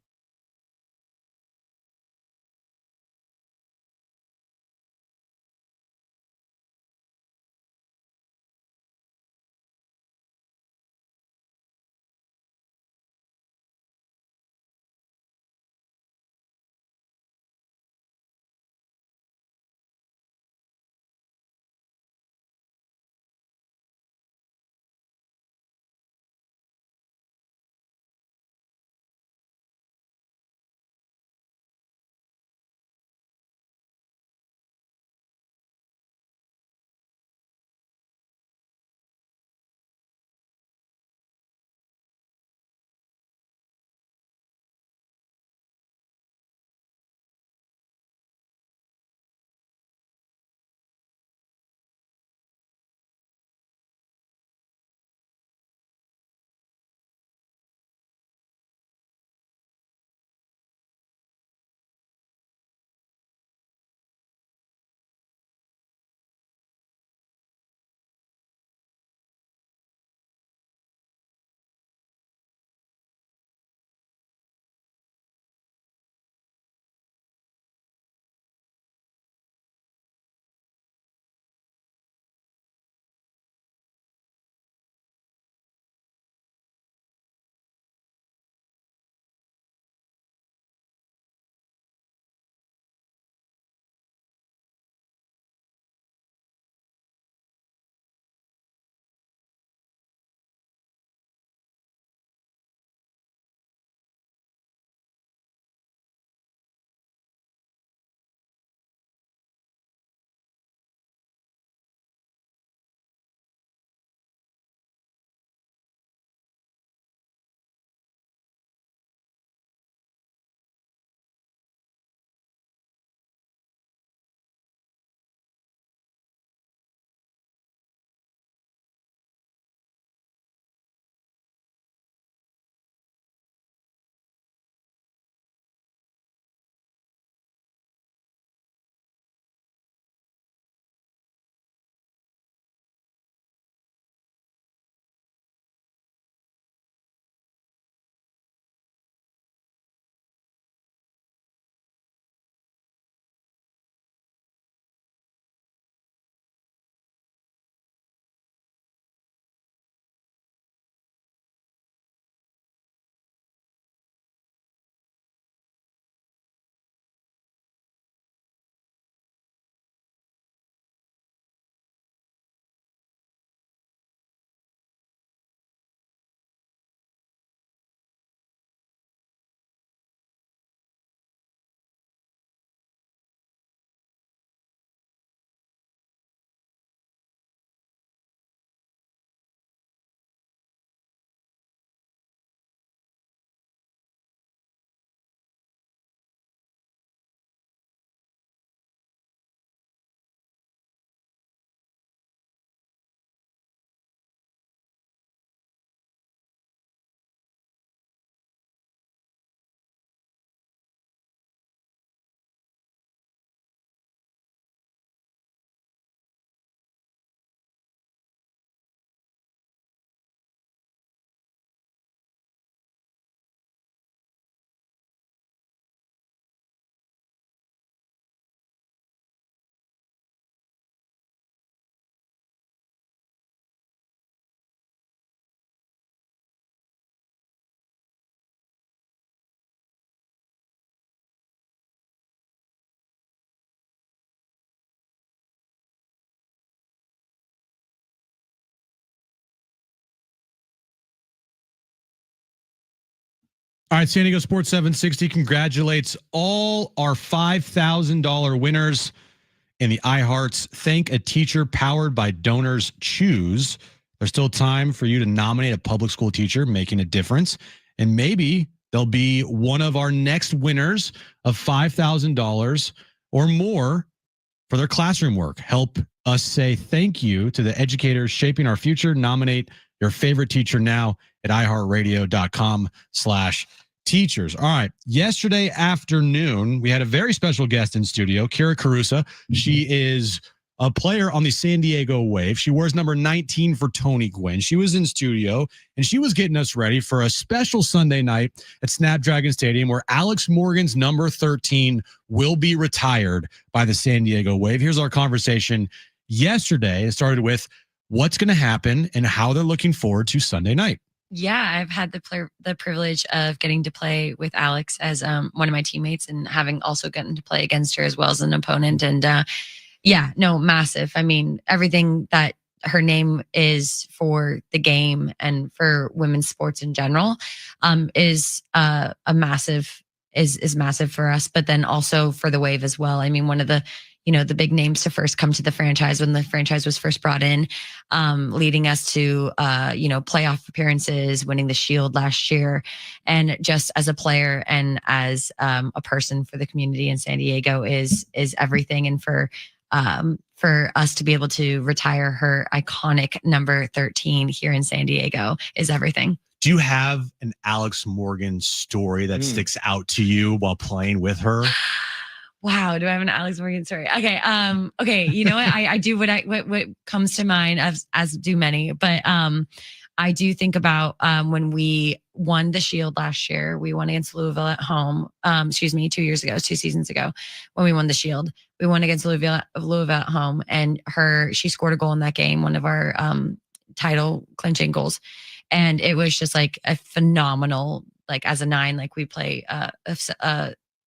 All right, San Diego Sports 760 congratulates all our $5,000 winners in the iHearts Thank a Teacher powered by Donors Choose. There's still time for you to nominate a public school teacher making a difference, and maybe they'll be one of our next winners of $5,000 or more for their classroom work. Help us say thank you to the educators shaping our future. Nominate your favorite teacher now at iHeartRadio.com/teachers. All right. Yesterday afternoon, we had a very special guest in studio, Kira Carusa. She is a player on the San Diego Wave. She wears number 19 for Tony Gwynn. She was in studio, and she was getting us ready for a special Sunday night at Snapdragon Stadium where Alex Morgan's number 13 will be retired by the San Diego Wave. Here's our conversation yesterday. It started with what's going to happen and how they're looking forward to Sunday night. Yeah, I've had the privilege of getting to play with Alex as one of my teammates and having also gotten to play against her as well as an opponent. And massive. I mean, everything that her name is for the game and for women's sports in general is massive for us, but then also for the Wave as well. I mean, one of the big names to first come to the franchise when the franchise was first brought in, leading us to, playoff appearances, winning the Shield last year. And just as a player and as a person for the community in San Diego is everything. And for us to be able to retire her iconic number 13 here in San Diego is everything. Do you have an Alex Morgan story that sticks out to you while playing with her? Wow, do I have an Alex Morgan story? Okay, okay. You know what? I do what comes to mind, as do many. But I do think about when we won the Shield last year. We won against Louisville at home. 2 seasons ago, when we won the Shield. We won against Louisville at home, and she scored a goal in that game, one of our title clinching goals, and it was just like a phenomenal. Like as a 9, like we play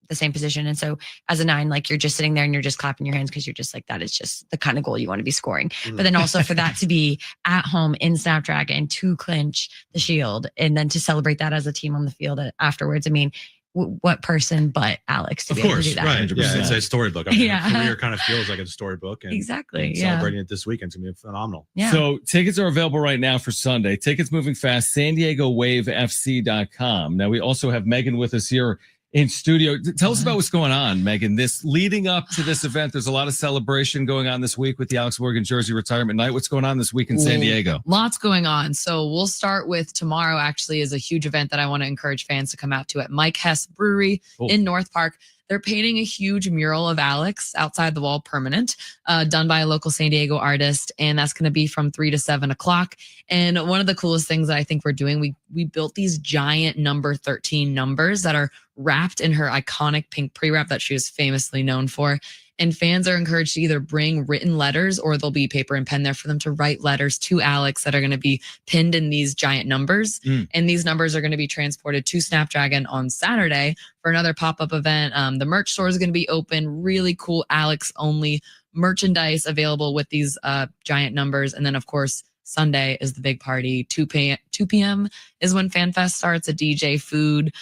the same position. And so as a 9, like you're just sitting there and you're just clapping your hands because you're just like, that is just the kind of goal you want to be scoring. But then also for that to be at home in Snapdragon to clinch the Shield and then to celebrate that as a team on the field afterwards. I mean, what person but Alex to be able to do that? Right. Yeah, it's a storybook. I mean, Yeah. Her career kind of feels like a storybook. And Exactly. and Yeah. celebrating it this weekend is going to be phenomenal. Yeah. So tickets are available right now for Sunday. Tickets moving fast, SanDiegoWaveFC.com. Now we also have Megan with us here in studio. Tell us about what's going on, Megan. This leading up to this event, there's a lot of celebration going on this week with the Alex Morgan jersey retirement night. What's going on this week in San Diego? Lots going on. So we'll start with tomorrow, actually, is a huge event that I want to encourage fans to come out to at Mike Hess Brewery in North Park. They're painting a huge mural of Alex outside the wall, permanent, done by a local San Diego artist. And that's going to be from 3 to 7 o'clock. And one of the coolest things that I think we're doing, we built these giant number 13 numbers that are wrapped in her iconic pink pre-wrap that she was famously known for. And fans are encouraged to either bring written letters or there'll be paper and pen there for them to write letters to Alex that are going to be pinned in these giant numbers. And these numbers are going to be transported to Snapdragon on Saturday for another pop-up event. The merch store is going to be open. Really cool Alex-only merchandise available with these giant numbers. And then, of course, Sunday is the big party. 2 p.m. is when FanFest starts. A DJ, food,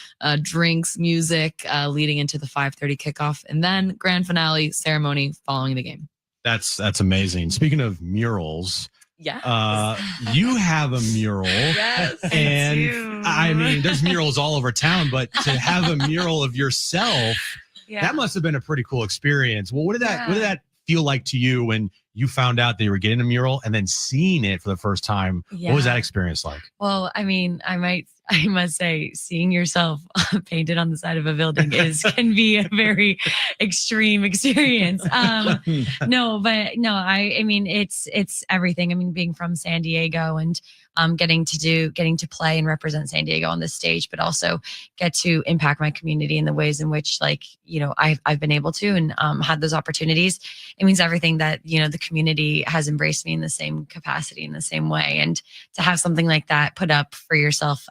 drinks, music, leading into the 5:30 kickoff, and then grand finale ceremony following the game. That's amazing. Speaking of murals, Yeah. you have a mural. Yes, and I mean, there's murals all over town, but to have a mural of yourself, that must have been a pretty cool experience. Well, what did that feel like to you when you found out that you were getting a mural and then seeing it for the first time? Yeah. What was that experience like? Well, I mean, I must say, seeing yourself painted on the side of a building can be a very extreme experience. I mean, it's everything. I mean, being from San Diego and getting to play and represent San Diego on this stage, but also get to impact my community in the ways in which, I've been able to and had those opportunities. It means everything that, the community has embraced me in the same capacity, in the same way. And to have something like that put up for yourself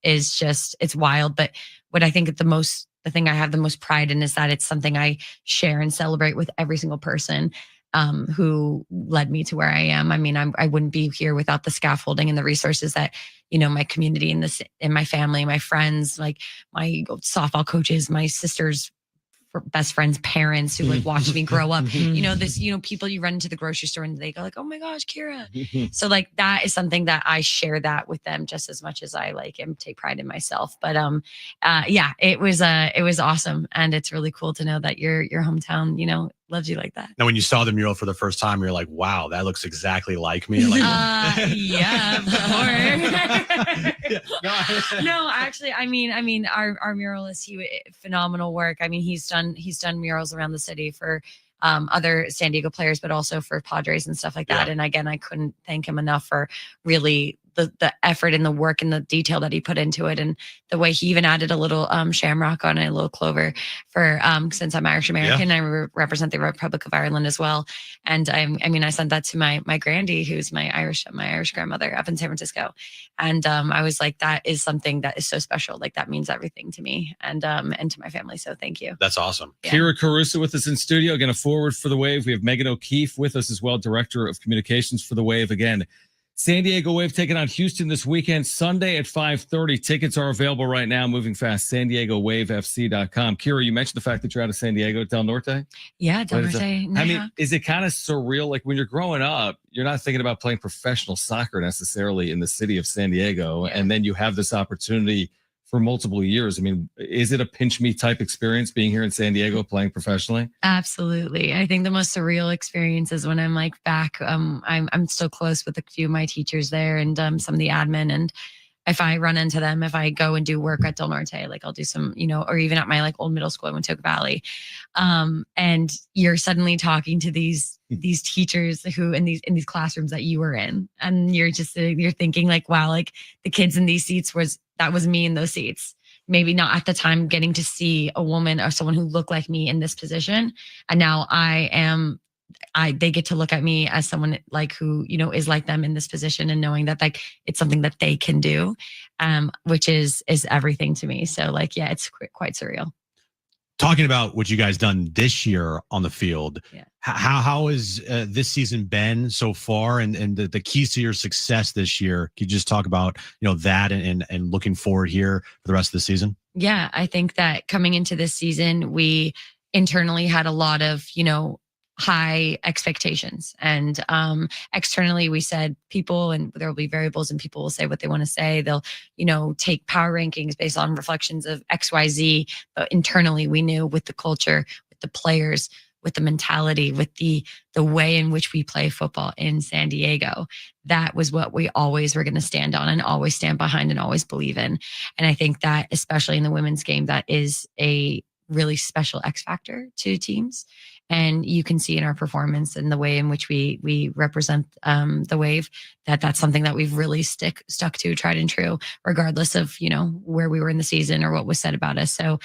is just, it's wild. But what I think the thing I have the most pride in is that it's something I share and celebrate with every single person who led me to where I am. I mean, I wouldn't be here without the scaffolding and the resources that, my community and my family, my friends, like my softball coaches, my sister's best friends' parents who like watched me grow up. People you run into the grocery store and they go like, "Oh my gosh, Kira." So like that is something that I share that with them just as much as I like and take pride in myself. But it was awesome, and it's really cool to know that your hometown, loves you like that. Now, when you saw the mural for the first time, you're like, "Wow, that looks exactly like me." Like, Yeah, of course. No, actually, I mean, our muralist, phenomenal work. I mean, he's done murals around the city for other San Diego players, but also for Padres and stuff like that. Yeah. And again, I couldn't thank him enough for really the effort and the work and the detail that he put into it, and the way he even added a little shamrock on it, a little clover for since I'm Irish American, I represent the Republic of Ireland as well. And I sent that to my granddie, who's my Irish grandmother up in San Francisco, and I was like, that is something that is so special. Like that means everything to me and to my family. So thank you. that's awesome. Yeah. Kira Caruso with us in studio. Again, a forward for the Wave. We have Megan O'Keefe with us as well, Director of Communications for the Wave. Again, San Diego Wave taking on Houston this weekend, Sunday at 5:30. Tickets are available right now, moving fast, SanDiegoWaveFC.com. Kira, you mentioned the fact that you're out of San Diego, Del Norte. Yeah, Del Norte. I mean, is it kind of surreal? Like when you're growing up, you're not thinking about playing professional soccer necessarily in the city of San Diego, and then you have this opportunity for multiple years. I mean, is it a pinch me type experience being here in San Diego playing professionally? Absolutely. I think the most surreal experience is when I'm like back. I'm still close with a few of my teachers there and some of the admin. And if I run into them, if I go and do work at Del Norte, like I'll do some, or even at my like old middle school, I went to Oak Valley. And you're suddenly talking to these teachers who in these classrooms that you were in, and you're thinking like, wow, like the kids in these seats that was me in those seats. Maybe not at the time getting to see a woman or someone who looked like me in this position. And now they get to look at me as someone like who, is like them in this position, and knowing that like it's something that they can do, which is everything to me. So like, yeah, it's quite surreal. Talking about what you guys done this year on the field, how has this season been so far, and the keys to your success this year? Can you just talk about that and looking forward here for the rest of the season? Yeah, I think that coming into this season, we internally had a lot of high expectations, and externally we said people, and there will be variables, and people will say what they want to say. They'll take power rankings based on reflections of XYZ, but internally we knew with the culture, with the players, with the mentality, with the way in which we play football in San Diego, that was what we always were going to stand on and always stand behind and always believe in. And I think that especially in the women's game, that is a really special X factor to teams. And you can see in our performance and the way in which we represent the Wave, that's something that we've really stuck to, tried and true, regardless of where we were in the season or what was said about us. So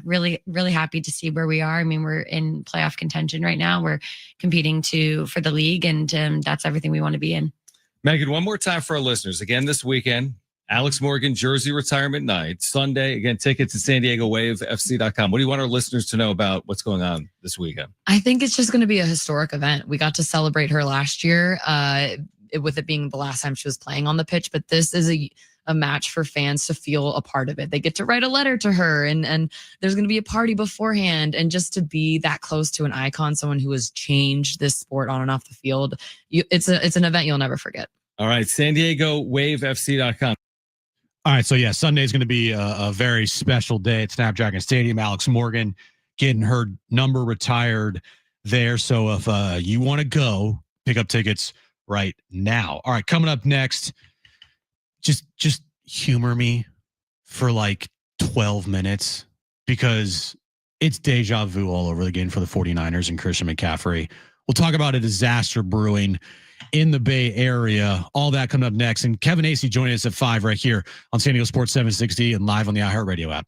really, really happy to see where we are. I mean, we're in playoff contention right now. We're competing for the league, and that's everything we want to be in. Megan, one more time for our listeners. Again, this weekend, Alex Morgan Jersey Retirement Night. Sunday, again, tickets at SanDiegoWaveFC.com. What do you want our listeners to know about what's going on this weekend? I think it's just going to be a historic event. We got to celebrate her last year, with it being the last time she was playing on the pitch. But this is a match for fans to feel a part of it. They get to write a letter to her, and there's going to be a party beforehand. And just to be that close to an icon, someone who has changed this sport on and off the field, it's an event you'll never forget. All right, SanDiegoWaveFC.com. All right, so yeah, Sunday is going to be a very special day at Snapdragon Stadium. Alex Morgan getting her number retired there. So if you want to go, pick up tickets right now. All right, coming up next, just humor me for like 12 minutes because it's deja vu all over again for the 49ers and Christian McCaffrey. We'll talk about a disaster brewing in the Bay Area. All that coming up next. And Kevin Acey joining us at 5 right here on San Diego Sports 760 and live on the iHeartRadio app.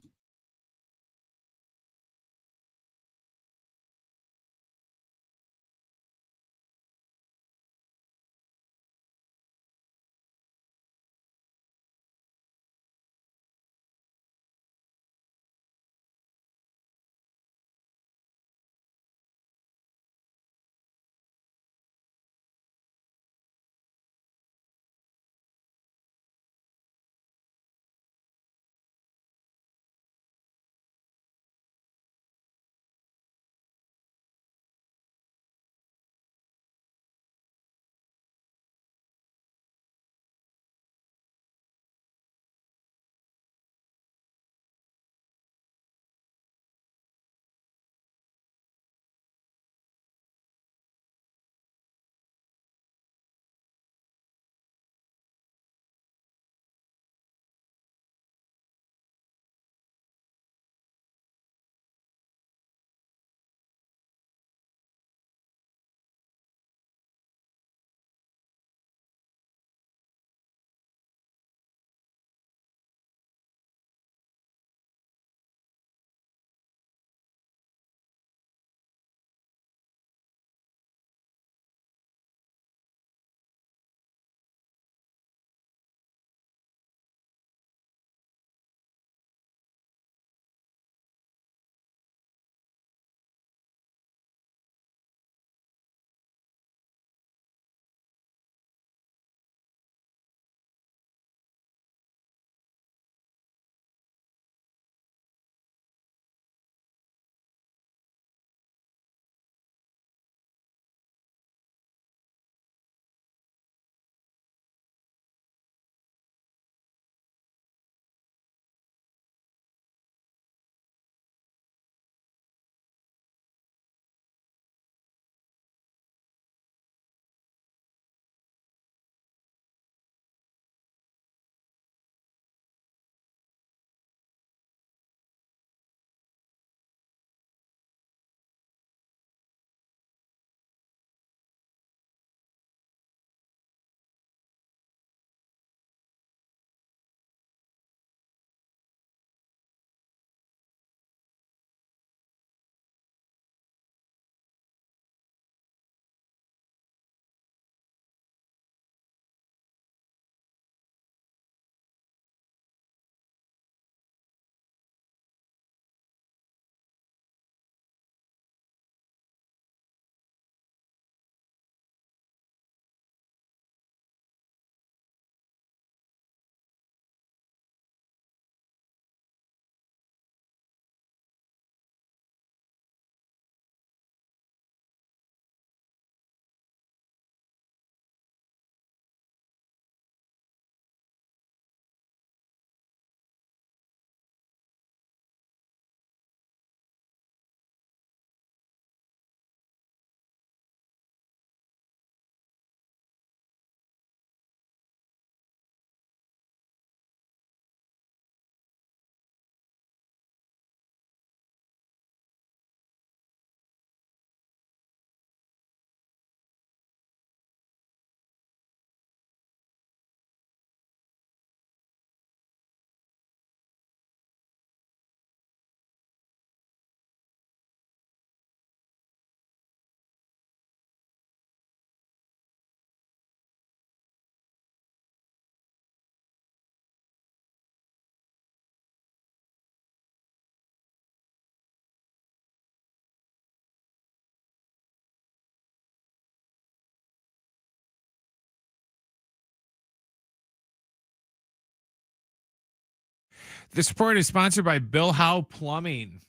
The sport is sponsored by Bill Howe Plumbing.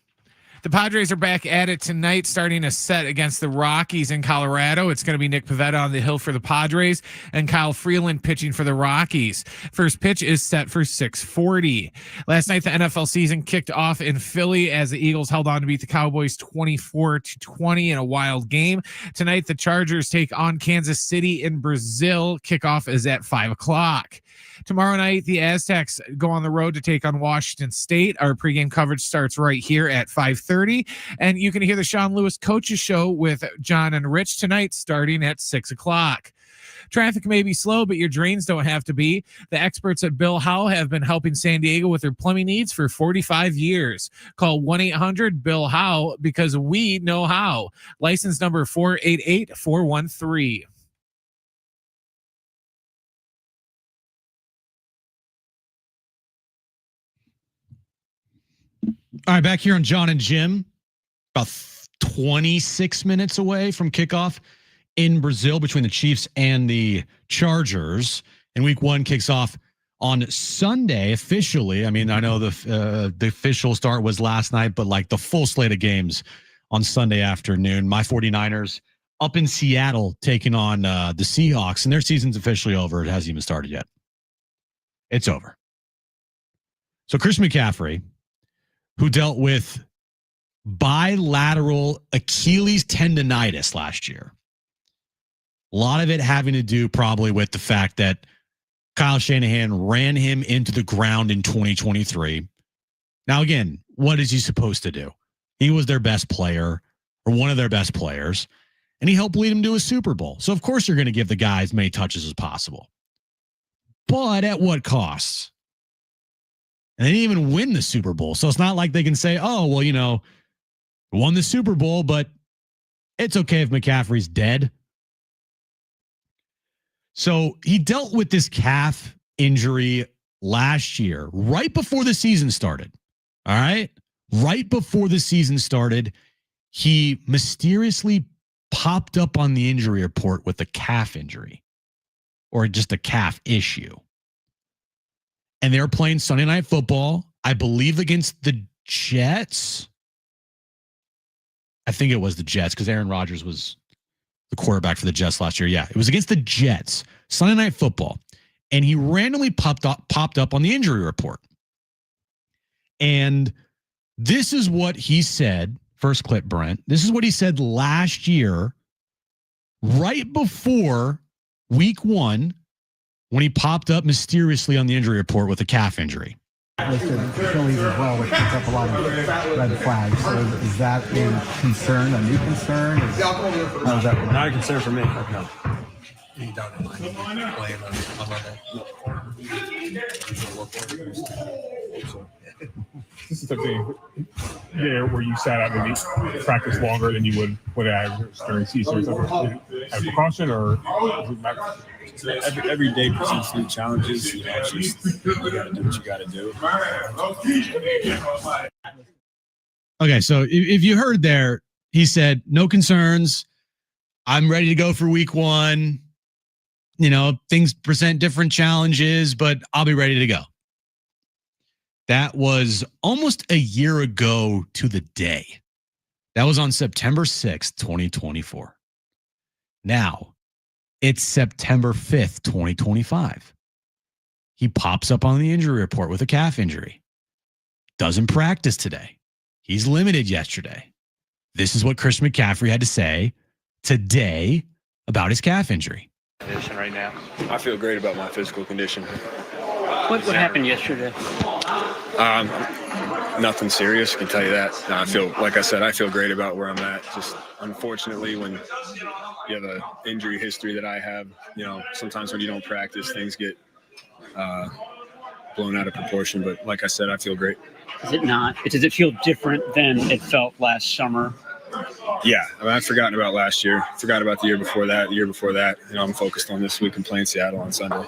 The Padres are back at it tonight, starting a set against the Rockies in Colorado. It's going to be Nick Pivetta on the hill for the Padres and Kyle Freeland pitching for the Rockies. First pitch is set for 6:40. Last night, the NFL season kicked off in Philly as the Eagles held on to beat the Cowboys 24-20 in a wild game. Tonight, the Chargers take on Kansas City in Brazil. Kickoff is at 5 o'clock. Tomorrow night, the Aztecs go on the road to take on Washington State. Our pregame coverage starts right here at 5:30. And you can hear the Sean Lewis Coaches Show with John and Rich tonight starting at 6 o'clock. Traffic may be slow, but your drains don't have to be. The experts at Bill Howe have been helping San Diego with their plumbing needs for 45 years. Call 1-800-BILL-HOWE because we know how. License number 488413. All right, back here on John and Jim, about 26 minutes away from kickoff in Brazil between the Chiefs and the Chargers. And week one kicks off on Sunday officially. I mean, I know the official start was last night, but like the full slate of games on Sunday afternoon. My 49ers up in Seattle taking on the Seahawks, and their season's officially over. It hasn't even started yet. It's over. So Chris McCaffrey, who dealt with bilateral Achilles tendonitis last year. A lot of it having to do probably with the fact that Kyle Shanahan ran him into the ground in 2023. Now, again, what is he supposed to do? He was their best player or one of their best players, and he helped lead him to a Super Bowl. So, of course, you're going to give the guy as many touches as possible. But at what cost? And they didn't even win the Super Bowl. So it's not like they can say, oh, well, you know, won the Super Bowl, but it's okay if McCaffrey's dead. So he dealt with this calf injury last year, right before the season started. All right. Right before the season started, he mysteriously popped up on the injury report with a calf injury or just a calf issue. And they're playing Sunday Night Football, I believe, against the Jets. I think it was the Jets because Aaron Rodgers was the quarterback for the Jets last year. Yeah, it was against the Jets, Sunday Night Football. And he randomly popped up on the injury report. And this is what he said. First clip, Brent. This is what he said last year, right before week one, when he popped up mysteriously on the injury report with a calf injury. Listed Phillies as well, which picks up a lot of red flags. So is that a concern, a new concern? How is that? Not a concern for me. No. This is something there where you sat out maybe practice longer than you would have during season or something. As a precaution or every day presents new challenges. You know, it's just, you got to do what you got to do. Okay, so if you heard there, he said, no concerns. I'm ready to go for week one. You know, things present different challenges, but I'll be ready to go. That was almost a year ago to the day. That was on September 6th, 2024. Now, it's September 5th, 2025. He pops up on the injury report with a calf injury. Doesn't practice today. He's limited yesterday. This is what Chris McCaffrey had to say today about his calf injury. Right now, I feel great about my physical condition. What happened yesterday? Nothing serious, I can tell you that. I feel, like I said, I feel great about where I'm at. Just unfortunately, when you have an injury history that I have, you know, sometimes when you don't practice, things get blown out of proportion. But like I said, I feel great. Is it not? Does it feel different than it felt last summer? Yeah, I mean, I've forgotten about last year. Forgot about the year before that. The year before that, you know, I'm focused on this week and playing Seattle on Sunday.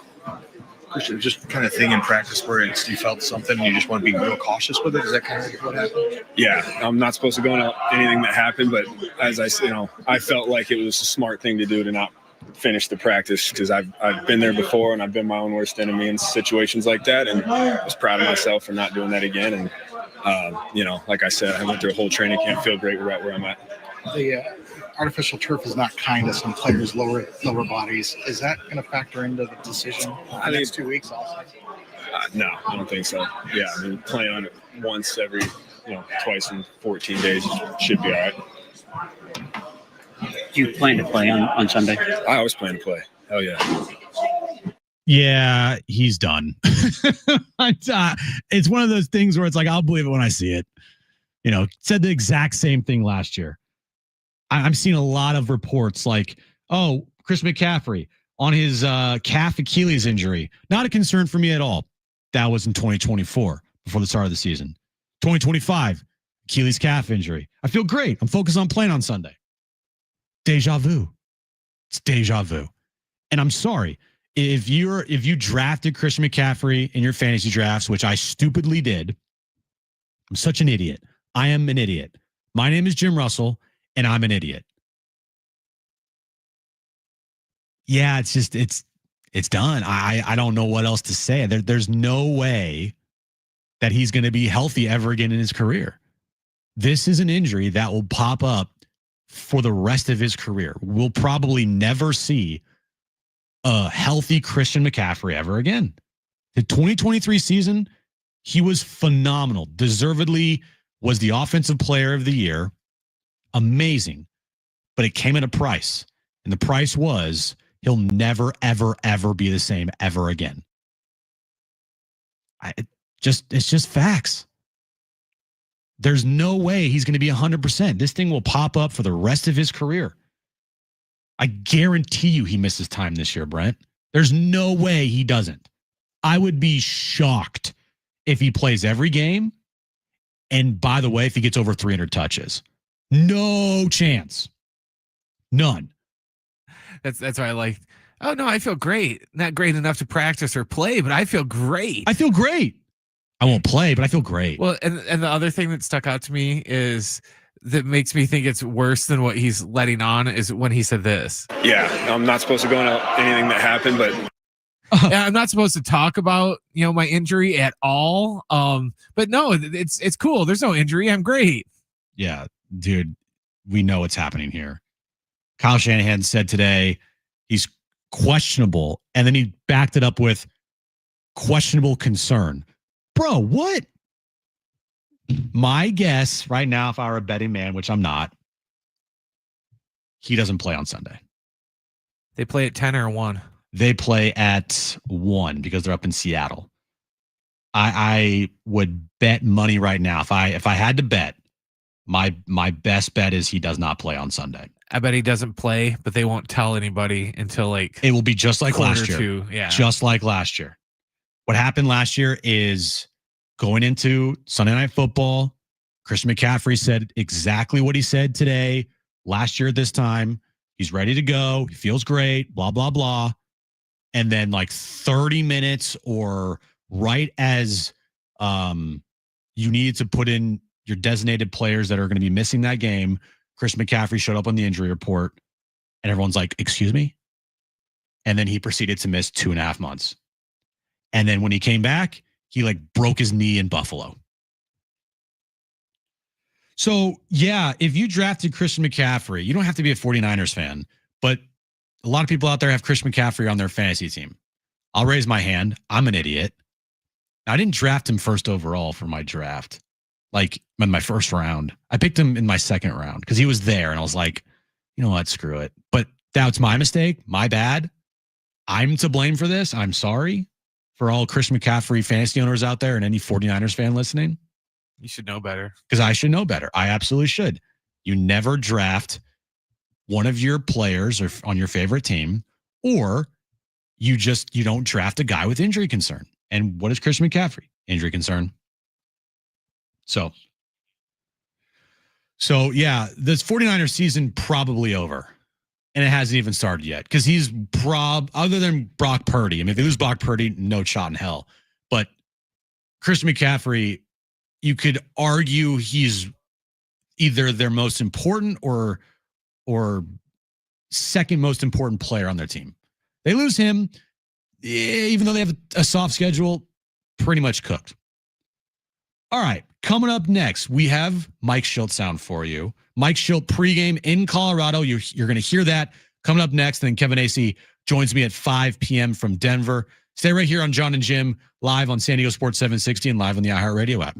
Christian, just kind of thing in practice where you felt something and you just want to be real cautious with it. Is that kind of what happened? Yeah, I'm not supposed to go into anything that happened, but as I felt like it was a smart thing to do to not finish the practice because I've been there before and I've been my own worst enemy in situations like that, and I was proud of myself for not doing that again. And like I said, I went through a whole training camp, feel great right where I'm at. The artificial turf is not kind to some players' lower bodies. Is that going to factor into the decision the next 2 weeks also? No, I don't think so. Yeah, I mean, playing on it once every, twice in 14 days should be all right. Do you plan to play on Sunday? I always plan to play. Hell yeah. Yeah, he's done. It's one of those things where it's like, I'll believe it when I see it. Said the exact same thing last year. I'm seeing a lot of reports like, oh, Chris McCaffrey on his calf Achilles injury. Not a concern for me at all. That was in 2024 before the start of the season. 2025, Achilles calf injury. I feel great. I'm focused on playing on Sunday. Deja vu. It's deja vu. And I'm sorry. If you drafted Christian McCaffrey in your fantasy drafts, which I stupidly did, I'm such an idiot. I am an idiot. My name is Jim Russell, and I'm an idiot. Yeah, it's done. I don't know what else to say. There's no way that he's going to be healthy ever again in his career. This is an injury that will pop up for the rest of his career. We'll probably never see a healthy Christian McCaffrey ever again. The 2023 season, he was phenomenal. Deservedly was the offensive player of the year. Amazing. But it came at a price. And the price was he'll never, ever, ever be the same ever again. It's just facts. There's no way he's going to be 100%. This thing will pop up for the rest of his career. I guarantee you he misses time this year, Brent. There's no way he doesn't. I would be shocked if he plays every game. And by the way, if he gets over 300 touches, no chance. None. That's why I like, oh no, I feel great. Not great enough to practice or play, but I feel great. I feel great. I won't play, but I feel great. Well, and the other thing that stuck out to me is that makes me think it's worse than what he's letting on is when he said this. Yeah, I'm not supposed to go into anything that happened, but yeah, I'm not supposed to talk about, my injury at all. But no, it's cool. There's no injury. I'm great. Yeah, dude, we know what's happening here. Kyle Shanahan said today he's questionable, and then he backed it up with questionable concern. Bro, what? My guess right now, if I were a betting man, which I'm not, he doesn't play on Sunday. They play at 10 or 1. They play at 1 because they're up in Seattle. I would bet money right now. If I had to bet, my best bet is he does not play on Sunday. I bet he doesn't play, but they won't tell anybody until it will be just like last year. 2. Yeah. Just like last year. What happened last year is going into Sunday Night Football, Christian McCaffrey said exactly what he said today. Last year at this time, he's ready to go. He feels great, blah, blah, blah. And then 30 minutes or right as you needed to put in your designated players that are going to be missing that game, Chris McCaffrey showed up on the injury report and everyone's like, excuse me? And then he proceeded to miss 2.5 months. And then when he came back, he broke his knee in Buffalo. So yeah, if you drafted Christian McCaffrey, you don't have to be a 49ers fan, but a lot of people out there have Christian McCaffrey on their fantasy team. I'll raise my hand. I'm an idiot. I didn't draft him first overall for my draft. In my first round, I picked him in my second round because he was there and I was like, you know what, screw it. But that's my mistake. My bad. I'm to blame for this. I'm sorry for all Christian McCaffrey fantasy owners out there and any 49ers fan listening. You should know better. Because I should know better. I absolutely should. You never draft one of your players or on your favorite team, or you don't draft a guy with injury concern. And what is Christian McCaffrey? Injury concern. So yeah, this 49ers season probably over. And it hasn't even started yet because he's other than Brock Purdy. I mean, if they lose Brock Purdy, no shot in hell. But Christian McCaffrey, you could argue he's either their most important or second most important player on their team. They lose him, even though they have a soft schedule, pretty much cooked. All right, coming up next, we have Mike Schilt sound for you. Mike Schilt pregame in Colorado. You're going to hear that coming up next. And then Kevin Acee joins me at 5 p.m. from Denver. Stay right here on John and Jim, live on San Diego Sports 760 and live on the iHeartRadio app.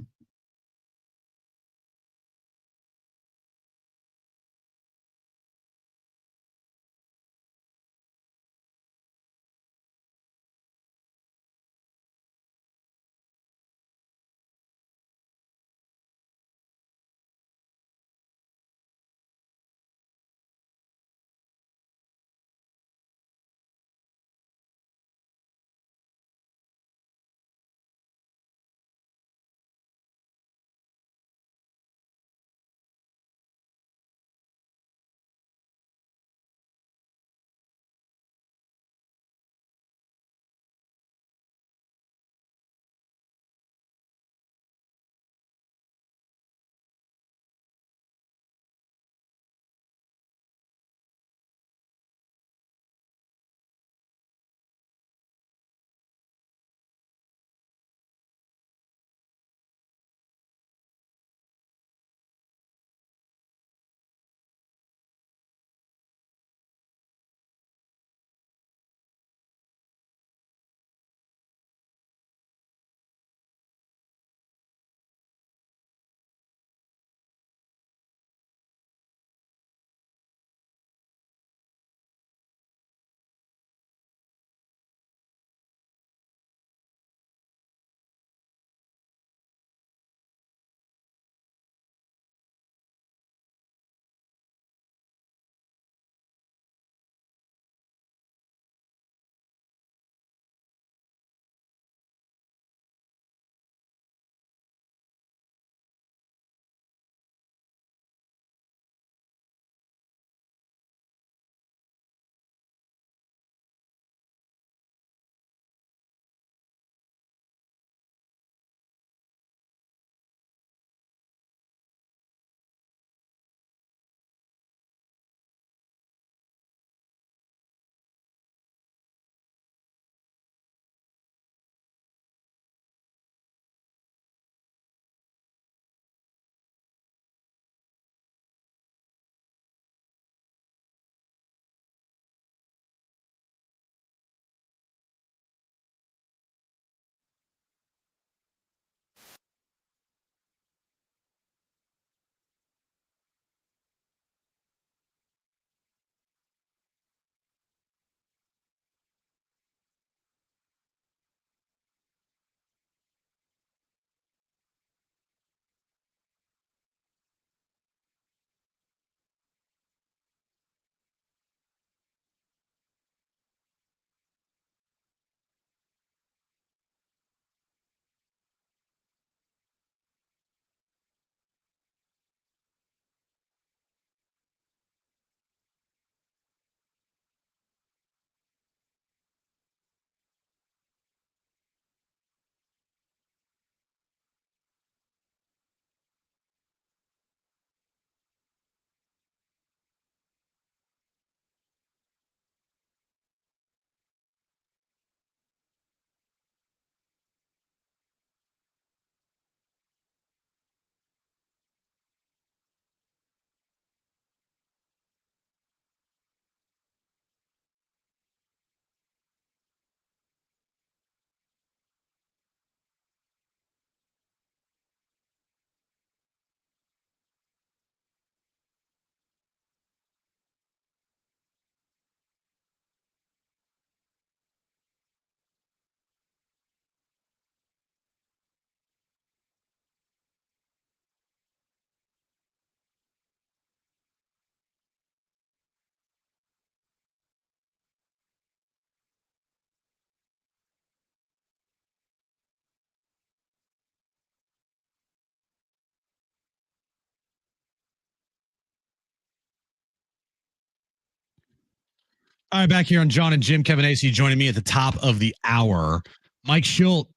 All right, back here on John and Jim, Kevin Acee joining me at the top of the hour. Mike Schilt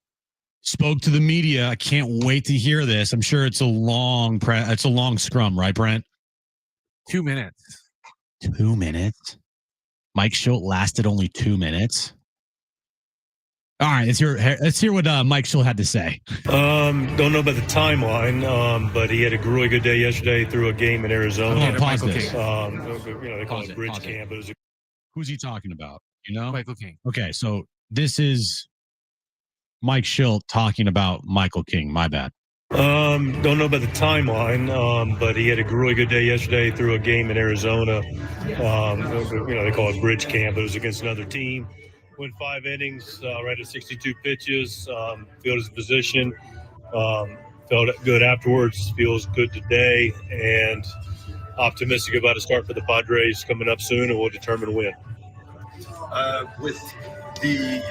spoke to the media. I can't wait to hear this. I'm sure it's a long scrum, right, Brent? 2 minutes. 2 minutes. Mike Schilt lasted only 2 minutes. All right, let's hear what Mike Schilt had to say. Don't know about the timeline, but he had a really good day yesterday through a game in Arizona. Pause this. They call it bridge camp. Who's he talking about? You know, Michael King. Okay, so this is Mike Schilt talking about Michael King. My bad. Don't know about the timeline, but he had a really good day yesterday through a game in Arizona. They call it bridge camp. It was against another team. Went 5 innings, right at 62 pitches, fielded his position, felt good afterwards, feels good today, and optimistic about a start for the Padres coming up soon, and we'll determine when. With the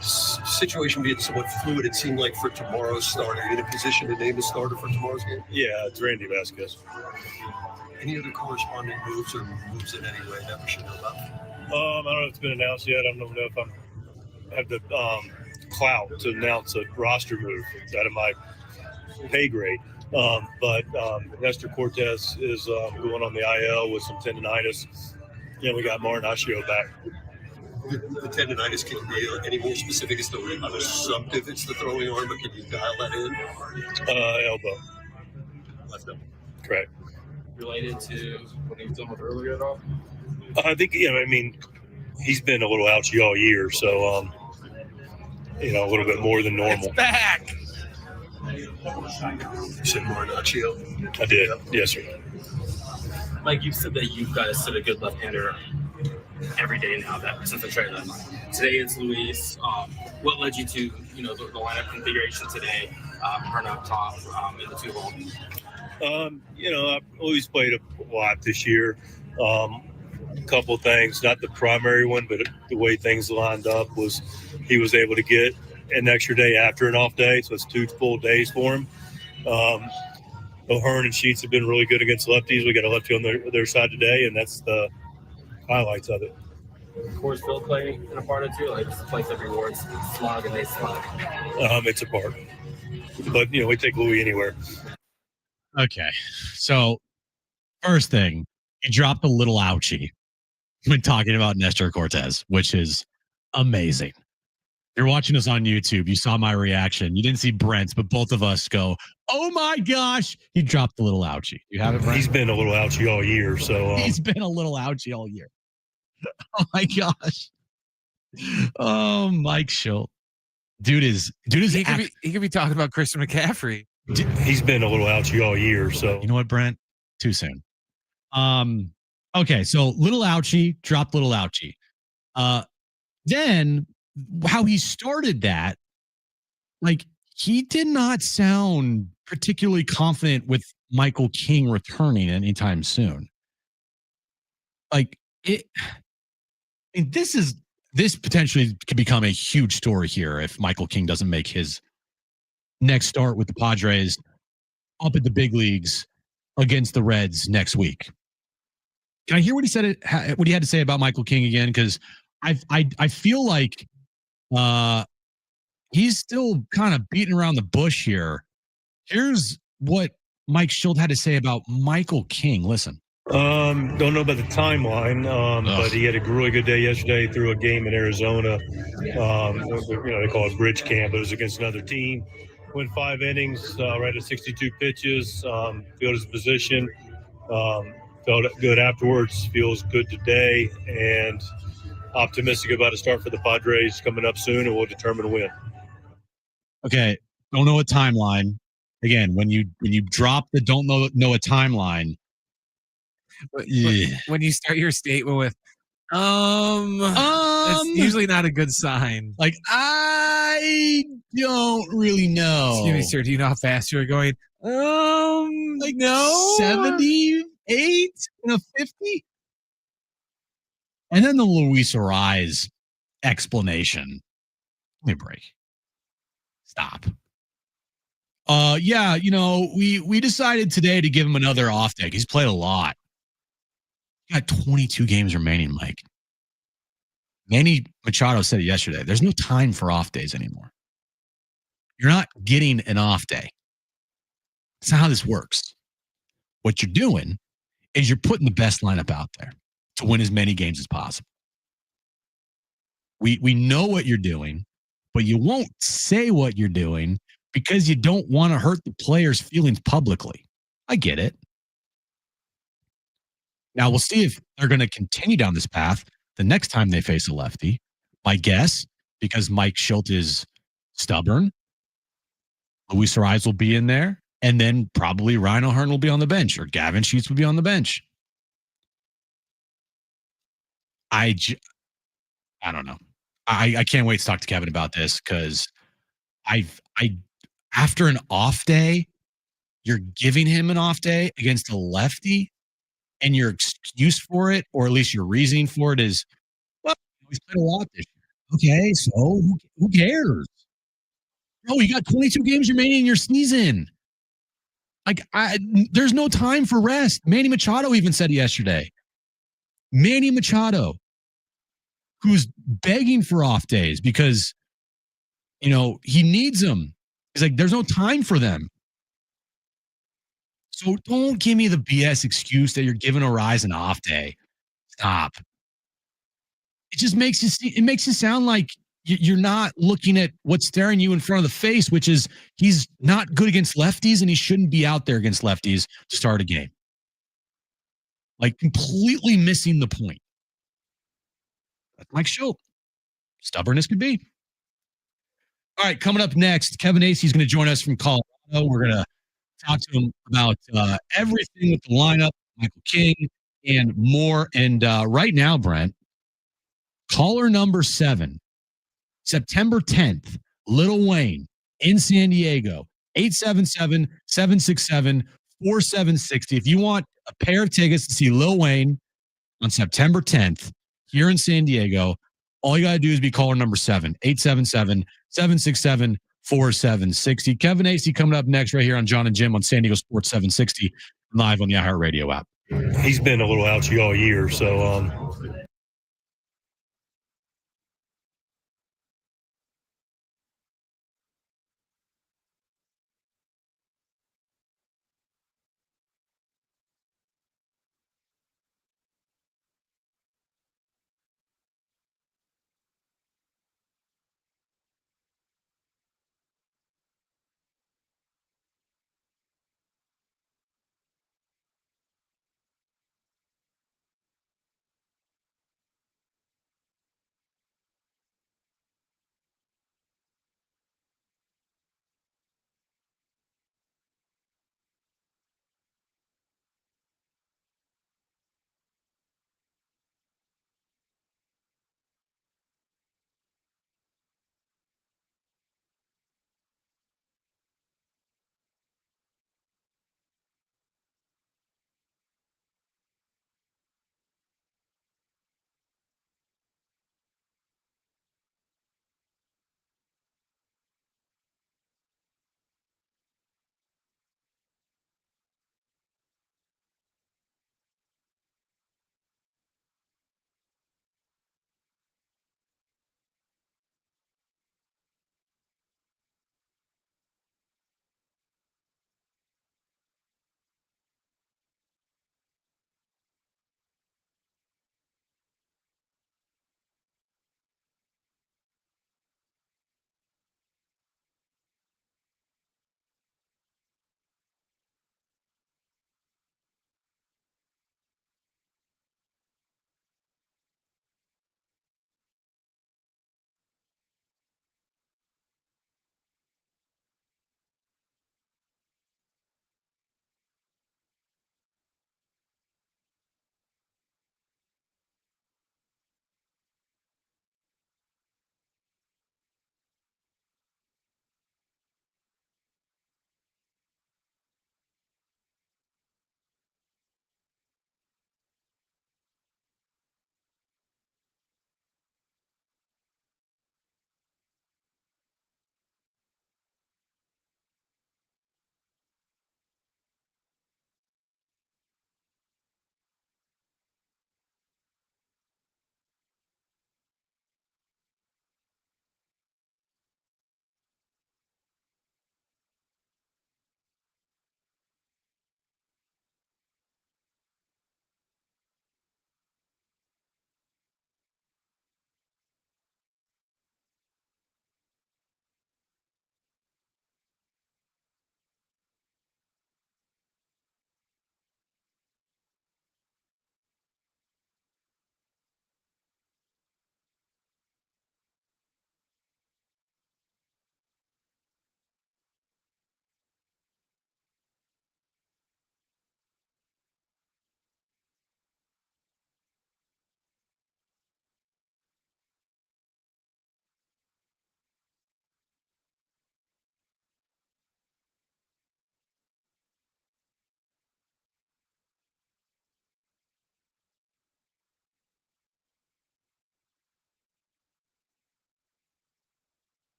situation being somewhat fluid, it seemed like for tomorrow's start, are you in a position to name a starter for tomorrow's game? Yeah, it's Randy Vasquez. Any other corresponding moves or moves in any way that we should know about? I don't know if it's been announced yet. I don't know if I have the clout to announce a roster move. It's out of my pay grade. But Nestor Cortez is going on the IL with some tendonitis. Yeah, we got Marinaccio back. The tendonitis, can you be any more specific as to other subdivisions, the throwing arm, but can you dial that in? Elbow. Left elbow. Correct. Related to what he was dealing with earlier at all? I think, he's been a little ouchy all year, so, a little bit more than normal. It's back. You said Marinaccio? I did. Yes, sir. Mike, you've said that you've got to sit a good left-hander every day now since the trade deadline. Today it's Luis. What led you to, the lineup configuration today, run up top in the 2-hole? I've always played a lot this year. A couple things, not the primary one, but the way things lined up was he was able to get an extra day after an off day, so it's 2 full days for him. O'Hearn and Sheets have been really good against lefties. We got a lefty on their side today, and that's the highlights of it. Coors Field play in a part of too, like it's the place that rewards slog and they slog. It's a part, but we take Louis anywhere. Okay, so first thing, he dropped a little ouchie when talking about Nestor Cortez, which is amazing. You're watching us on YouTube. You saw my reaction. You didn't see Brent's, but both of us go, "Oh my gosh!" He dropped a little ouchie. You have it, Brent? He's been a little ouchie all year, so he's been a little ouchie all year. Oh my gosh! Oh, Mike Schilt, dude is. He could be talking about Christian McCaffrey. He's been a little ouchie all year, so you know what, Brent? Too soon. Okay, so little ouchie, dropped little ouchie. Then how he started that, like he did not sound particularly confident with Michael King returning anytime soon. Like this potentially could become a huge story here if Michael King doesn't make his next start with the Padres up at the big leagues against the Reds next week. Can I hear what he said? What he had to say about Michael King again? Because I feel like he's still kind of beating around the bush here. Here's what Mike Schilt had to say about Michael King. Listen. Don't know about the timeline, but he had a really good day yesterday through a game in Arizona. They call it bridge camp. It was against another team. Went 5 innings, right at 62 pitches, fielded his position, felt good afterwards, feels good today, and optimistic about a start for the Padres coming up soon, and we'll determine when. Okay, don't know a timeline. Again, when you drop the don't know a timeline. When you start your statement with it's usually not a good sign. Like, I don't really know. Excuse me, sir. Do you know how fast you were going? Like no, 78 and a 50. And then the Luis Ariz explanation. Let me break. Stop. Yeah, we decided today to give him another off day. He's played a lot. He got 22 games remaining, Mike. Manny Machado said it yesterday. There's no time for off days anymore. You're not getting an off day. That's not how this works. What you're doing is you're putting the best lineup out there to win as many games as possible. We know what you're doing, but you won't say what you're doing because you don't want to hurt the players' feelings publicly. I get it. Now we'll see if they're going to continue down this path the next time they face a lefty. My guess, because Mike Schilt is stubborn, Luis Ariz will be in there, and then probably Ryan O'Hearn will be on the bench, or Gavin Sheets will be on the bench. I don't know. I can't wait to talk to Kevin about this because I after an off day, you're giving him an off day against a lefty, and your excuse for it, or at least your reasoning for it, is, well, he's played a lot this year. Okay, so who cares? No, you got 22 games remaining in your season. Like, there's no time for rest. Manny Machado even said it yesterday. Manny Machado, who's begging for off days because, he needs them. He's like, there's no time for them. So don't give me the BS excuse that you're giving Ariz an off day. Stop. It just makes you sound like you're not looking at what's staring you in front of the face, which is he's not good against lefties and he shouldn't be out there against lefties to start a game. Like, completely missing the point. That's Mike Schilt. Stubborn as could be. All right, coming up next, Kevin Acee is going to join us from Colorado. We're going to talk to him about everything with the lineup, Michael King, and more. And right now, Brent, caller number 7, September 10th, Lil Wayne in San Diego, 877-767-4760. If you want a pair of tickets to see Lil Wayne on September 10th here in San Diego, all you got to do is be caller number 7, 877-767-4760. Kevin Acee coming up next right here on John and Jim on San Diego Sports 760, live on the iHeartRadio app. He's been a little ouchy all year, so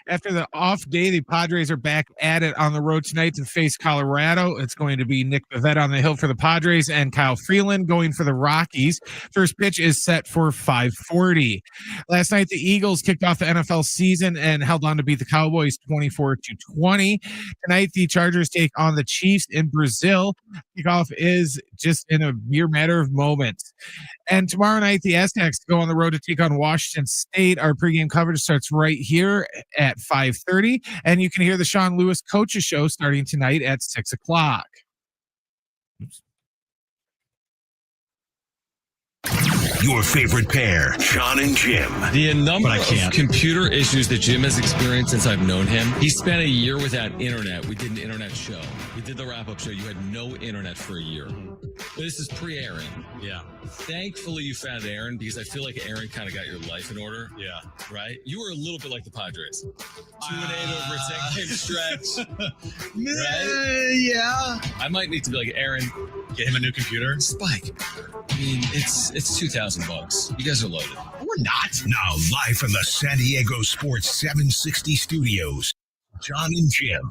After the off day, the Padres are back at it on the road tonight to face Colorado. It's going to be Nick Pivetta on the hill for the Padres and Kyle Freeland going for the Rockies. First pitch is set for 5:40. Last night, the Eagles kicked off the NFL season and held on to beat the Cowboys 24-20. Tonight, the Chargers take on the Chiefs in Brazil. Kickoff is just in a mere matter of moments. And tomorrow night, the Aztecs go on the road to take on Washington State. Our pregame coverage starts right here at 5:30, and you can hear the Sean Lewis Coaches Show starting tonight at 6 o'clock. Your favorite pair, John and Jim. The number But I of can't. computer issues that Jim has experienced since I've known him. He spent a year without internet. We did an internet show. We did the wrap-up show. You had no internet for a year. This is pre-Aaron. Yeah. Thankfully, you found Aaron because I feel like Aaron kind of got your life in order. Yeah. Right? You were a little bit like the Padres. 2-8 over a 10-game stretch. Right? Yeah. I might need to be like, Aaron, Get him a new computer. Spike. I mean, it's $2,000. You guys are loaded. We're not. Now, live from the San Diego Sports 760 studios, John and Jim.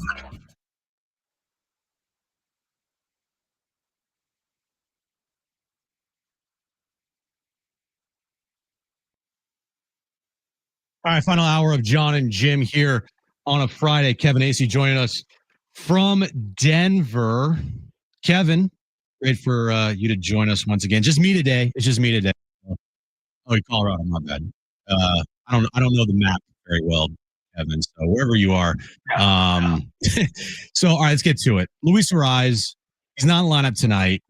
All right, final hour of John and Jim here on a Friday. Kevin Acey joining us from Denver. Kevin, great for you to join us once again. Just me today. It's just me today. Oh, Colorado, my bad. I don't know the map very well, Kevin. So wherever you are. So all right, let's get to it. Luis Ariz, he's not in the lineup tonight.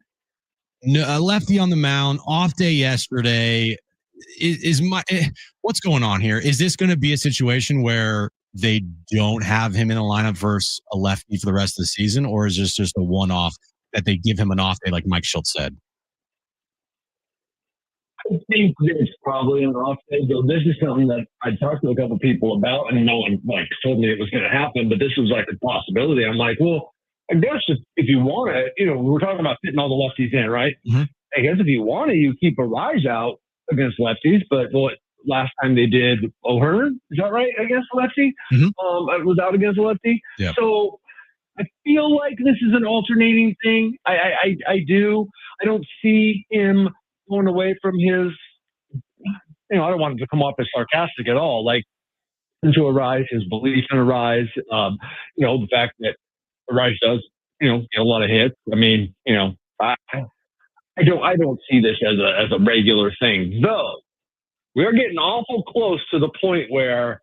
No, lefty on the mound, off day yesterday. What's going on here? Is this going to be a situation where they don't have him in the lineup versus a lefty for the rest of the season, or is this just a one-off that they give him an off day, like Mike Schultz said? I think it's probably an off day. So this is something that I talked to a couple people about, and no one told me it was going to happen. But this was like a possibility. I'm like, well, I guess if you want to, we're talking about fitting all the lefties in, right? Mm-hmm. I guess if you want to, you keep a rise out against lefties. But last time they did, O'Hearn, is that right? I guess lefty was out against a lefty. Yeah. So I feel like this is an alternating thing. I do. I don't see him going away from his. I don't want him to come off as sarcastic at all. Like into a rise, his belief in a rise. The fact that Ariz does, get a lot of hits. I mean, I don't see this as a regular thing. Though we're getting awful close to the point where,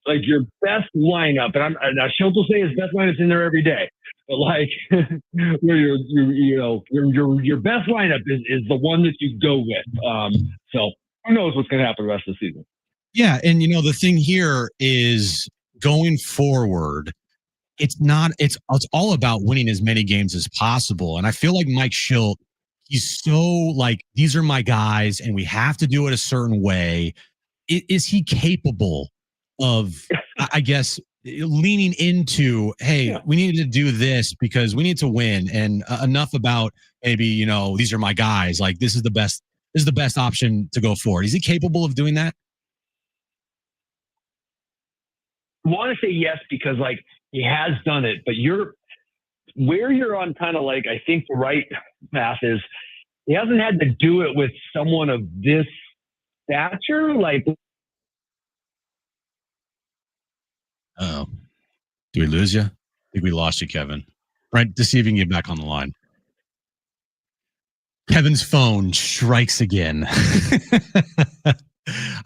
like, your best lineup, and now Schultz will say his best lineup's in there every day, but like, where your best lineup is the one that you go with. So who knows what's going to happen the rest of the season? Yeah, and the thing here is going forward. It's all about winning as many games as possible. And I feel like Mike Schultz, he's so like, these are my guys and we have to do it a certain way. Is he capable of, I guess, leaning into, hey, we need to do this because we need to win, and enough about maybe, these are my guys. Like, this is the best option to go forward. Is he capable of doing that? I want to say yes, because like he has done it, but you're on kind of like, I think the right path is he hasn't had to do it with someone of this stature. Like, oh, do we lose you? I think we lost you, Kevin. Right, to see if you can get back on the line. Kevin's phone strikes again.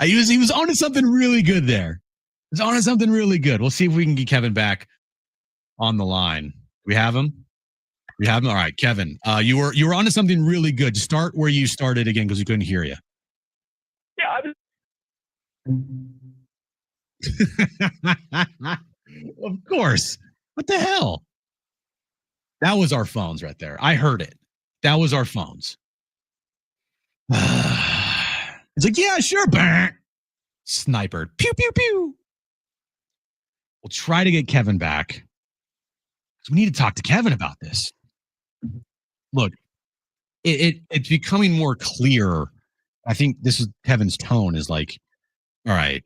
He was onto something really good there. He's onto something really good. We'll see if we can get Kevin back on the line. We have him. We have him. All right, Kevin. You were onto something really good. Start where you started again because we couldn't hear you. Yeah. Of course. What the hell? That was our phones right there. I heard it. That was our phones. It's like, yeah, sure. Sniper. Pew, pew, pew. We'll try to get Kevin back. We need to talk to Kevin about this. Look, it's becoming more clear. I think this is Kevin's tone is like, all right,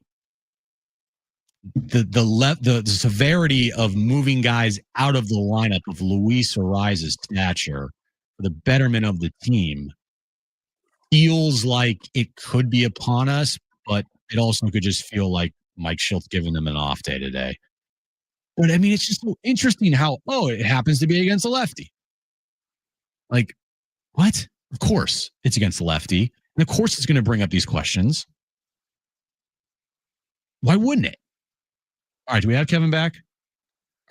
the severity of moving guys out of the lineup of Luis Ariza's stature for the betterment of the team feels like it could be upon us, but it also could just feel like Mike Schultz giving them an off day today. But I mean, it's just so interesting how, it happens to be against a lefty. Like, what? Of course it's against the lefty. And of course it's going to bring up these questions. Why wouldn't it? All right, do we have Kevin back?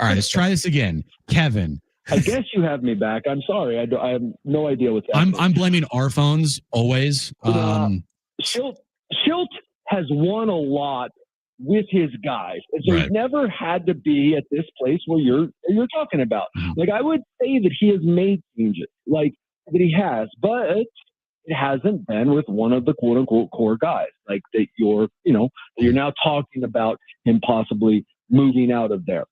All right, let's try this again. Kevin. I guess you have me back. I'm sorry. I have no idea what's happening. I'm blaming our phones always. Schultz has won a lot with his guys, and so he's never had to be at this place where you're talking about. Like, I would say that he has made changes, like that he has, but it hasn't been with one of the quote unquote core guys, like that you're now talking about him possibly moving out of there.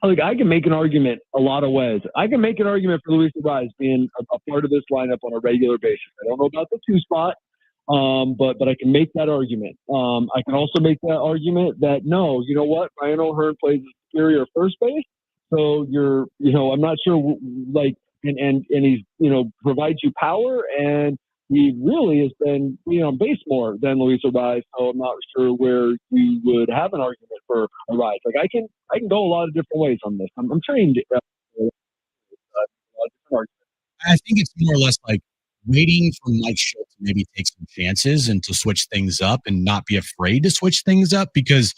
Like, I can make an argument a lot of ways. I can make an argument for Luis Ariz being a part of this lineup on a regular basis. I don't know about the 2 spot, but I can make that argument. I can also make that argument that no, you know what, Ryan O'Hearn plays superior first base, so I'm not sure, like, and he's provides you power, and he really has been on base more than Luis Ariz, so I'm not sure where you would have an argument for Ariz. Like, I can go a lot of different ways on this. I'm trained. I think it's more or less like waiting for Mike Schultz to maybe take some chances and to switch things up and not be afraid to switch things up, because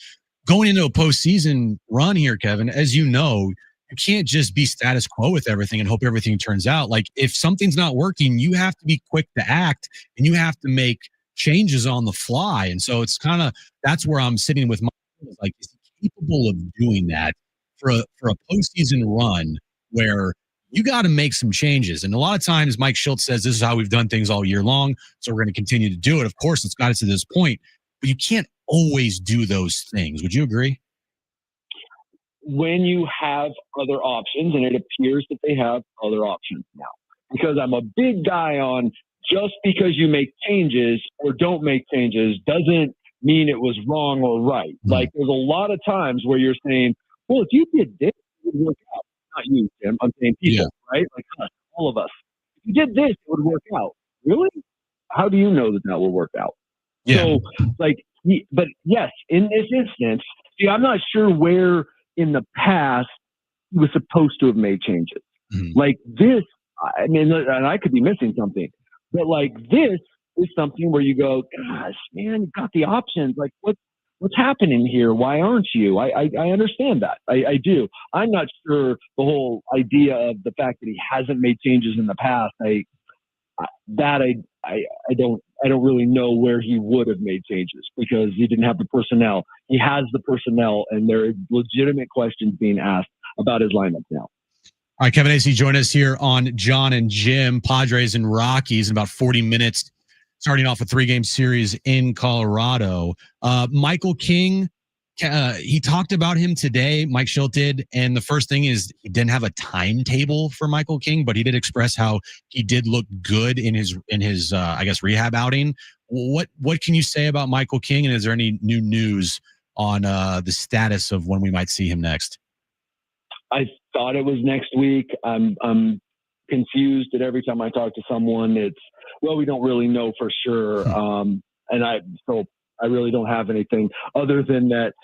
going into a postseason run here, Kevin, as you know, you can't just be status quo with everything and hope everything turns out. Like, if something's not working, you have to be quick to act and you have to make changes on the fly. And so it's kind of, that's where I'm sitting with my, like, is he capable of doing that for a postseason run where you got to make some changes? And a lot of times Mike Schultz says, this is how we've done things all year long, so we're going to continue to do it. Of course, it's got us to this point, but you can't always do those things. Would you agree? When you have other options, and it appears that they have other options now, because I'm a big guy on just because you make changes or don't make changes doesn't mean it was wrong or right. Like, there's a lot of times where you're saying, well, if you did this, it would work out. Not you, Tim. I'm saying people, right? Like us, all of us. If you did this, it would work out. Really? How do you know that will work out? Yeah. So, like, but yes, in this instance, see, I'm not sure where in the past he was supposed to have made changes. Like this, I mean, and I could be missing something, but like this is something where you go, gosh, man, you got the options. Like, what's happening here? Why aren't you? I understand that. I do. I'm not sure the whole idea of the fact that he hasn't made changes in the past. I don't really know where he would have made changes, because he didn't have the personnel. He has the personnel, and there are legitimate questions being asked about his lineup now. All right, Kevin AC, join us here on John and Jim. Padres and Rockies in about 40 minutes, starting off a 3-game series in Colorado. Michael King, he talked about him today, Mike Schultz did, and the first thing is he didn't have a timetable for Michael King, but he did express how he did look good in his I guess rehab outing. What can you say about Michael King, and is there any new news on the status of when we might see him next? I thought it was next week. I'm confused that every time I talk to someone, it's, well, we don't really know for sure. And I really don't have anything other than that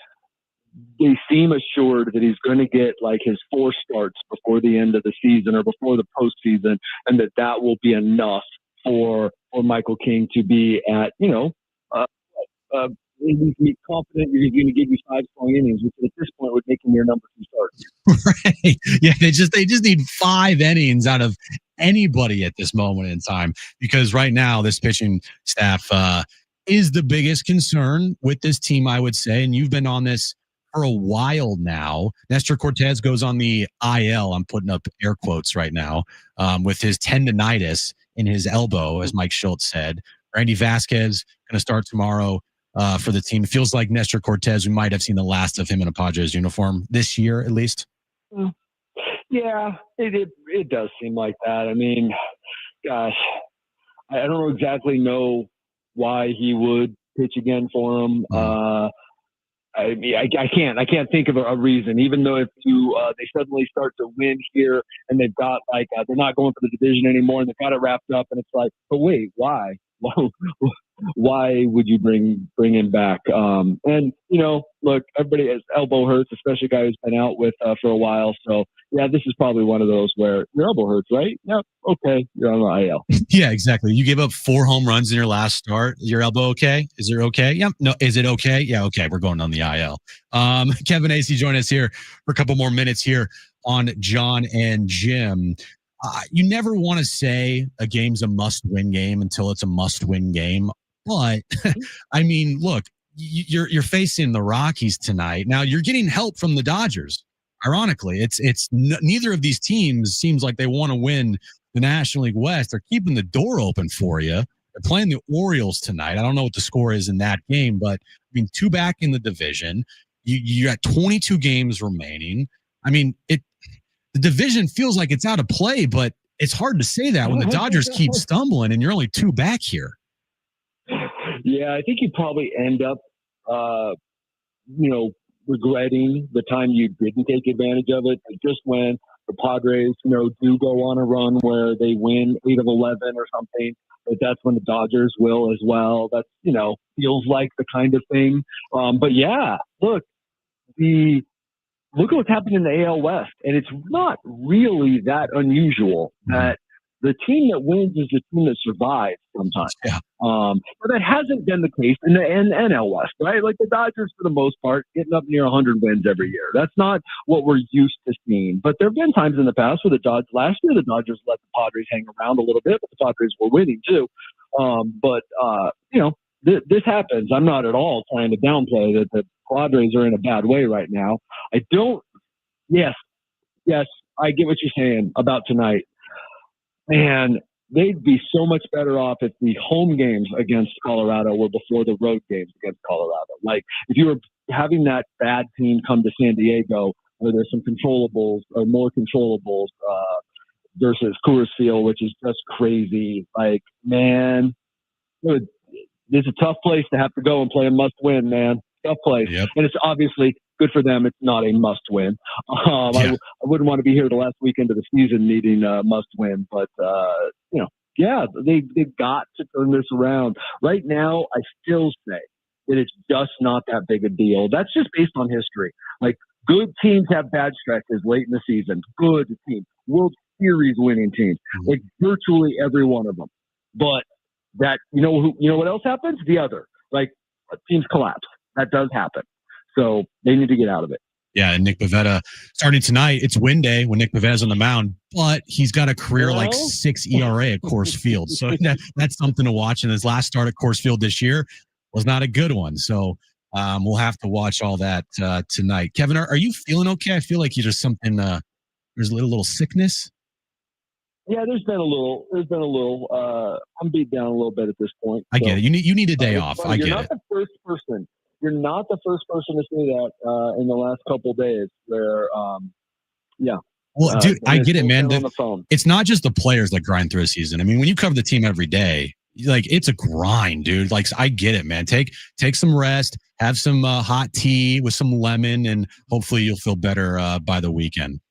they seem assured that he's going to get like his 4 starts before the end of the season or before the postseason, and that will be enough for Michael King to be at, be confident you're going to give you 5 strong innings, which at this point would make him your number 2 starter. Right. Yeah, they just need 5 innings out of anybody at this moment in time, because right now this pitching staff is the biggest concern with this team, I would say. And you've been on this for a while now. Nestor Cortez goes on the IL. I'm putting up air quotes right now, with his tendonitis in his elbow, as Mike Schultz said. Randy Vasquez going to start tomorrow for the team. It feels like Nestor Cortez, we might have seen the last of him in a Padres uniform this year, at least. Yeah, it does seem like that. I mean, gosh, I don't exactly know why he would pitch again for him. I mean, I can't think of a reason. Even though if they suddenly start to win here and they've got they're not going for the division anymore and they've got it wrapped up, and it's like, but wait, why? Why would you bring him back? And look, everybody has elbow hurts, especially a guy who's been out with for a while. So yeah, this is probably one of those where your elbow hurts, right? Yep. Okay, you're on the IL. Yeah, exactly. You gave up 4 home runs in your last start. Your elbow okay? Is it okay? Yeah. No. Is it okay? Yeah. Okay. We're going on the IL. Kevin AC join us here for a couple more minutes here on John and Jim. You never want to say a game's a must-win game until it's a must-win game. But I mean, look, you're facing the Rockies tonight. Now you're getting help from the Dodgers. Ironically, neither of these teams seems like they want to win the National League West. They're keeping the door open for you. They're playing the Orioles tonight. I don't know what the score is in that game, but I mean, 2 back in the division. You got 22 games remaining. I mean, the division feels like it's out of play, but it's hard to say that when the Dodgers keep stumbling and you're only 2 back here. Yeah, I think you probably end up, regretting the time you didn't take advantage of it. Like just when the Padres, do go on a run where they win 8 of 11 or something, but that's when the Dodgers will as well. That's, feels like the kind of thing. But yeah, look at what's happened in the AL West. And it's not really that unusual that the team that wins is the team that survives sometimes. Yeah. But that hasn't been the case in the NL West, right? Like the Dodgers, for the most part, getting up near 100 wins every year. That's not what we're used to seeing. But there have been times in the past where last year, the Dodgers let the Padres hang around a little bit, but the Padres were winning too. This happens. I'm not at all trying to downplay that the Padres are in a bad way right now. Yes, I get what you're saying about tonight. Man, they'd be so much better off if the home games against Colorado were before the road games against Colorado. Like if you were having that bad team come to San Diego where there's some controllables or more controllables versus Coors Field, which is just crazy. Like, man, it's a tough place to have to go and play a must win, man. Tough place. Yep. And it's obviously good for them. It's not a must win. I wouldn't want to be here the last weekend of the season needing a must win, but they've got to turn this around. Right now, I still say that it's just not that big a deal. That's just based on history. Like good teams have bad stretches late in the season. Good teams, World Series winning teams, like virtually every one of them. But that what else happens? The other, like teams collapse. That does happen. So they need to get out of it. Yeah, and Nick Pivetta starting tonight. It's win day when Nick Pivetta's on the mound, but he's got a career like 6 ERA at Coors Field. So that's something to watch. And his last start at Coors Field this year was not a good one. So we'll have to watch all that tonight. Kevin, are you feeling okay? I feel like there's something. There's a little sickness. Yeah, there's been a little. I'm beat down a little bit at this point. I get it. You need a day off. I get it. You're not the first person. You're not the first person to say that in the last couple of days. Where, Well, dude, I get it, man. It's not just the players that grind through a season. I mean, when you cover the team every day, like it's a grind, dude. Like I get it, man. Take some rest, have some hot tea with some lemon, and hopefully you'll feel better by the weekend.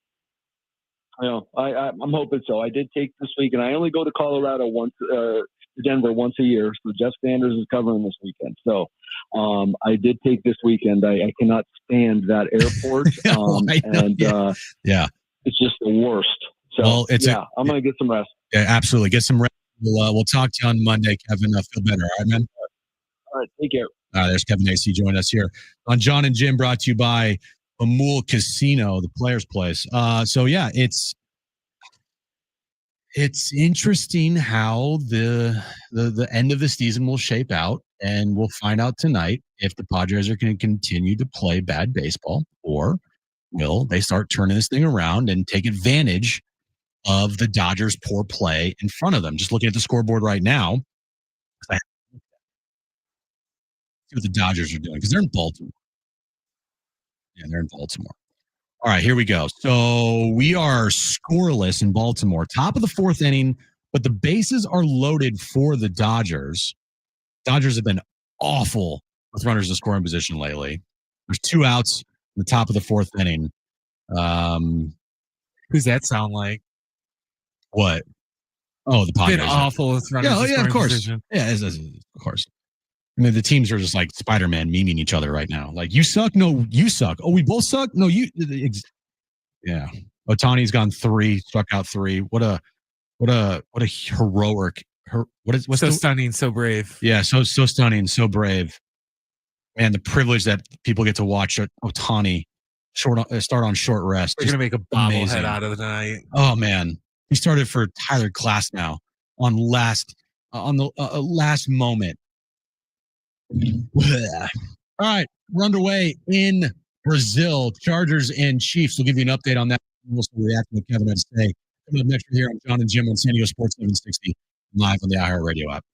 I'm hoping so. I did take this week, and I only go to Colorado once, to Denver once a year. So Jeff Sanders is covering this weekend. So I did take this weekend. I cannot stand that airport, it's just the worst. So I'm gonna get some rest. Yeah, absolutely. Get some rest. We'll talk to you on Monday, Kevin. Feel better, all right, man. All right, take care. There's Kevin AC joining us here on John and Jim, brought to you by Amul Casino, the Players Place. It's interesting how the end of the season will shape out, and we'll find out tonight if the Padres are going to continue to play bad baseball, or will they start turning this thing around and take advantage of the Dodgers' poor play in front of them. Just looking at the scoreboard right now, see what the Dodgers are doing, because they're in Baltimore. Yeah, they're in Baltimore. All right, here we go. So we are scoreless in Baltimore. Top of the 4th inning, but the bases are loaded for the Dodgers. Dodgers have been awful with runners in scoring position lately. There's 2 outs in the top of the 4th inning. Who's that sound like? What? Oh, the Padres. Been awful with runners in Yeah, scoring of course. position. Yeah, of course. I mean, the teams are just like Spider-Man memeing each other right now. Like, you suck? No, you suck. Oh, we both suck? No, you. Yeah. Otani's gone 3, struck out 3. What a heroic. What's so stunning, so brave. Yeah, so stunning, so brave. Man, the privilege that people get to watch Otani start on short rest. They're gonna make a bobblehead out of it tonight. Oh man, he started for Tyler Glass now on the last moment. All right, we're underway in Brazil. Chargers and Chiefs. We'll give you an update on that. We'll react to what Kevin had to say. Coming up next here on John and Jim on San Diego Sports 760, live on the iHeartRadio app.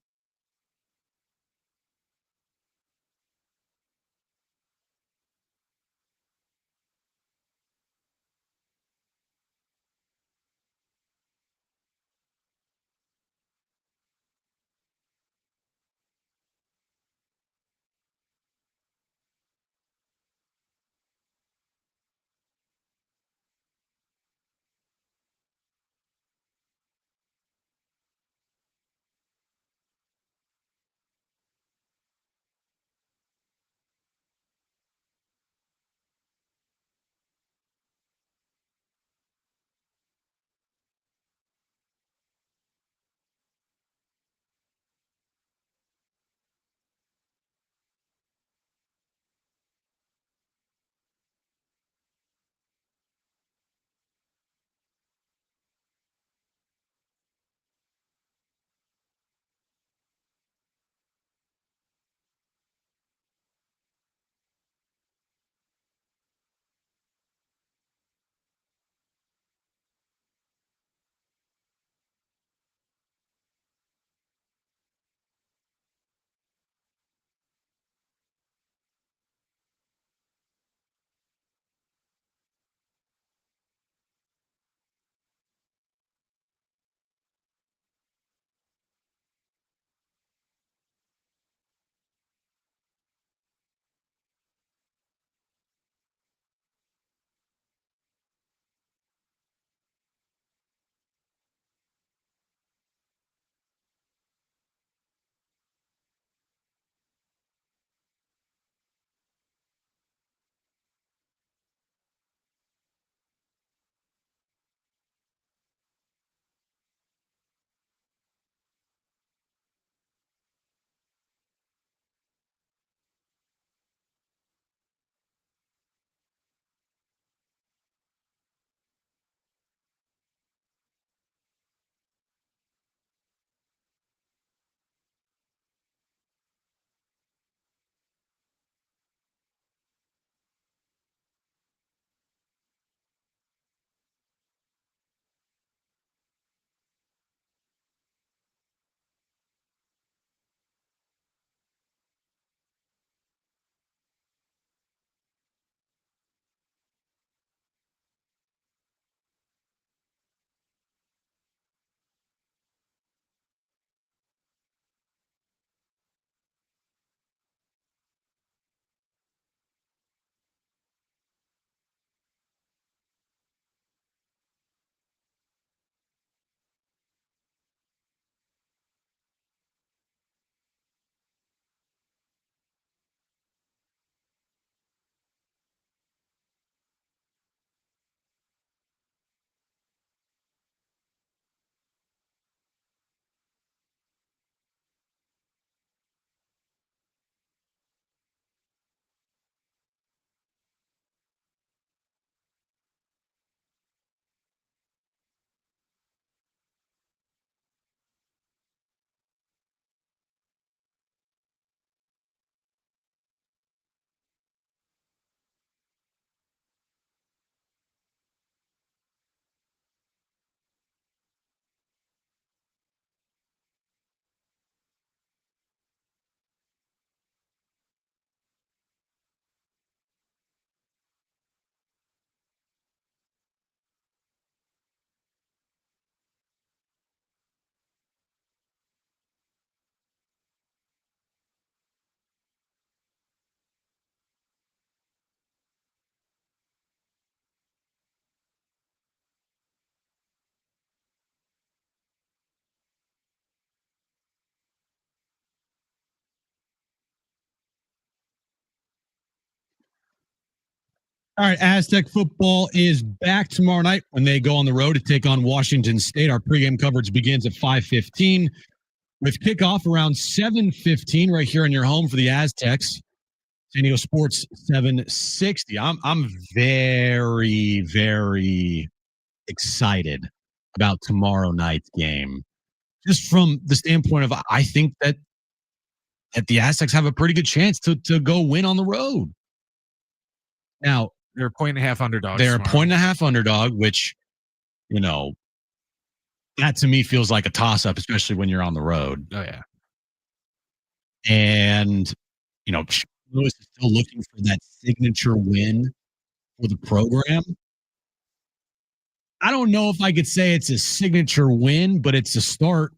All right, Aztec football is back tomorrow night when they go on the road to take on Washington State. Our pregame coverage begins at 5:15 with kickoff around 7:15 right here in your home for the Aztecs. San Diego Sports 760. I'm very, very excited about tomorrow night's game. Just from the standpoint of I think that the Aztecs have a pretty good chance to go win on the road. Now, they're a 1.5 underdogs. They're a tomorrow. 1.5 underdog, which, that to me feels like a toss-up, especially when you're on the road. Oh, yeah. And, Lewis is still looking for that signature win for the program. I don't know if I could say it's a signature win, but it's a start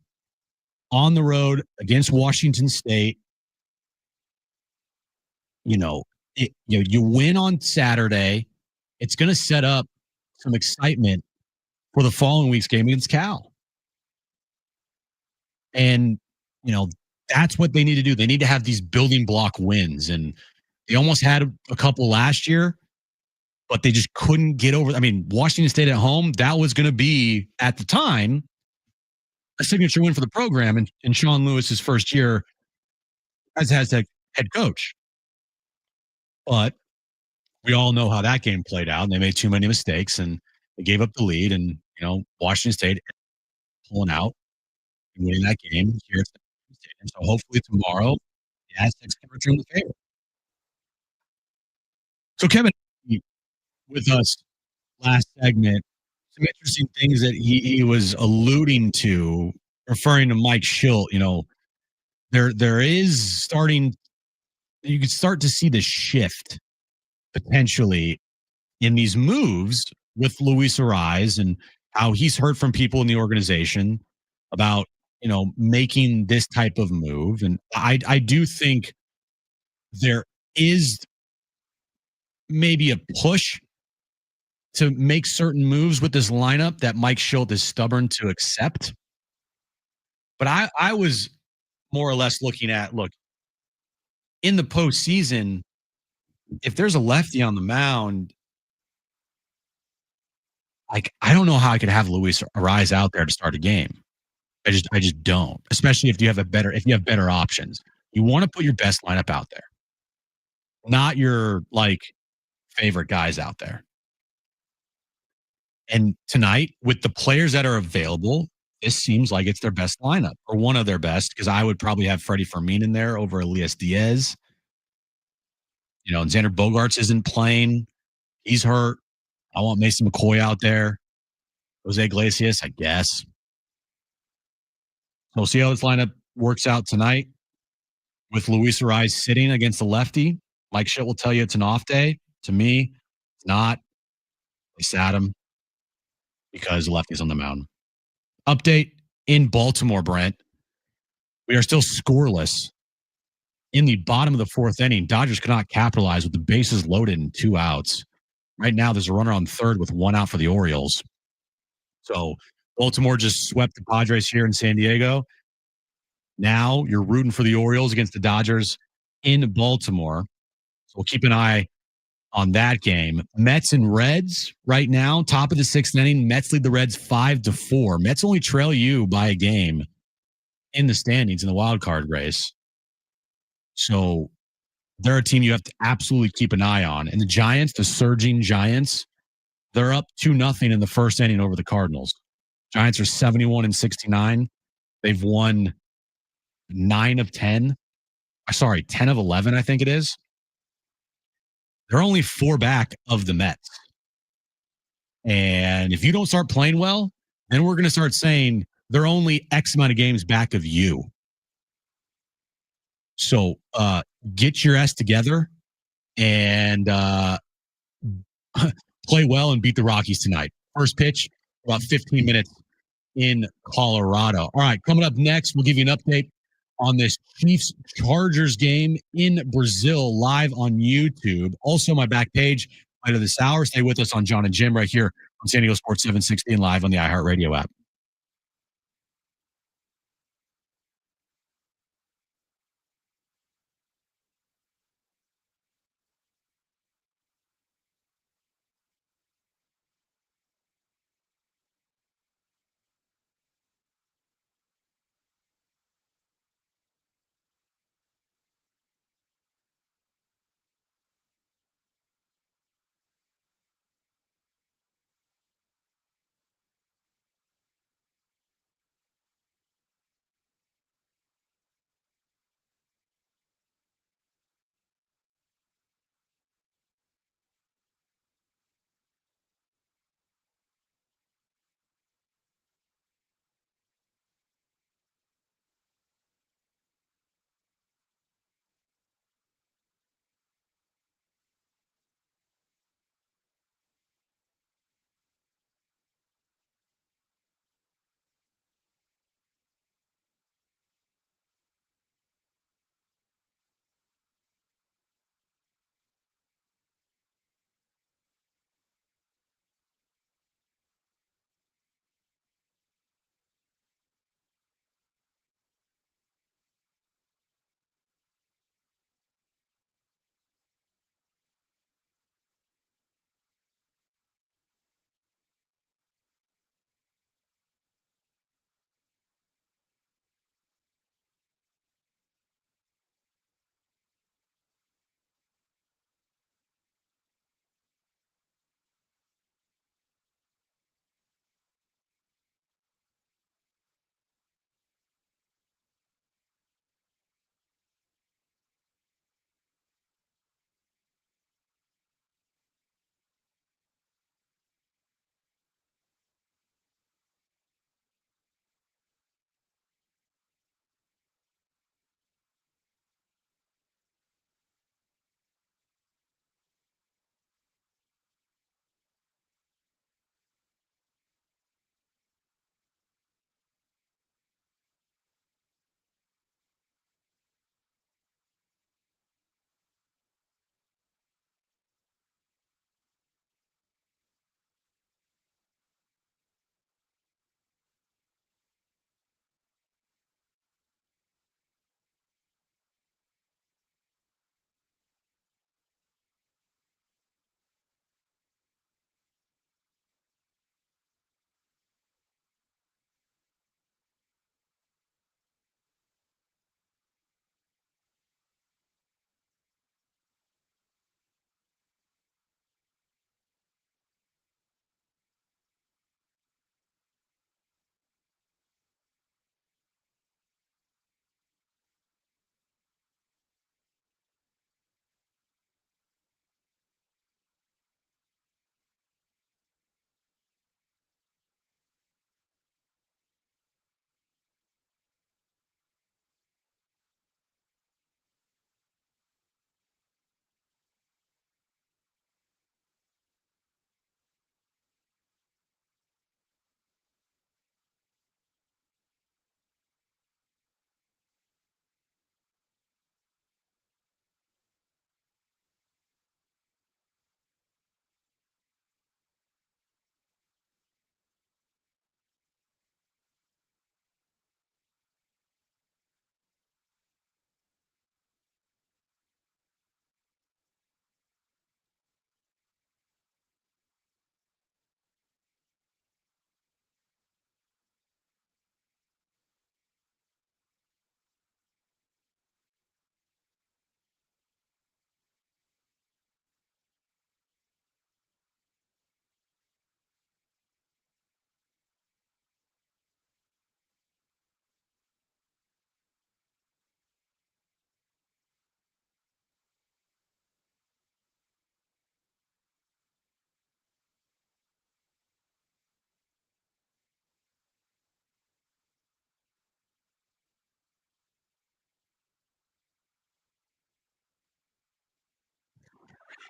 on the road against Washington State. You win on Saturday. It's going to set up some excitement for the following week's game against Cal. And, that's what they need to do. They need to have these building block wins. And they almost had a couple last year, but they just couldn't get over. I mean, Washington State at home, that was going to be, at the time, a signature win for the program in Sean Lewis's first year as head coach. But we all know how that game played out. And they made too many mistakes and they gave up the lead. And, Washington State pulling out and winning that game here at State. And so hopefully tomorrow, the Aztecs can return the favor. So Kevin, with us last segment, some interesting things that he was alluding to, referring to Mike Schilt. There is starting. You can start to see the shift potentially in these moves with Luis Ariz and how he's heard from people in the organization about making this type of move. And I do think there is maybe a push to make certain moves with this lineup that Mike Schilt is stubborn to accept. But I was more or less looking at, look, in the postseason, if there's a lefty on the mound, I don't know how I could have Luis Ariz out there to start a game. I just don't, especially if you have better options. You want to put your best lineup out there, not your favorite guys out there. And tonight, with the players that are available, this seems like it's their best lineup or one of their best, because I would probably have Freddie Fermin in there over Elias Diaz. And Xander Bogaerts isn't playing. He's hurt. I want Mason McCoy out there. Jose Iglesias, I guess. We'll see how this lineup works out tonight with Luis Ariz sitting against the lefty. Mike Schilt will tell you it's an off day. To me, it's not. They sat him because the lefty's on the mound. Update in Baltimore, Brent. We are still scoreless in the bottom of the fourth inning. Dodgers could not capitalize with the bases loaded and 2 outs. Right now, there's a runner on third with 1 out for the Orioles. So Baltimore just swept the Padres here in San Diego. Now you're rooting for the Orioles against the Dodgers in Baltimore. So we'll keep an eye on that game. Mets and Reds right now, top of the 6th inning. Mets lead the Reds 5-4. Mets only trail you by a game in the standings in the wild card race. So they're a team you have to absolutely keep an eye on. And the Giants, the surging Giants, they're up 2-0 in the first inning over the Cardinals. Giants are 71-69. They've won 9 of 10. Sorry, 10 of 11, I think it is. They're only 4 back of the Mets. And if you don't start playing well, then we're going to start saying they're only X amount of games back of you. So get your ass together and play well and beat the Rockies tonight. First pitch, about 15 minutes in Colorado. All right, coming up next, we'll give you an update on this Chiefs-Chargers game in Brazil live on YouTube. Also, my back page later this hour. Stay with us on John and Jim right here on San Diego Sports 760 and live on the iHeartRadio app.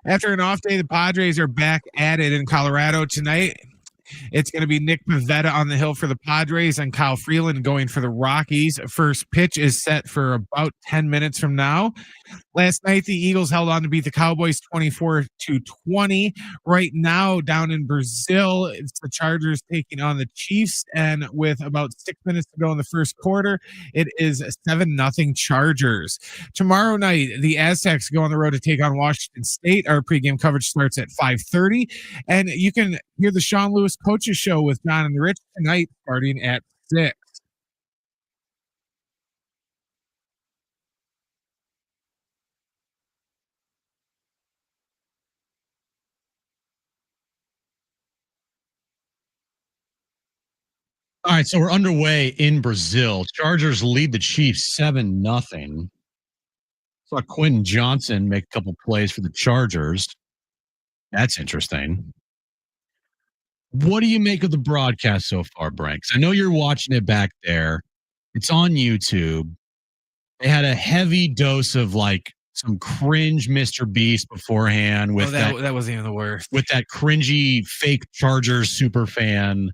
After an off day, the Padres are back at it in Colorado tonight. It's going to be Nick Pivetta on the hill for the Padres and Kyle Freeland going for the Rockies. First pitch is set for about 10 minutes from now. Last night, the Eagles held on to beat the Cowboys 24-20. Right now, down in Brazil, it's the Chargers taking on the Chiefs. And with about 6 minutes to go in the first quarter, it is 7-0 Chargers. Tomorrow night, the Aztecs go on the road to take on Washington State. Our pregame coverage starts at 5:30. And you can hear the Sean Lewis Coaches Show with John and Rich tonight starting at 6. All right, so we're underway in Brazil. Chargers lead the Chiefs 7-0. Saw Quentin Johnson make a couple plays for the Chargers. That's interesting. What do you make of the broadcast so far, Branks? I know you're watching it back there. It's on YouTube. They had a heavy dose of like some cringe Mr. Beast beforehand with that wasn't even the worst. With that cringy fake Chargers super fan.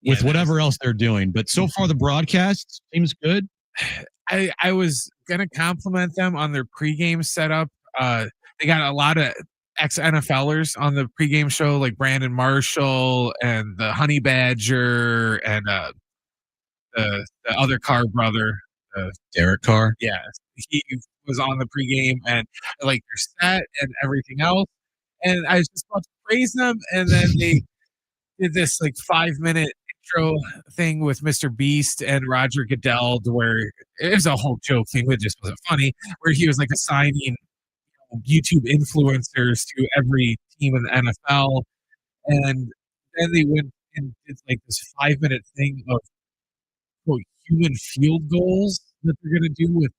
With whatever else they're doing. But so far, the broadcast seems good. I was going to compliment them on their pregame setup. They got a lot of ex-NFLers on the pregame show, like Brandon Marshall and the Honey Badger and the other Carr brother. Derek Carr? Yeah. He was on the pregame and like their set and everything else. And I was just about to praise them. And then they did this like 5-minute intro thing with Mr. Beast and Roger Goodell, where it was a whole joke thing, but it just wasn't funny, where he was like assigning YouTube influencers to every team in the NFL. And then they went and did like this 5-minute thing of quote, human field goals that they're going to do with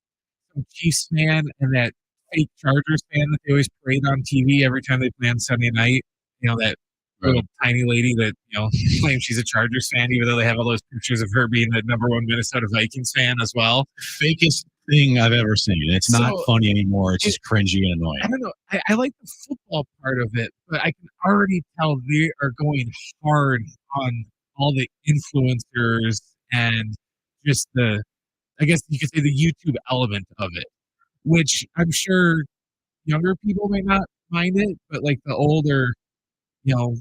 some Chiefs fan and that fake Chargers fan that they always parade on TV every time they play on Sunday night. You know, that little tiny lady that, you know, claims she's a Chargers fan, even though they have all those pictures of her being the #1 Minnesota Vikings fan as well. Fakest thing I've ever seen. It's not funny anymore. It's just cringy and annoying. I don't know. I like the football part of it, but I can already tell they are going hard on all the influencers and just I guess you could say the YouTube element of it, which I'm sure younger people may not mind it, but like the older, you know,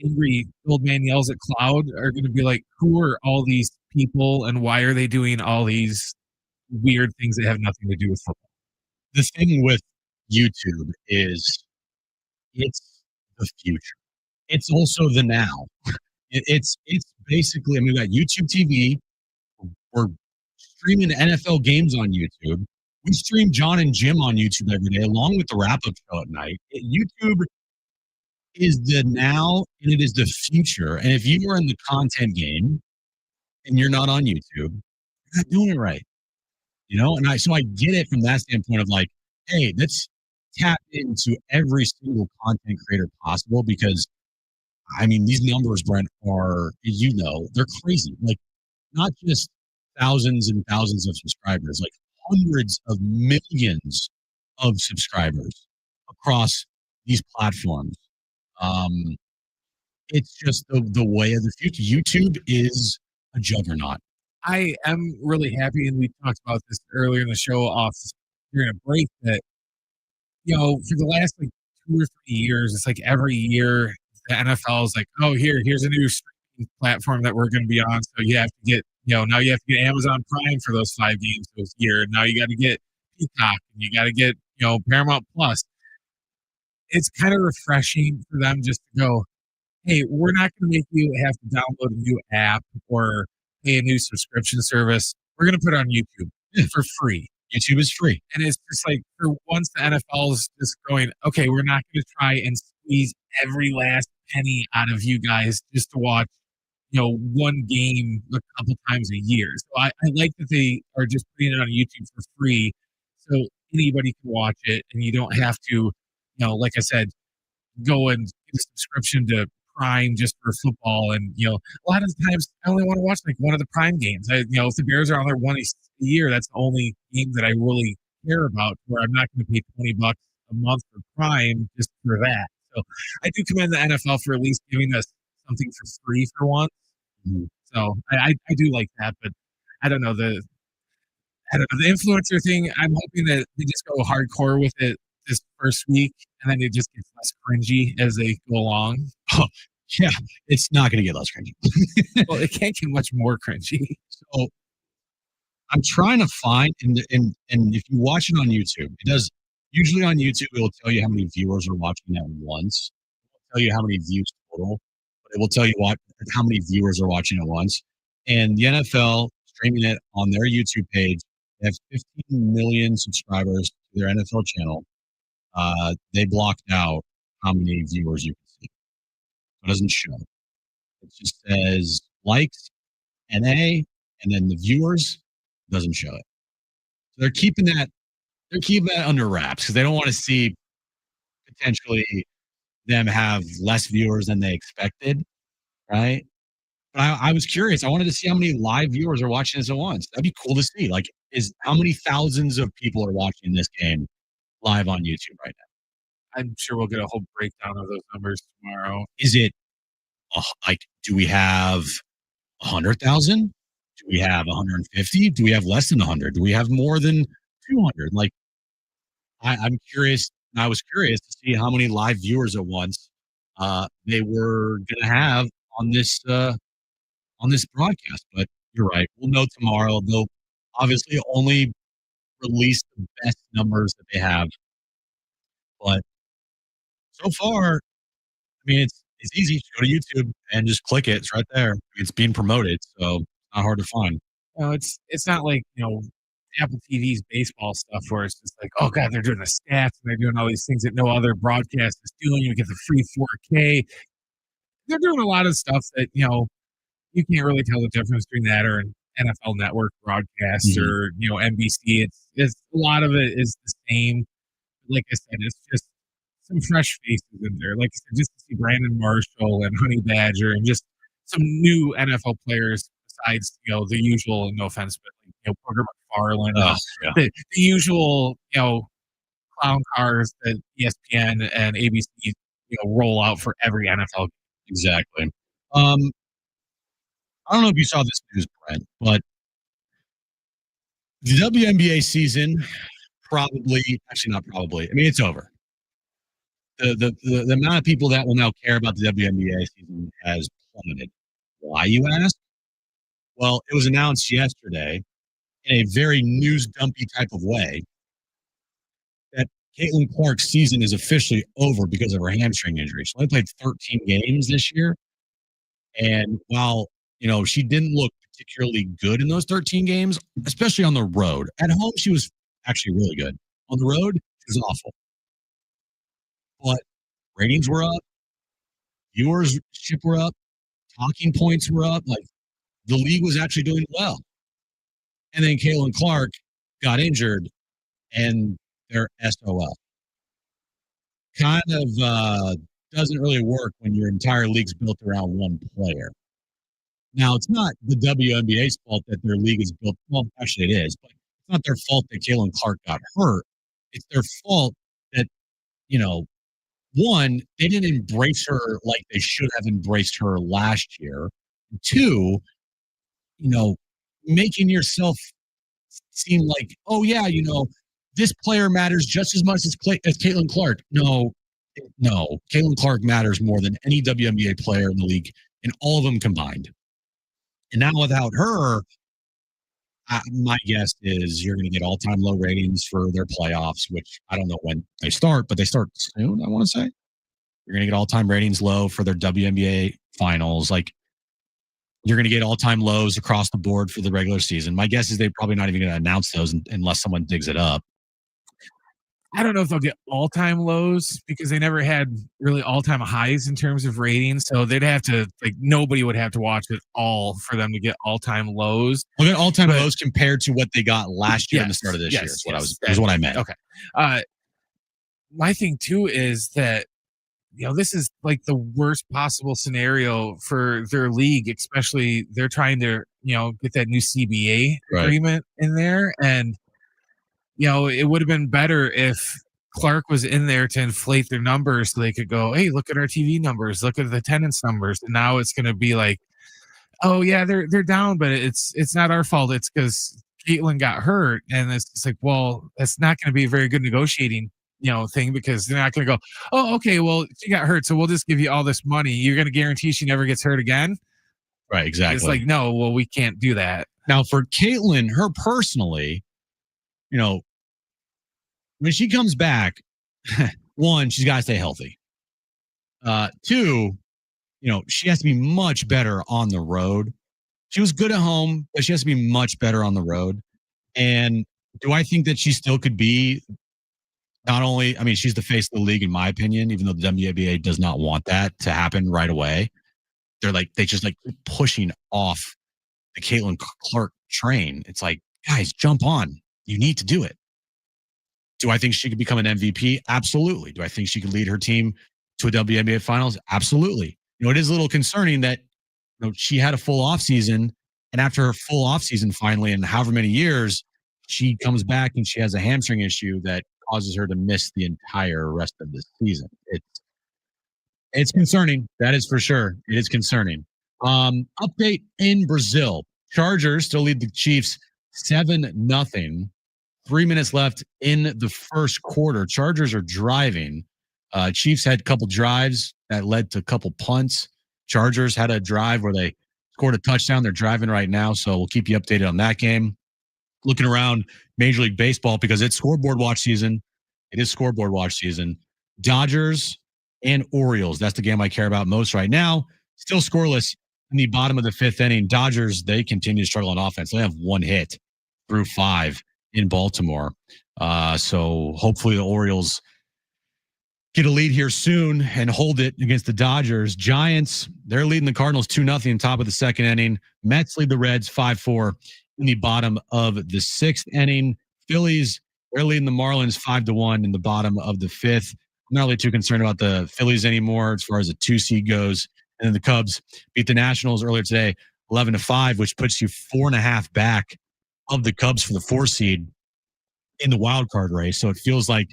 angry old man yells at cloud are going to be like, who are all these people and why are they doing all these weird things that have nothing to do with football? The thing with YouTube is it's the future. It's also the now. It's basically, I mean, we got YouTube TV. We're streaming NFL games on YouTube. We stream John and Jim on YouTube every day, along with the wrap-up show at night. YouTube is the now, and it is the future. And if you are in the content game and you're not on YouTube, you're not doing it right. You know, and so I get it from that standpoint of like, hey, let's tap into every single content creator possible because, I mean, these numbers, Brent, are, you know, they're crazy. Like, not just thousands and thousands of subscribers, like hundreds of millions of subscribers across these platforms. It's just the way of the future. YouTube is a juggernaut. I am really happy, and we talked about this earlier in the show off during a break, that, you know, for the last like 2 or 3 years, it's like every year the NFL is like, oh, here's a new streaming platform that we're going to be on. So you have to get, you know, now you have to get Amazon Prime for those 5 games this year. Now you got to get Peacock, and you got to get, you know, Paramount Plus. It's kind of refreshing for them just to go, hey, we're not going to make you have to download a new app or pay a new subscription service. We're going to put it on YouTube for free. YouTube is free. And it's just like, for once the NFL is just going, okay, we're not going to try and squeeze every last penny out of you guys just to watch, you know, one game a couple times a year. So I like that they are just putting it on YouTube for free so anybody can watch it and you don't have to, you know, like I said, go and get a subscription to Prime just for football. And, you know, a lot of times I only want to watch like one of the Prime games. You know, if the Bears are on their one a year, that's the only game that I really care about, where I'm not going to pay $20 a month for Prime just for that. So I do commend the NFL for at least giving us something for free for once. So I do like that, but I don't know the influencer thing. I'm hoping that they just go hardcore with it this first week, and then it just gets less cringy as they go along. Oh, yeah, it's not going to get less cringy. Well, it can't get much more cringy. So I'm trying to find, and if you watch it on YouTube, it does. Usually on YouTube, it will tell you how many viewers are watching at once. It will tell you how many views total, but it will tell you how many viewers are watching at once. And the NFL streaming it on their YouTube page. They have 15 million subscribers to their NFL channel. They blocked out how many viewers you can see. So it doesn't show. It just says likes, NA, and then the viewers doesn't show it. So they're keeping that under wraps because they don't want to see potentially them have less viewers than they expected, right? But I was curious. I wanted to see how many live viewers are watching this at once. That'd be cool to see. Like, how many thousands of people are watching this game live on YouTube right now? I'm sure we'll get a whole breakdown of those numbers tomorrow. Is it do we have 100,000? Do we have 150? Do we have less than 100? Do we have more than 200? Like, I'm curious. I was curious to see how many live viewers at once they were going to have on this broadcast. But you're right. We'll know tomorrow. They'll obviously only release the best numbers that they have. But so far, I mean, it's easy. Just go to YouTube and just click it. It's right there. It's being promoted, so it's not hard to find. No, it's not like Apple TV's baseball stuff where it's just like, oh god, they're doing the stats and they're doing all these things that no other broadcast is doing. You get the free 4K. They're doing a lot of stuff that you can't really tell the difference between that or an NFL Network broadcast or NBC. It's a lot of it is the same. Like I said, it's just some fresh faces in there. Like I said, just to see Brandon Marshall and Honey Badger and just some new NFL players besides the usual. No offense, but Booger McFarland, the usual clown cars that ESPN and ABC roll out for every NFL. Exactly. I don't know if you saw this news, Brent, but the WNBA season not probably. I mean, it's over. The amount of people that will now care about the WNBA season has plummeted. Why, you ask? Well, it was announced yesterday in a very news dumpy type of way that Caitlin Clark's season is officially over because of her hamstring injury. She only played 13 games this year. And while, she didn't look particularly good in those 13 games, especially on the road. At home, she was actually really good. On the road, she was awful. But ratings were up, viewership were up, talking points were up. Like, the league was actually doing well. And then Caitlin Clark got injured, and they're SOL. Kind of doesn't really work when your entire league's built around one player. Now, it's not the WNBA's fault that their league is built. Well, actually, it is, but it's not their fault that Caitlin Clark got hurt. It's their fault that, one, they didn't embrace her like they should have embraced her last year. Two, making yourself seem like, oh, yeah, this player matters just as much as Caitlin Clark. No, Caitlin Clark matters more than any WNBA player in the league, and all of them combined. And now without her, my guess is you're going to get all-time low ratings for their playoffs, which I don't know when they start, but they start soon, I want to say. You're going to get all-time ratings low for their WNBA finals. Like, you're going to get all-time lows across the board for the regular season. My guess is they're probably not even going to announce those unless someone digs it up. I don't know if they'll get all-time lows because they never had really all-time highs in terms of ratings. So they'd have to, nobody would have to watch it all for them to get all-time lows. Well, get all-time lows compared to what they got last year and the start of this year. Is what I meant. Okay. My thing too is that, this is like the worst possible scenario for their league, especially they're trying to, get that new CBA agreement in there. And, it would have been better if Clark was in there to inflate their numbers so they could go, hey, look at our TV numbers, look at the attendance numbers. And now it's going to be like, oh yeah, they're down, but it's not our fault. It's because Caitlin got hurt, and it's like, well, that's not going to be a very good negotiating, thing because they're not going to go, oh, okay, well, she got hurt, so we'll just give you all this money. You're going to guarantee she never gets hurt again? Right, exactly. It's like, no, well, we can't do that. Now, for Caitlin, her personally, when she comes back, one, she's got to stay healthy. Two, she has to be much better on the road. She was good at home, but she has to be much better on the road. And do I think that she still could be not only, I mean, she's the face of the league, in my opinion, even though the WNBA does not want that to happen right away. They just pushing off the Caitlin Clark train. It's like, guys, jump on. You need to do it. Do I think she could become an MVP? Absolutely. Do I think she could lead her team to a WNBA finals? Absolutely. It is a little concerning that she had a full off season, and after her full off season finally, in however many years, she comes back and she has a hamstring issue that causes her to miss the entire rest of the season. It's concerning. That is for sure. It is concerning. Update in Brazil. Chargers still lead the Chiefs 7-0. 3 minutes left in the first quarter. Chargers are driving. Chiefs had a couple drives that led to a couple punts. Chargers had a drive where they scored a touchdown. They're driving right now, so we'll keep you updated on that game. Looking around Major League Baseball because it's scoreboard watch season. It is scoreboard watch season. Dodgers and Orioles. That's the game I care about most right now. Still scoreless in the bottom of the fifth inning. Dodgers, they continue to struggle on offense. They have one hit through 5 in Baltimore. So hopefully the Orioles get a lead here soon and hold it against the Dodgers. Giants, they're leading the Cardinals 2-0 top of the second inning. Mets lead the Reds 5-4 in the bottom of the sixth inning. Phillies, they're leading the Marlins 5-1 in the bottom of the fifth. I'm not really too concerned about the Phillies anymore as far as the 2 seed goes. And then the Cubs beat the Nationals earlier today 11-5, which puts you 4.5 back of the Cubs for the 4 seed in the wild card race. So it feels like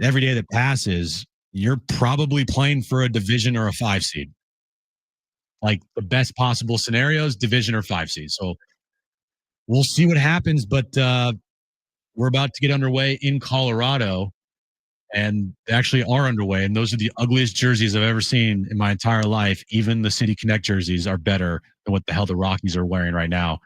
every day that passes, you're probably playing for a division or a 5 seed. Like the best possible scenarios, division or 5 seed. So we'll see what happens, but we're about to get underway in Colorado, and they actually are underway. And those are the ugliest jerseys I've ever seen in my entire life. Even the City Connect jerseys are better than what the hell the Rockies are wearing right now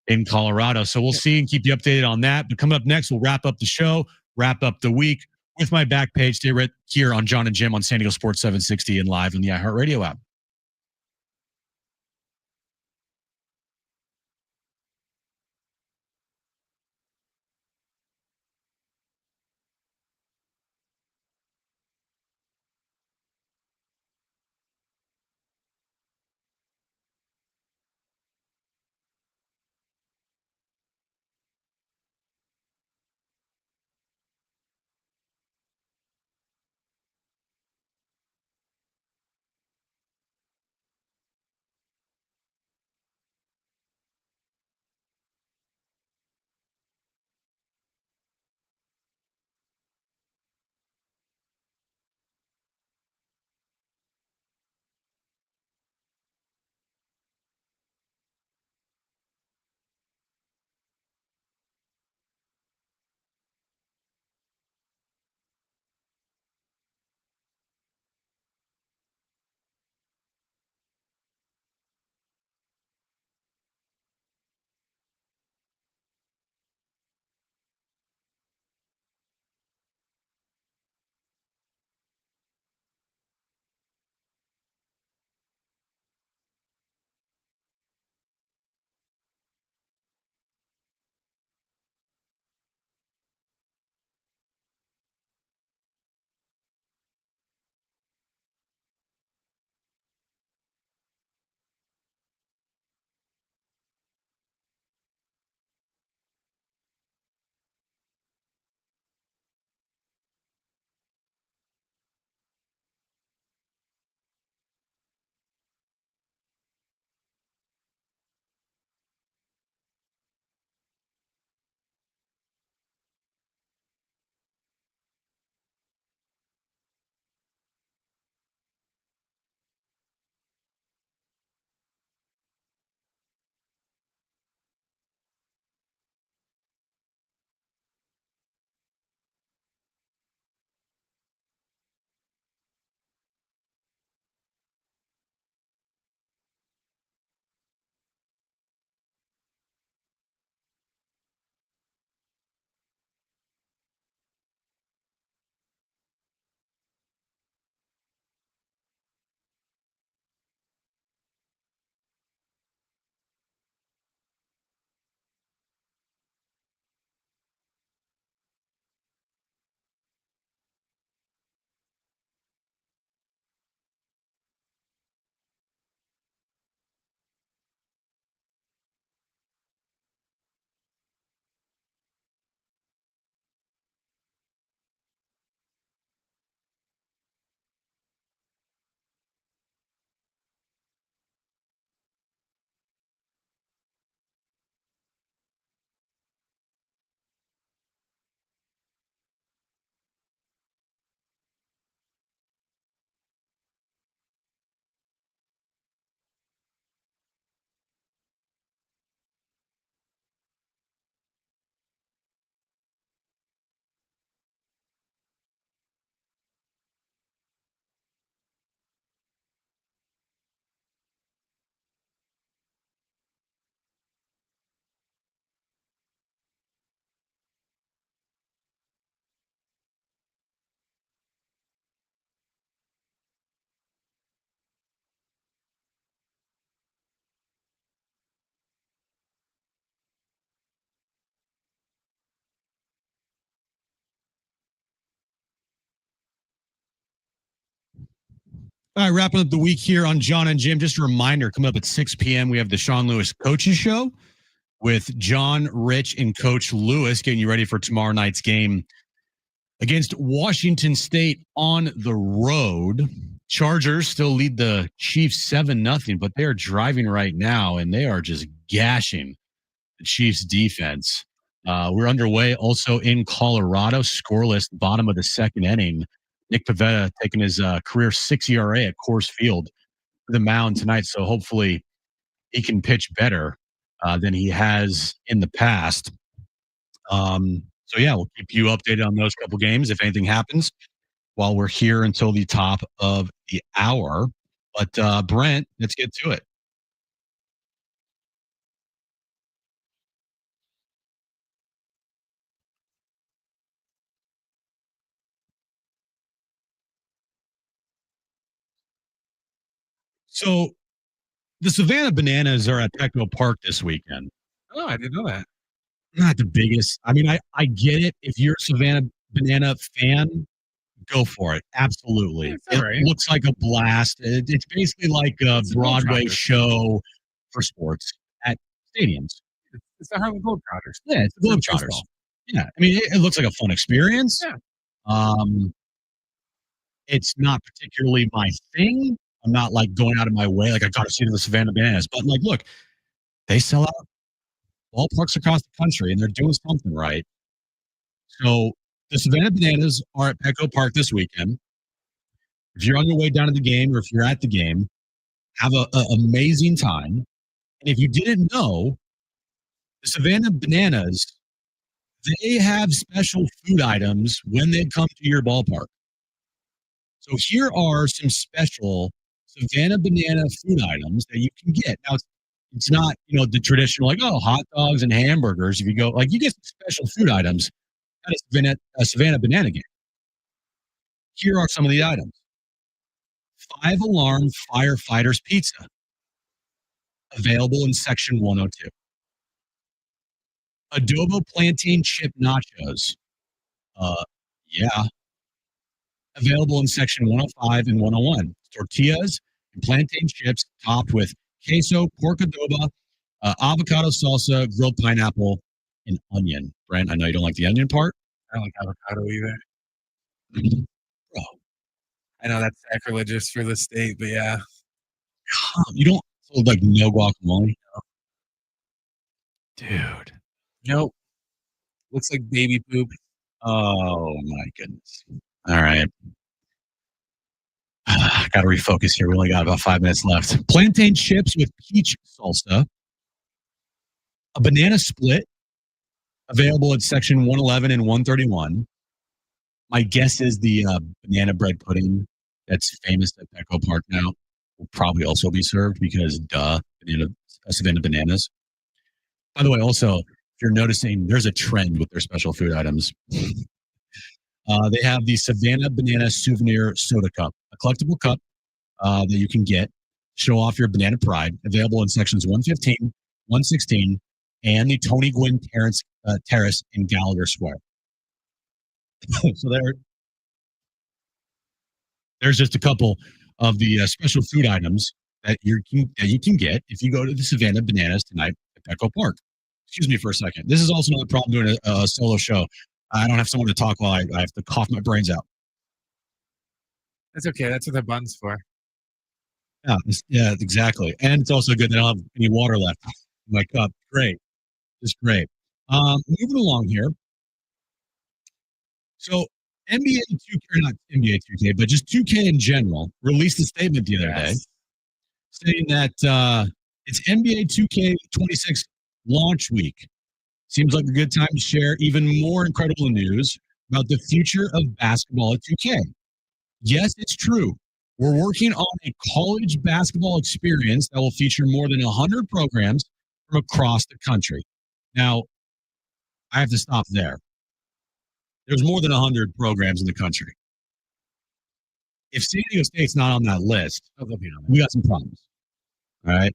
in Colorado. So we'll see and keep you updated on that. But coming up next, we'll wrap up the show, wrap up the week with my back page. Stay right here on John and Jim on San Diego Sports 760 and live on the iHeartRadio app. All right, wrapping up the week here on John and Jim. Just a reminder, coming up at 6 p.m., we have the Sean Lewis Coaches Show with John, Rich, and Coach Lewis, getting you ready for tomorrow night's game against Washington State on the road. Chargers still lead the Chiefs 7-0, but they are driving right now, and they are just gashing the Chiefs defense. We're underway also in Colorado, scoreless, bottom of the second inning. Nick Pivetta taking his career 6 ERA at Coors Field for the mound tonight, so hopefully he can pitch better than he has in the past. So, yeah, we'll keep you updated on those couple games if anything happens while we're here until the top of the hour. But, Brent, let's get to it. So the Savannah Bananas are at Petco Park this weekend. Oh, I didn't know that. Not the biggest. I mean, I get it. If you're a Savannah Banana fan, go for it. Absolutely. It's all right. Looks like a blast. It's basically like a Broadway show for sports at stadiums. It's the Harlem Globetrotters. Yeah, it's the Globetrotters. Yeah, I mean, it looks like a fun experience. Yeah. It's not particularly my thing. I'm not like going out of my way, like I got to see the Savannah Bananas. But like, look, they sell out ballparks across the country, and they're doing something right. So the Savannah Bananas are at Petco Park this weekend. If you're on your way down to the game, or if you're at the game, have an amazing time. And if you didn't know, the Savannah Bananas, they have special food items when they come to your ballpark. So here are some special Savannah Banana food items that you can get. Now, it's not, the traditional, like, hot dogs and hamburgers. If you go, like, you get some special food items at a Savannah Banana game. Here are some of the items. 5 Alarm Firefighters Pizza, available in Section 102. Adobo Plantain Chip Nachos. Yeah. Available in Section 105 and 101. Tortillas and plantain chips topped with queso, pork adobo, avocado salsa, grilled pineapple, and onion. Brent, I know you don't like the onion part. I don't like avocado either. Bro. I know that's sacrilegious for the state, but yeah. You don't like no guacamole? Dude. Nope. Looks like baby poop. Oh my goodness. All right. Got to refocus here. We only got about 5 minutes left. Plantain chips with peach salsa. A banana split, available at Section 111 and 131. My guess is the banana bread pudding that's famous at Petco Park now will probably also be served because, Savannah Bananas. By the way, also, if you're noticing, there's a trend with their special food items. They have the Savannah Banana Souvenir Soda Cup, a collectible cup that you can get, show off your banana pride, available in Sections 115, 116, and the Tony Gwynn Terrace in Gallagher Square. So there's just a couple of the special food items that you can get if you go to the Savannah Bananas tonight at Petco Park. Excuse me for a second. This is also another problem doing a solo show. I don't have someone to talk while I have to cough my brains out. That's okay. That's what the button's for. Yeah, exactly. And it's also good that I don't have any water left in my cup. Great. Just great. Moving along here. So NBA 2K, or not NBA 2K, but just 2K in general, released a statement the other day saying that it's NBA 2K26 launch week. Seems like a good time to share even more incredible news about the future of basketball at 2K. Yes, it's true. We're working on a college basketball experience that will feature more than 100 programs from across the country. Now, I have to stop there. There's more than 100 programs in the country. If San Diego State's not on that list, we got some problems. All right?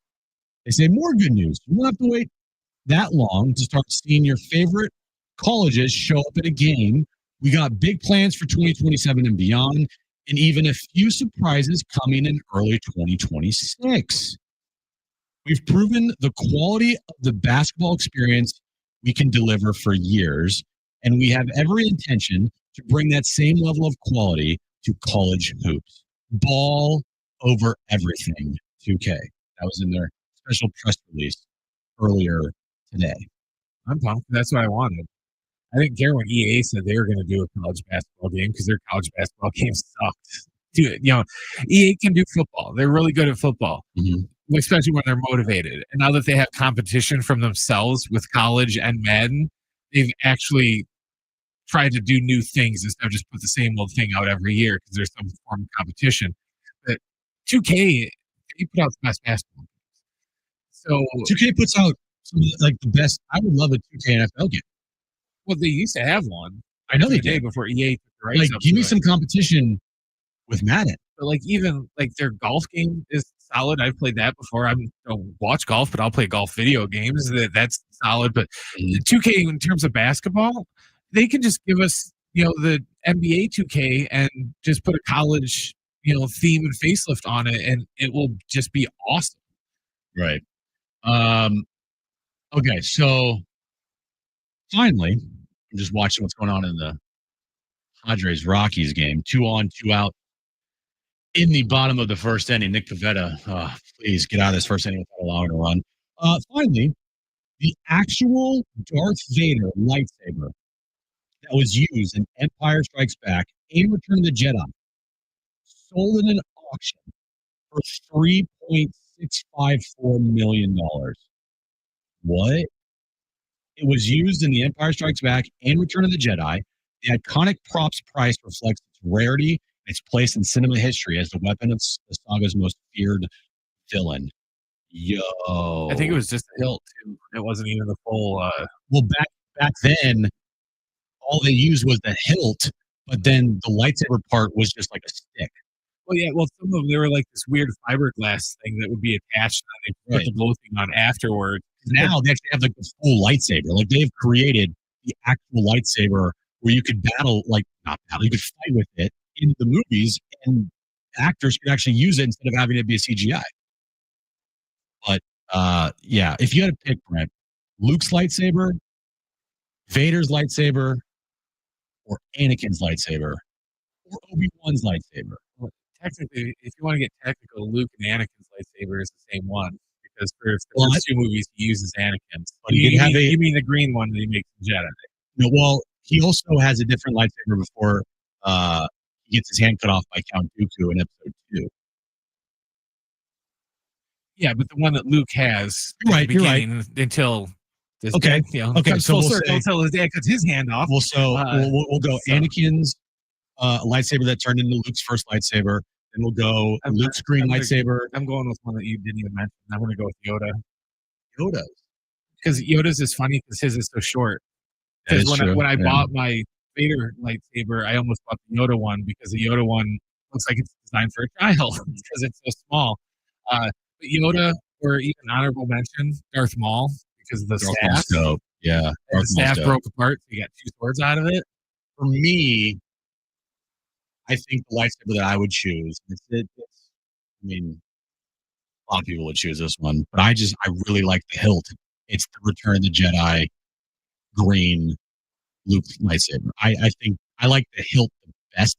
They say more good news. You won't have to wait that long to start seeing your favorite colleges show up at a game. We got big plans for 2027 and beyond. and even a few surprises coming in early 2026. We've proven the quality of the basketball experience we can deliver for years, and we have every intention to bring that same level of quality to college hoops. Ball over everything, 2K. That was in their special press release earlier today. I'm pumped. That's what I wanted. I didn't care when EA said they were going to do a college basketball game because their college basketball games sucked. Dude, EA can do football. They're really good at football, especially when they're motivated. And now that they have competition from themselves with college and Madden, they've actually tried to do new things instead of just put the same old thing out every year because there's some form of competition. But 2K, they put out the best basketball games. So 2K puts out some of the best. I would love a 2K NFL game. Well, they used to have one. I know they did did before EA took the rights. Give me some competition with Madden. But even their golf game is solid. I've played that before. I don't watch golf, but I'll play golf video games. That's solid. But 2K in terms of basketball, they can just give us the NBA 2K and just put a college theme and facelift on it, and it will just be awesome. Right. Okay, so finally, I'm just watching what's going on in the Padres Rockies game. 2 on, 2 out in the bottom of the first inning. Nick Pivetta, please get out of this first inning without allowing a run. Finally, the actual Darth Vader lightsaber that was used in Empire Strikes Back and Return of the Jedi sold in an auction for $3.654 million. What? It was used in The Empire Strikes Back and Return of the Jedi. The iconic prop's price reflects its rarity and its place in cinema history as the weapon of the saga's most feared villain. Yo. I think it was just a hilt, too. It wasn't even the full... Well, back then, all they used was the hilt, but then the lightsaber part was just like a stick. Well, yeah, some of them, they were like this weird fiberglass thing that would be attached, and they put the glow thing on afterward. Now they actually have the full lightsaber. They've created the actual lightsaber where you could battle, you could fight with it in the movies, and actors could actually use it instead of having it be a CGI. But if you had to pick, Brent, Luke's lightsaber, Vader's lightsaber, or Anakin's lightsaber, or Obi-Wan's lightsaber. Well, technically, if you want to get technical, Luke and Anakin's lightsaber is the same one. Because for the first 2 movies, he uses Anakin's. But you mean the green one that he makes in Jedi? No, well, he also has a different lightsaber before he gets his hand cut off by Count Dooku in Episode 2. Yeah, but the one that Luke has, you're right. Until this okay, okay, so we'll circle until his dad cuts his hand off. Well, we'll go Anakin's lightsaber that turned into Luke's first lightsaber. Then we'll go Luke's green lightsaber. I'm going with one that you didn't even mention. I'm going to go with Yoda. Because Yoda's is funny because his is so short. Because when I bought my Vader lightsaber, I almost bought the Yoda one because the Yoda one looks like it's designed for a child because it's so small. But Yoda, or even honorable mention, Darth Maul because of the staff. Dope. Yeah, the staff broke apart, so you got 2 swords out of it. For me, I think the lightsaber that I would choose, a lot of people would choose this one, but I really like the hilt. It's the Return of the Jedi green Luke lightsaber. I think I like the hilt the best.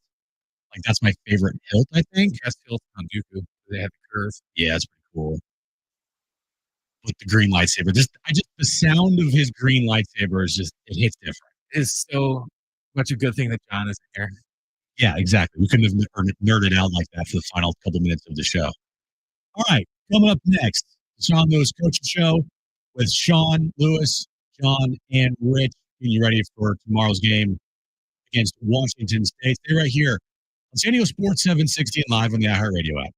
That's my favorite hilt, I think. Best hilt on Dooku. They have the curve. Yeah, it's pretty cool. With the green lightsaber, the sound of his green lightsaber is it hits different. It's so much a good thing that John is here. Yeah, exactly. We couldn't have nerded out like that for the final couple minutes of the show. All right, coming up next, the Sean Lewis Coaching Show with Sean Lewis, John, and Rich. Getting you ready for tomorrow's game against Washington State. Stay right here on San Diego Sports 760 and live on the iHeartRadio app.